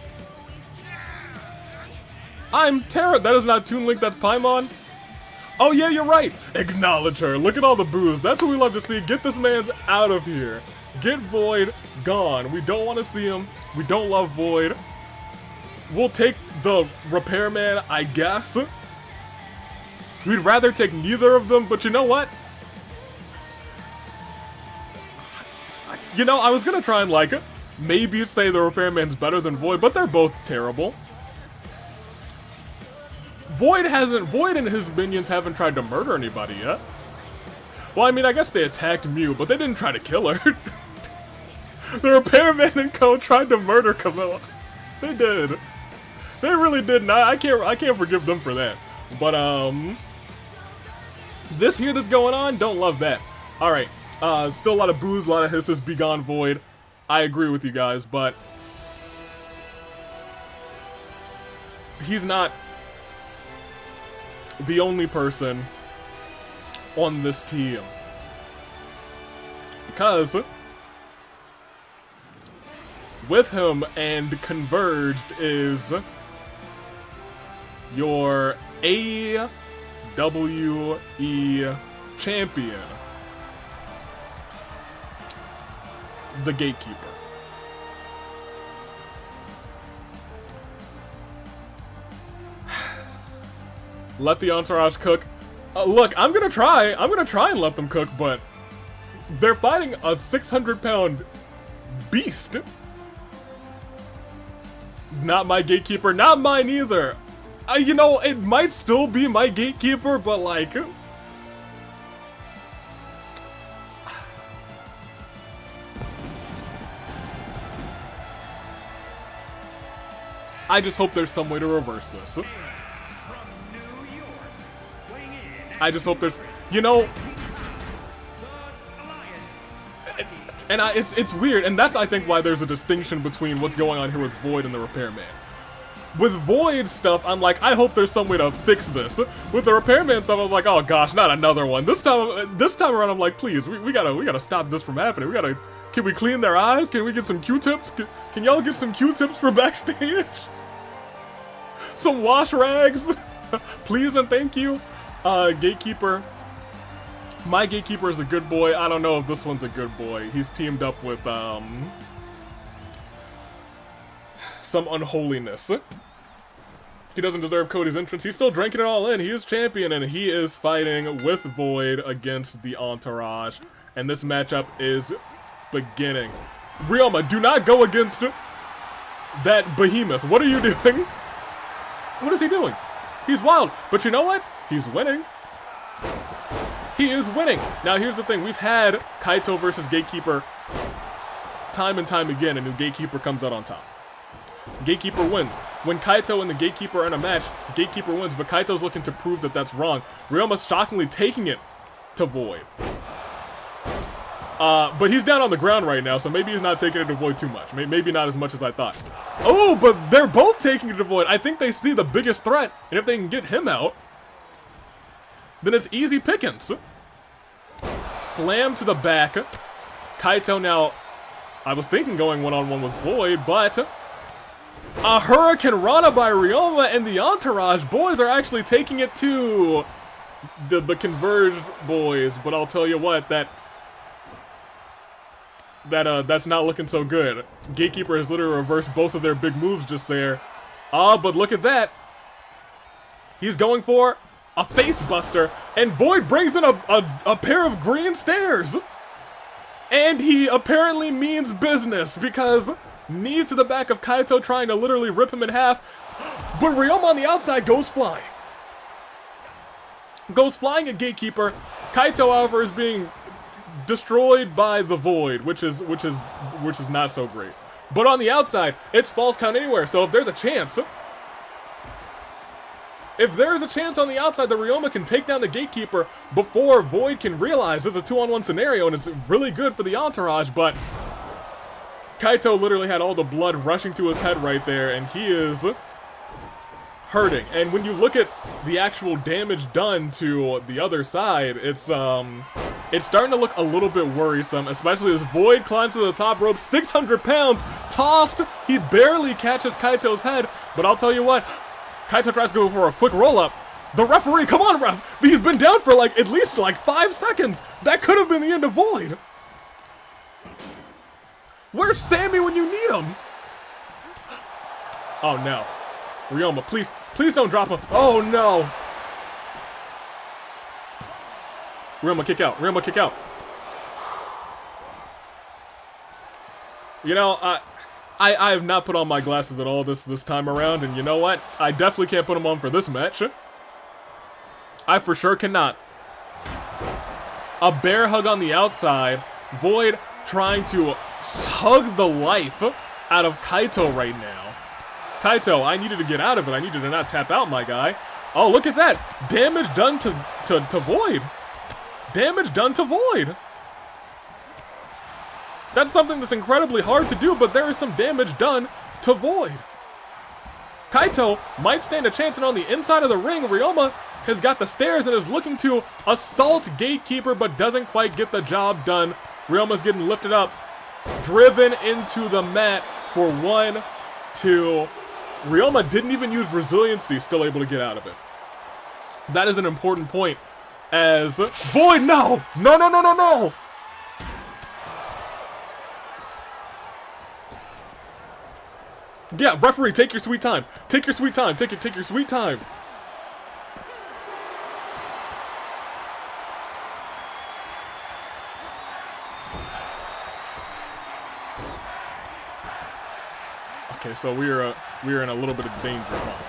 I'm Terra. That is not Toon Link. That's Paimon. Oh yeah, you're right. Acknowledge her. Look at all the boos. That's what we love to see. Get this man's out of here. Get Void gone. We don't want to see him. We don't love Void. We'll take the repairman, I guess. We'd rather take neither of them, but you know what? You know, I was gonna try and like maybe say the repairman's better than Void, but they're both terrible. Void and his minions haven't tried to murder anybody yet. Well, I mean, I guess they attacked Mew, but they didn't try to kill her. The repairman and co tried to murder Camilla. They did. They really did not. I can't forgive them for that. But this here that's going on, don't love that. All right. Still a lot of boos, a lot of hisses. Be gone, Void. I agree with you guys, but he's not the only person on this team, because with him and converged is your AWE champion, the Gatekeeper. Let the entourage cook. Look, I'm gonna try and let them cook, but They're fighting a 600-pound beast. Not my Gatekeeper, not mine either. You know, it might still be my Gatekeeper, but like... I just hope there's some way to reverse this. I just hope there's... You know... And it's weird, and that's, I think, why there's a distinction between what's going on here with Void and the Repairman. With Void stuff, I'm like, I hope there's some way to fix this. With the Repairman stuff, I was like, oh gosh, not another one. This time around, I'm like, please, we gotta stop this from happening. Can we clean their eyes? Can we get some Q-tips? Can y'all get some Q-tips for backstage? Some wash rags? Please and thank you. Gatekeeper. My Gatekeeper is a good boy. I don't know if this one's a good boy. He's teamed up with, some unholiness. He doesn't deserve Cody's entrance. He's still drinking it all in. He is champion, and he is fighting with Void against the Entourage. And this matchup is beginning. Ryoma, do not go against that behemoth. What are you doing? What is he doing? He's wild. But you know what? He's winning. He is winning. Now, here's the thing. We've had Kaito versus Gatekeeper time and time again, and the Gatekeeper comes out on top. Gatekeeper wins. When Kaito and the Gatekeeper are in a match, Gatekeeper wins, but Kaito's looking to prove that that's wrong. Ryoma's shockingly taking it to Void. But he's down on the ground right now, so maybe he's not taking it to Void too much. Maybe not as much as I thought. Oh, but they're both taking it to Void. I think they see the biggest threat, and if they can get him out, then it's easy pickings. Slam to the back. Kaito now, I was thinking going one-on-one with Void, but a Hurricane Rana by Ryoma and the Entourage boys are actually taking it to the Converged boys, but I'll tell you what, that's not looking so good. Gatekeeper has literally reversed both of their big moves just there. But look at that. He's going for a face buster, and Void brings in a pair of green stairs. And he apparently means business, because knee to the back of Kaito trying to literally rip him in half. But Ryoma on the outside goes flying. Goes flying at Gatekeeper. Kaito, however, is being destroyed by the Void, which is not so great. But on the outside, it's false count anywhere, so if there's a chance... If there is a chance on the outside that Ryoma can take down the Gatekeeper before Void can realize it's a 2-on-1 scenario, and it's really good for the Entourage, but Kaito literally had all the blood rushing to his head right there, and he is hurting. And when you look at the actual damage done to the other side, it's starting to look a little bit worrisome, especially as Void climbs to the top rope, 600 pounds, tossed. He barely catches Kaito's head, but I'll tell you what, Kaito tries to go for a quick roll-up. The referee, come on, ref! He's been down for at least 5 seconds! That could have been the end of Void! Where's Sammy when you need him? Oh no. Ryoma, please don't drop him. Oh no! Ryoma, kick out. Ryoma, kick out. You know, I have not put on my glasses at all this time around, and you know what? I definitely can't put them on for this match. I for sure cannot. A bear hug on the outside. Void trying to hug the life out of Kaito right now. Kaito, I needed to get out of it. I needed to not tap out, my guy. Oh, look at that. Damage done to Void. Damage done to Void. That's something that's incredibly hard to do, but there is some damage done to Void. Kaito might stand a chance, and on the inside of the ring, Ryoma has got the stairs and is looking to assault Gatekeeper, but doesn't quite get the job done. Ryoma's getting lifted up, driven into the mat for 1, 2. Ryoma didn't even use resiliency, still able to get out of it. That is an important point, as Void, no! No, no, no, no, no! Yeah, referee, take your sweet time. Take your sweet time. Take your sweet time. so we're in a little bit of danger, huh?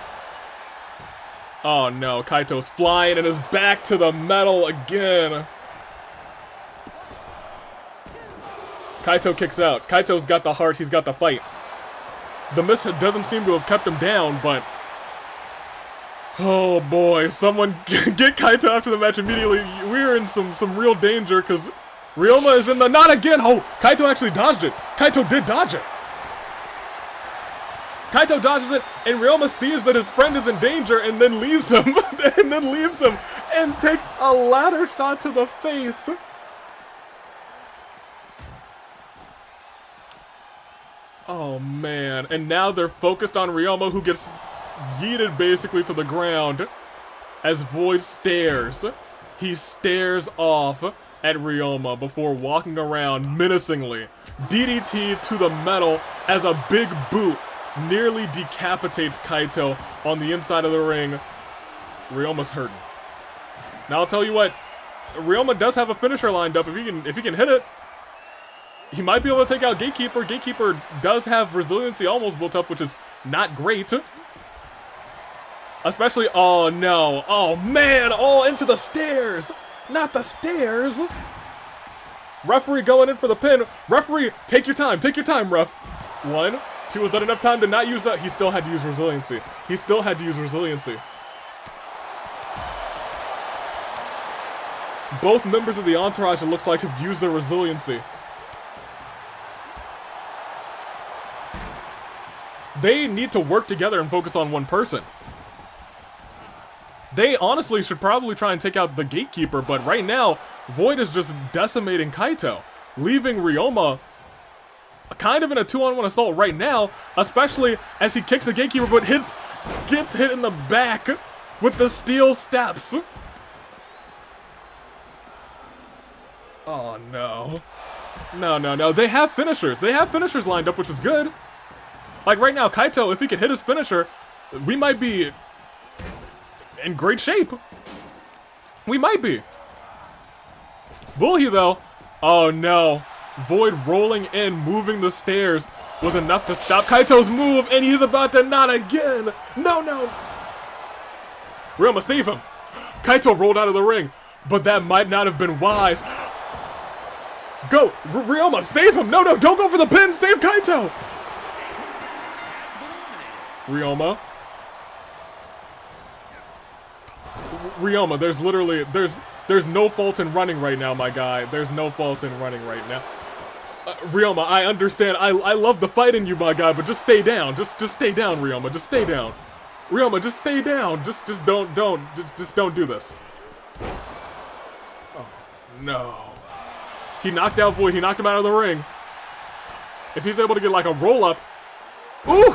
Oh no, Kaito's flying and is back to the metal again. Kaito kicks out. Kaito's got the heart, he's got the fight. The miss doesn't seem to have kept him down, but... Oh boy, someone get Kaito after the match immediately. We're in some real danger, because Ryoma is in the... Not again! Oh, Kaito actually dodged it. Kaito did dodge it. Kaito dodges it, and Ryoma sees that his friend is in danger, and then leaves him. And takes a ladder shot to the face. Oh man, and now they're focused on Ryoma, who gets yeeted basically to the ground as Void stares. He stares off at Ryoma before walking around menacingly. DDT to the metal as a big boot nearly decapitates Kaito on the inside of the ring. Ryoma's hurting. Now I'll tell you what, Ryoma does have a finisher lined up. If he can hit it, he might be able to take out Gatekeeper. Gatekeeper does have resiliency almost built up, which is not great. Especially, oh no, oh man, all into the stairs. Not the stairs. Referee going in for the pin. Referee, take your time, ref. 1, 2, is that enough time to not use that? He still had to use resiliency. Both members of the entourage, it looks like, have used their resiliency. They need to work together and focus on one person. They honestly should probably try and take out the Gatekeeper, but right now, Void is just decimating Kaito, leaving Ryoma kind of in a 2-on-1 assault right now, especially as he kicks the Gatekeeper, but gets hit in the back with the steel steps. Oh no. No. They have finishers. They have finishers lined up, which is good. Like right now, Kaito, if he could hit his finisher, we might be in great shape. We might be. Will he though? Oh no. Void rolling in, moving the stairs was enough to stop Kaito's move, and he's about to not again. No. Ryoma, save him. Kaito rolled out of the ring, but that might not have been wise. Go, Ryoma, save him. No, don't go for the pin. Save Kaito. Ryoma, there's no fault in running right now, my guy. There's no fault in running right now. Ryoma, I understand. I love the fight in you, my guy, but just stay down. Just stay down, Ryoma. Just stay down. Ryoma, just stay down. Just don't do this. Oh, no. He knocked out Void. He knocked him out of the ring. If he's able to get like a roll-up. Ooh!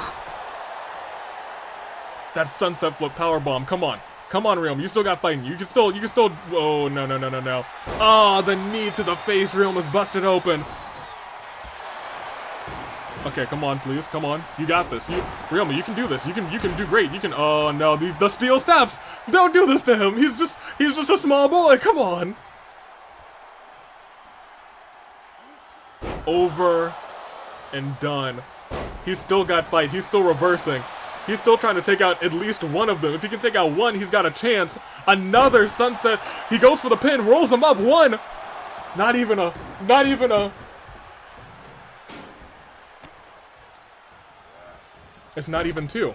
That sunset flip powerbomb. Come on, Ryoma. You still got fighting. You can still. Oh no. Oh, the knee to the face. Ryoma's busted open. Okay, come on, please. Come on. You got this. Ryoma, you can do this. You can do great. You can. Oh no, the steel steps. Don't do this to him. He's just a small boy. Come on. Over and done. He's still got fight. He's still reversing. He's still trying to take out at least one of them. If he can take out one, he's got a chance. Another sunset. He goes for the pin, rolls him up. 1. Not even a. It's not even 2.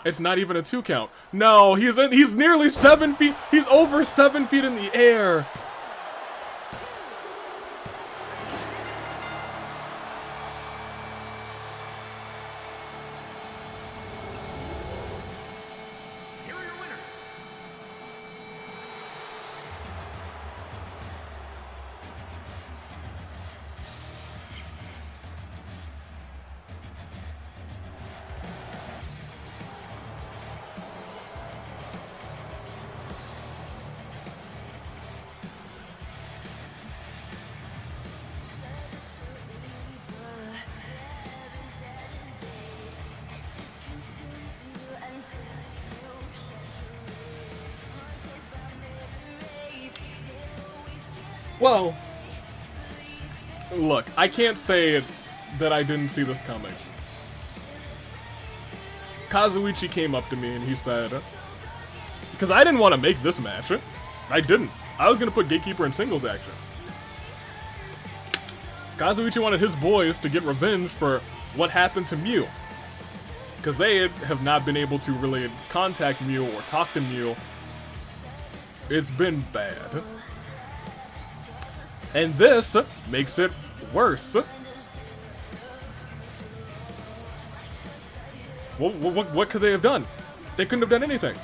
It's not even a 2 count. No, he's nearly 7 feet. He's over 7 feet in the air. Well, look, I can't say that I didn't see this coming. Kazuichi came up to me and he said, because I didn't want to make this match. I didn't. I was going to put Gatekeeper in singles action. Kazuichi wanted his boys to get revenge for what happened to Mew. Because they have not been able to really contact Mew or talk to Mew. It's been bad. And this makes it worse. What could they have done? They couldn't have done anything.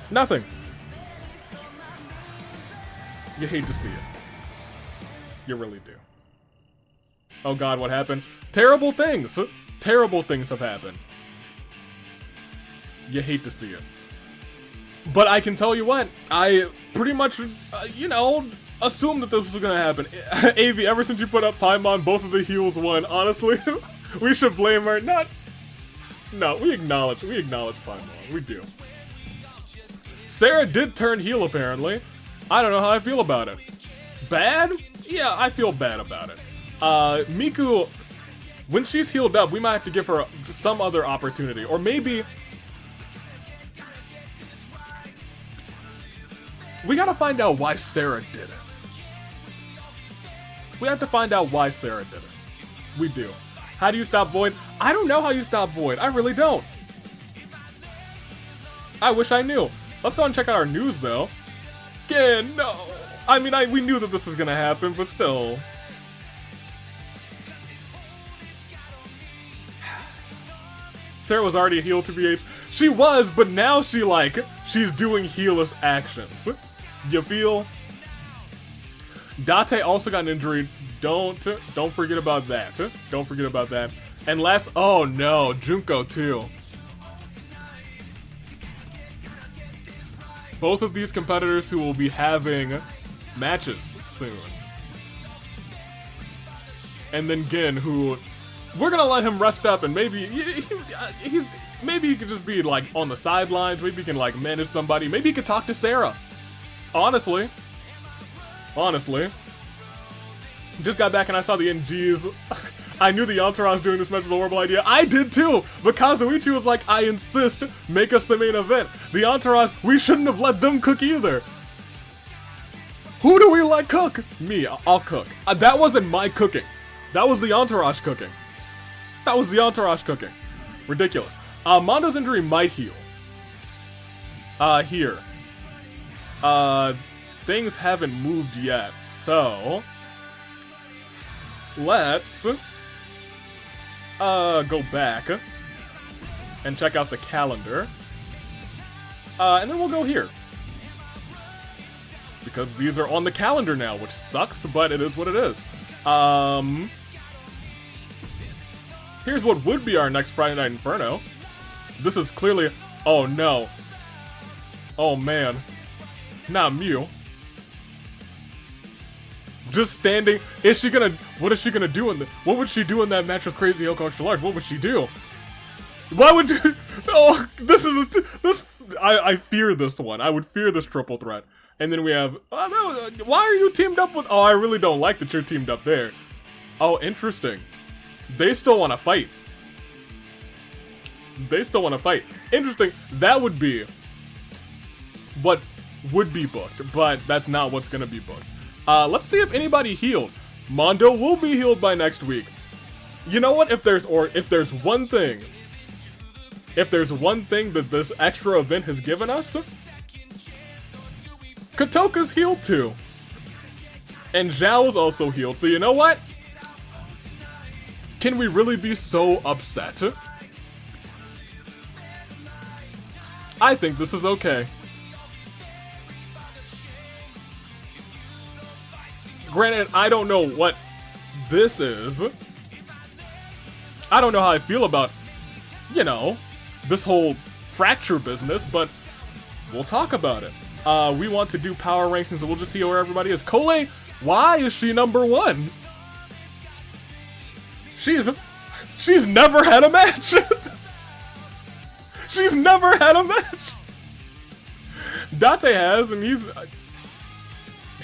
Nothing. You hate to see it. You really do. Oh god, what happened? Terrible things! Terrible things have happened. You hate to see it. But I can tell you what, I pretty much, you know, assumed that this was gonna happen. Avi, ever since you put up Paimon, both of the heels won. Honestly, we should blame her. No, we acknowledge Paimon. We do. Sarah did turn heel, apparently. I don't know how I feel about it. Bad? Yeah, I feel bad about it. Miku, when she's healed up, we might have to give her some other opportunity. Or maybe... we gotta find out why Sarah did it. We have to find out why Sarah did it. We do. How do you stop Void? I don't know how you stop Void. I really don't. I wish I knew. Let's go and check out our news, though. Again, no. I mean, we knew that this was gonna happen, but still. Sarah was already a heel to BH. She was, but now she's doing heelless actions. You feel? Date also got an injury. Don't forget about that. Don't forget about that. And last, oh no, Junko too. Both of these competitors who will be having matches soon. And then Gin, who we're gonna let him rest up, and maybe maybe he could just be like on the sidelines. Maybe he can like manage somebody. Maybe he could talk to Sarah. Honestly. Just got back and I saw the NGs. I knew the entourage doing this match was a horrible idea. I did too, but Kazuichi was like, I insist, make us the main event. The entourage, we shouldn't have let them cook either. Who do we let cook? Me, I'll cook. That wasn't my cooking. That was the entourage cooking. Ridiculous. Mondo's injury might heal. Here. Things haven't moved yet, so... let's... go back and check out the calendar. And then we'll go here. Because these are on the calendar now, which sucks, but it is what it is. Here's what would be our next Friday Night Inferno. This is clearly... oh no. Oh man. Not Mew. Just standing. Is she gonna... what is she gonna do in the... what would she do in that match with Crazy Yoko Extra Large? What would she do? Why would you... oh, this is... I fear this one. I would fear this triple threat. And then we have... oh, no, why are you teamed up with... oh, I really don't like that you're teamed up there. Oh, interesting. They still want to fight. Interesting. That would be what would be booked, but that's not what's gonna be booked. Let's see if anybody healed. Mondo will be healed by next week. You know what? If there's one thing that this extra event has given us, Kotoka's healed too. And Zhao is also healed. So you know what? Can we really be so upset? I think this is okay. Granted, I don't know what this is. I don't know how I feel about, you know, this whole fracture business, but we'll talk about it. We want to do power rankings, and we'll just see where everybody is. Kole, why is she number 1? She's never had a match. She's never had a match. Date has, and he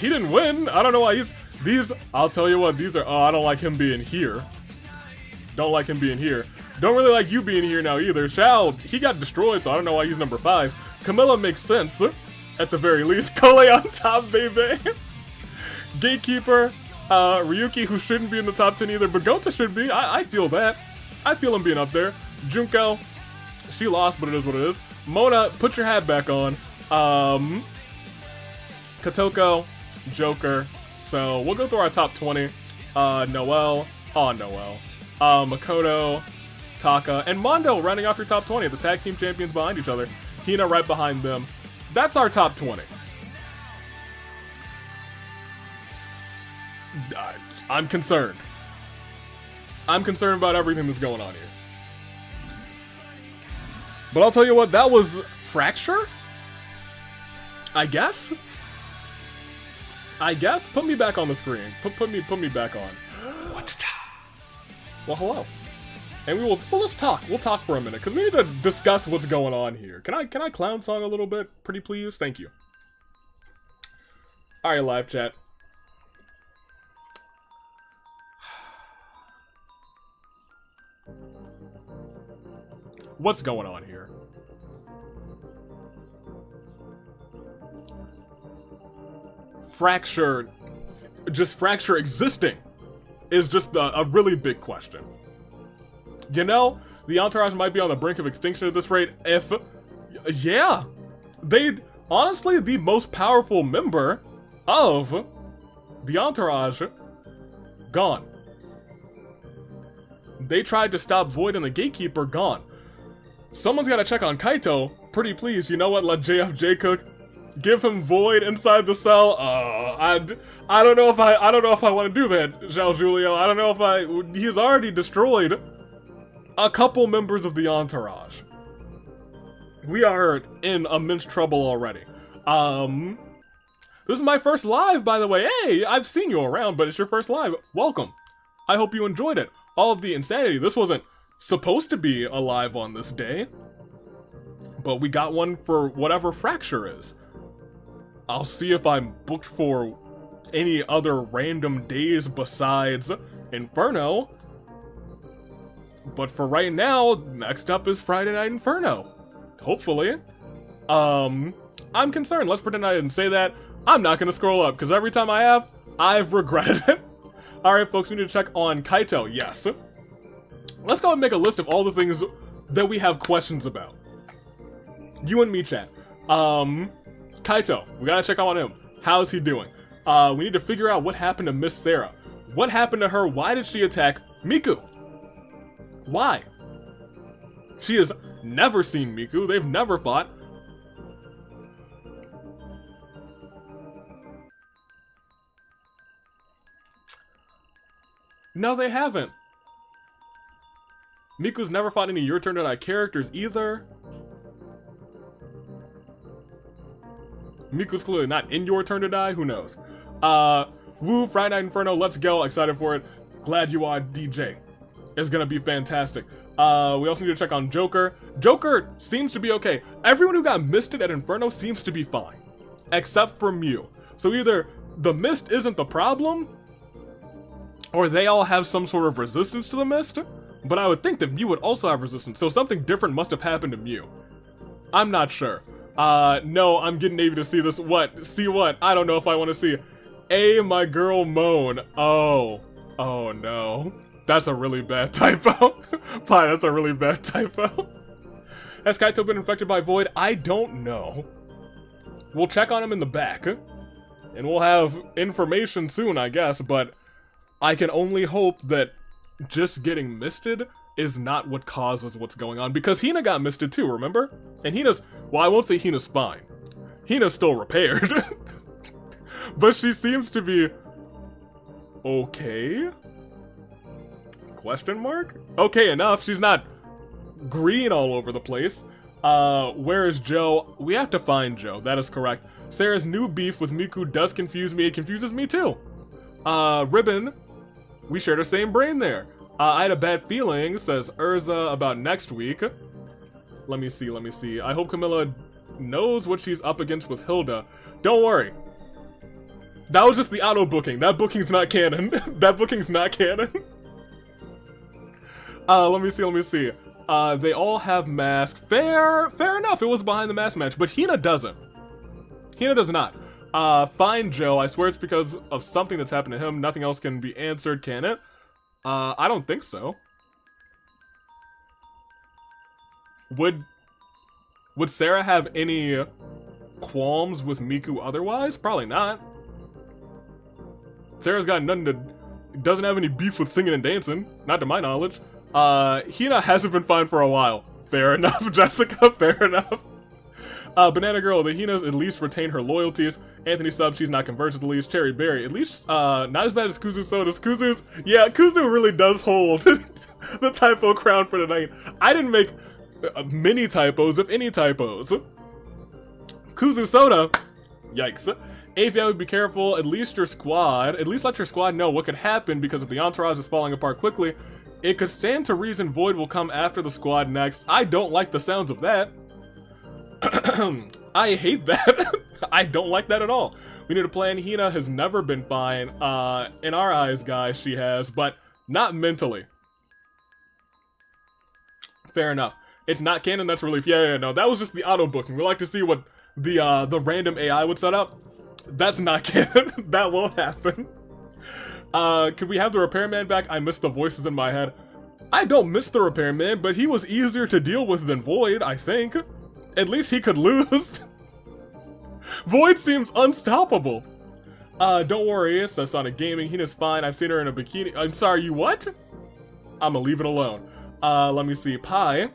didn't win. I don't know why these, I'll tell you what, these are, oh, I don't like him being here. Don't like him being here. Don't really like you being here now either. Shao, he got destroyed, so I don't know why he's number 5. Camilla makes sense, at the very least. Kole on top, baby. Gatekeeper, Ryuki, who shouldn't be in the top 10 either, but Gonta should be. I feel that. I feel him being up there. Junko, she lost, but it is what it is. Mona, put your hat back on. Kotoko, Joker. So we'll go through our top 20. Noelle, Noelle. Makoto, Taka, and Mondo rounding off your top 20. The tag team champions behind each other. Hina right behind them. That's our top 20. I'm concerned. I'm concerned about everything that's going on here. But I'll tell you what, that was Fracture? I guess? Put me back on the screen. Put me back on. Well, hello. And we'll just talk. We'll talk for a minute, because we need to discuss what's going on here. Can I clown song a little bit? Pretty please? Thank you. Alright, live chat. What's going on here? Fracture existing is just a really big question. You know, the Entourage might be on the brink of extinction at this rate if... Yeah! Honestly, the most powerful member of the Entourage, gone. They tried to stop Void and the Gatekeeper, gone. Someone's gotta check on Kaito. Pretty please, you know what? Let JFJ cook. Give him Void inside the cell. I don't know if I want to do that, Zhao Julio. I don't know if he's already destroyed a couple members of the Entourage. We are in immense trouble already. This is my first live, by the way. Hey, I've seen you around, but it's your first live. Welcome. I hope you enjoyed it. All of the insanity. This wasn't supposed to be a live on this day, but we got one for whatever Fracture is. I'll see if I'm booked for any other random days besides Inferno. But for right now, next up is Friday Night Inferno. Hopefully. I'm concerned. Let's pretend I didn't say that. I'm not gonna scroll up, because every time I have, I've regretted it. Alright folks, we need to check on Kaito. Yes. Let's go and make a list of all the things that we have questions about. You and me, chat. Kaito, we gotta check on him. How's he doing? We need to figure out what happened to Miss Sarah. What happened to her? Why did she attack Miku? Why? She has never seen Miku. They've never fought. No, they haven't. Miku's never fought any Your Turn to Die characters either. Miku's clearly not in Your Turn to Die, who knows? Woo, Friday Night Inferno, let's go, excited for it. Glad you are, DJ. It's gonna be fantastic. We also need to check on Joker. Joker seems to be okay. Everyone who got misted at Inferno seems to be fine. Except for Mew. So either the mist isn't the problem, or they all have some sort of resistance to the mist, but I would think that Mew would also have resistance, so something different must have happened to Mew. I'm not sure. No, I'm getting Navy to see this. What? See what? I don't know if I want to see. My girl moan. Oh no. That's a really bad typo. Pie, that's a really bad typo. Has Kaito been infected by Void? I don't know. We'll check on him in the back, and we'll have information soon, I guess, but I can only hope that just getting misted is not what causes what's going on, because Hina got misted too, remember? And Hina's, well, I won't say Hina's fine. Hina's still repaired. But she seems to be okay? Question mark? Okay enough, she's not green all over the place. Where is Joe? We have to find Joe, that is correct. Sarah's new beef with Miku does confuse me, it confuses me too. Ribbon, we share the same brain there. I had a bad feeling, says Urza, about next week. Let me see. I hope Camilla knows what she's up against with Hilda. Don't worry. That was just the auto booking. That booking's not canon. That booking's not canon. Let me see. They all have masks. Fair enough. It was behind the mask match, but Hina doesn't. Hina does not. Fine, Joe. I swear it's because of something that's happened to him. Nothing else can be answered, can it? I don't think so. Would Sarah have any qualms with Miku otherwise? Probably not. Sarah's got doesn't have any beef with singing and dancing, not to my knowledge. Hina hasn't been fine for a while. Fair enough, Jessica, fair enough. Banana Girl, the Hinas at least retain her loyalties. Anthony Sub, she's not converted at least. Cherry Berry, at least, not as bad as Kuzu Soda's. Kuzu really does hold the typo crown for tonight. I didn't make many typos, if any typos. Kuzu Soda, yikes. Avia would be careful, at least let your squad know what could happen, because if the entourage is falling apart quickly, it could stand to reason Void will come after the squad next. I don't like the sounds of that. I hate that. I don't like that at all. We need a plan. Hina has never been fine. In our eyes, guys, she has, but not mentally. Fair enough. It's not canon, that's relief. Yeah, no, that was just the auto booking. We like to see what the random AI would set up. That's not canon. That won't happen. Could we have the repairman back? I miss the voices in my head. I don't miss the repairman, but he was easier to deal with than Void, I think. At least he could lose. Void seems unstoppable. Don't worry, it's Sonic Gaming. Hina's fine. I've seen her in a bikini. I'm sorry, you what? I'ma leave it alone. Let me see. Pi.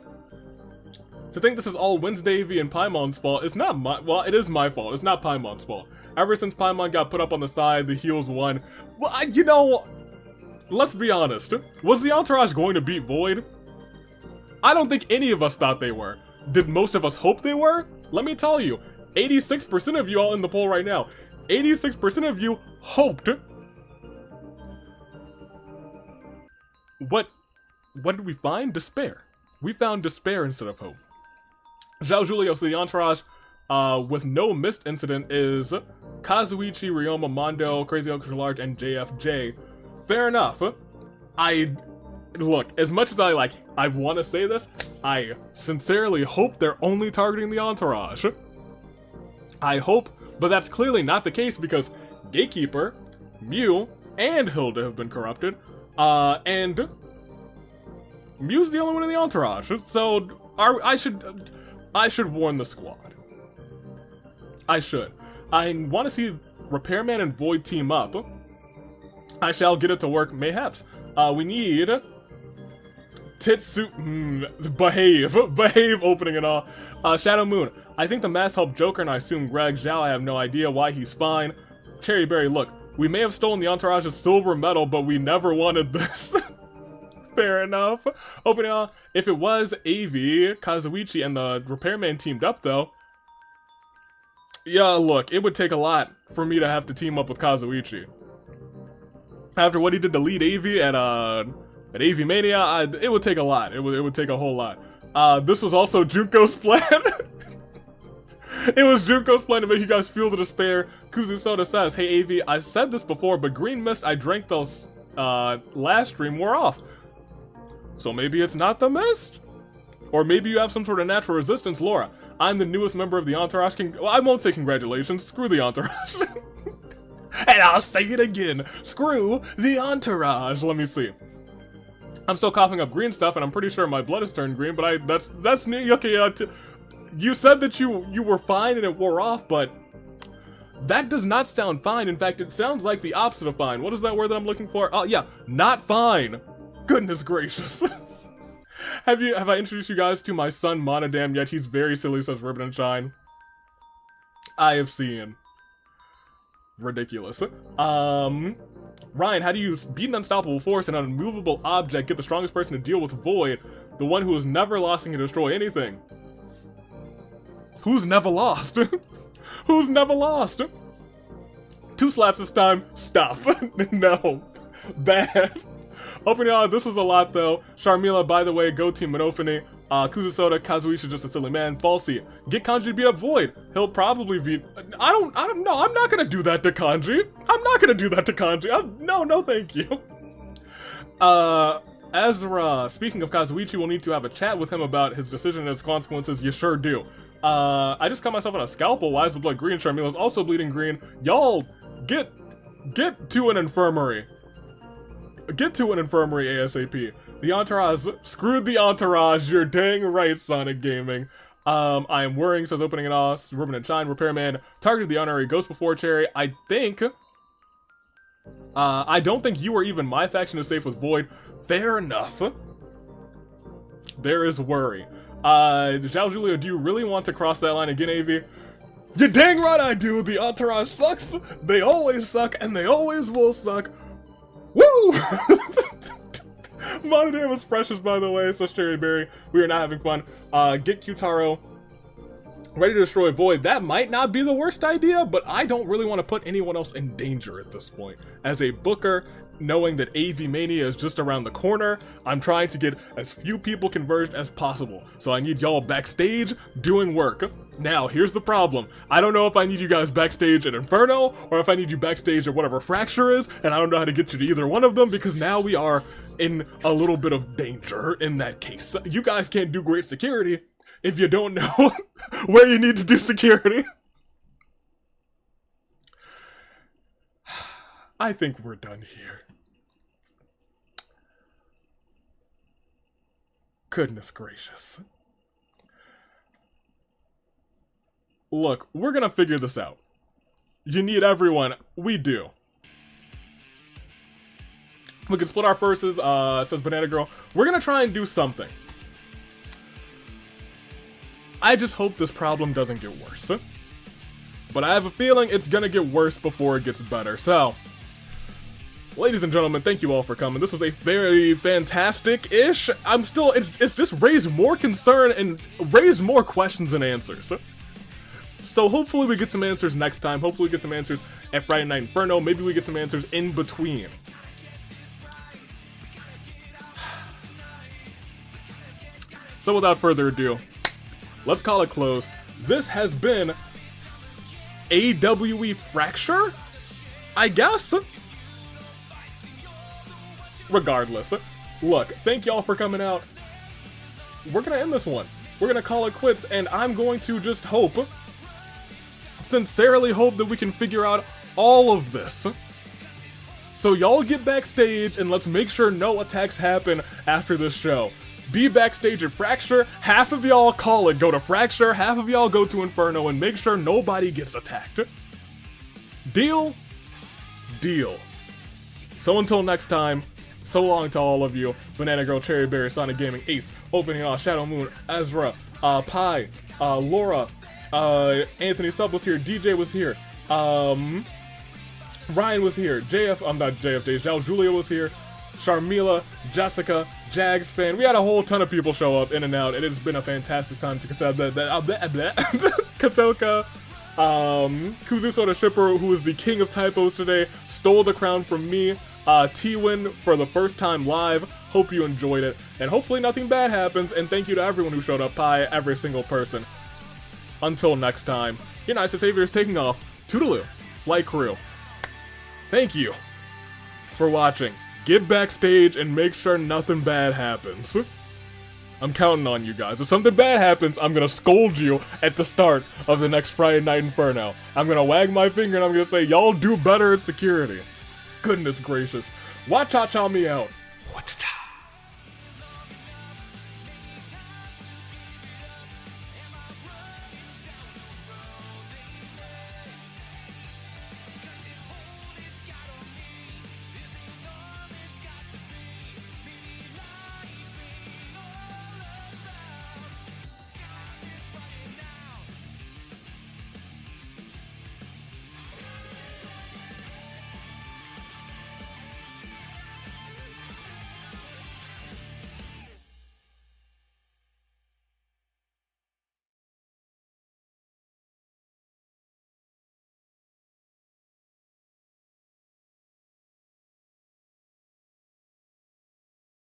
To think this is all Wednesday V and Paimon's fault, it's not my- well, it is my fault. It's not Paimon's fault. Ever since Paimon got put up on the side, the heels won. Well, you know, let's be honest. Was the entourage going to beat Void? I don't think any of us thought they were. Did most of us hope they were? Let me tell you, 86% of you all in the poll right now, 86% of you hoped. What did we find? Despair. We found despair instead of hope. Zhao Julio, so the entourage with no missed incident is Kazuichi, Ryoma, Mondo, Crazy Ultra Large, and JFJ. Fair enough. Look, as much as I want to say this, I sincerely hope they're only targeting the entourage. I hope, but that's clearly not the case because Gatekeeper, Mew, and Hilda have been corrupted, and Mew's the only one in the entourage, so I should warn the squad. I should. I want to see Repairman and Void team up. I shall get it to work, mayhaps. We need Titsu, behave opening and all. Shadow Moon, I think the mask helped Joker and I assume Greg Zhao, I have no idea why he's fine. Cherry Berry, look, we may have stolen the entourage's silver medal, but we never wanted this. Fair enough. Opening on, if it was Avi, Kazuichi, and the Repairman teamed up though, yeah, look, it would take a lot for me to have to team up with Kazuichi. After what he did to lead Avi at AV Mania, it would take a lot. It would take a whole lot. This was also Junko's plan. It was Junko's plan to make you guys feel the despair. Kuzu Soda says, hey AV, I said this before, but green mist I drank those last stream wore off. So maybe it's not the mist? Or maybe you have some sort of natural resistance, Laura. I'm the newest member of the entourage. Well, I won't say congratulations. Screw the entourage. And I'll say it again. Screw the entourage. Let me see. I'm still coughing up green stuff, and I'm pretty sure my blood has turned green. But that's new. Okay, you said that you were fine and it wore off, but that does not sound fine. In fact, it sounds like the opposite of fine. What is that word that I'm looking for? Oh yeah, not fine. Goodness gracious. Have I introduced you guys to my son Monodam yet? He's very silly, says Ribbon and Shine. I have seen. Ridiculous. Ryan, how do you beat an unstoppable force and an unmovable object, get the strongest person to deal with Void, the one who has never lost and can destroy anything? Who's never lost? Who's never lost? 2 slaps this time. Stop. No. Bad. Opening on, this was a lot though. Sharmila, by the way, go team Monophony. Kuzusoda, Kazuichi just a silly man. Falsey, get Kanji to beat up Void. He'll probably beat. I don't know. I'm not gonna do that to Kanji. I'm not gonna do that to Kanji. No, thank you. Ezra, speaking of Kazuichi, we'll need to have a chat with him about his decision and its consequences. You sure do. I just cut myself on a scalpel. Why is the blood green? Charmila's also bleeding green. Y'all, get to an infirmary. Get to an infirmary ASAP. The entourage screwed the entourage. You're dang right, Sonic Gaming. I am worrying, says opening it off. Ribbon and Shine, Repairman, targeted the honorary Ghost before Cherry. I don't think you or even my faction is safe with Void. Fair enough. There is worry. Zhao Julio, do you really want to cross that line again, AV? You dang right I do. The entourage sucks. They always suck, and they always will suck. Woo! Monodam is precious, by the way, says Cherryberry. We are not having fun. Get Q-Tarro ready to destroy Void. That might not be the worst idea, but I don't really want to put anyone else in danger at this point. As a booker, knowing that AV Mania is just around the corner, I'm trying to get as few people converged as possible. So I need y'all backstage doing work. Now, here's the problem. I don't know if I need you guys backstage at Inferno, or if I need you backstage at whatever Fracture is, and I don't know how to get you to either one of them, because now we are in a little bit of danger in that case. You guys can't do great security if you don't know where you need to do security. I think we're done here. Goodness gracious. Look, we're gonna figure this out. You need everyone. We do. We can split our forces, says Banana Girl. We're gonna try and do something. I just hope this problem doesn't get worse. But I have a feeling it's gonna get worse before it gets better. So, ladies and gentlemen, thank you all for coming. This was a very fantastic-ish. It's just raised more concern and raised more questions and answers. So hopefully we get some answers next time. Hopefully we get some answers at Friday Night Inferno. Maybe we get some answers in between. So without further ado, let's call it close. This has been AWE Fracture? I guess? Regardless. Look, thank y'all for coming out. We're gonna end this one. We're gonna call it quits, and I'm going to just hope, sincerely hope, that we can figure out all of this. So y'all get backstage, and let's make sure no attacks happen after this show. Be backstage at Fracture, half of y'all call it, go to Fracture, half of y'all go to Inferno, and make sure nobody gets attacked. Deal? Deal. So until next time, so long to all of you. Banana Girl, Cherryberry, Sonic Gaming, Ace, Opening Off, Shadow Moon, Ezra, Pi, Laura, Anthony Sub was here, DJ was here, Ryan was here, I'm not JFJ, Zhao Julia was here, Sharmila, Jessica, Jags fan. We had a whole ton of people show up in and out, and it's been a fantastic time to Katoka, Kuzuso the Shipper, who is the king of typos today, stole the crown from me. T-Win for the first time live. Hope you enjoyed it, and hopefully nothing bad happens, and thank you to everyone who showed up, Pi, every single person. Until next time, USAviator is taking off. Toodaloo, flight crew. Thank you for watching. Get backstage and make sure nothing bad happens. I'm counting on you guys. If something bad happens, I'm gonna scold you at the start of the next Friday Night Inferno. I'm gonna wag my finger and I'm gonna say, y'all do better at security. Goodness gracious. Watch-cha-cha me out. Watch-cha.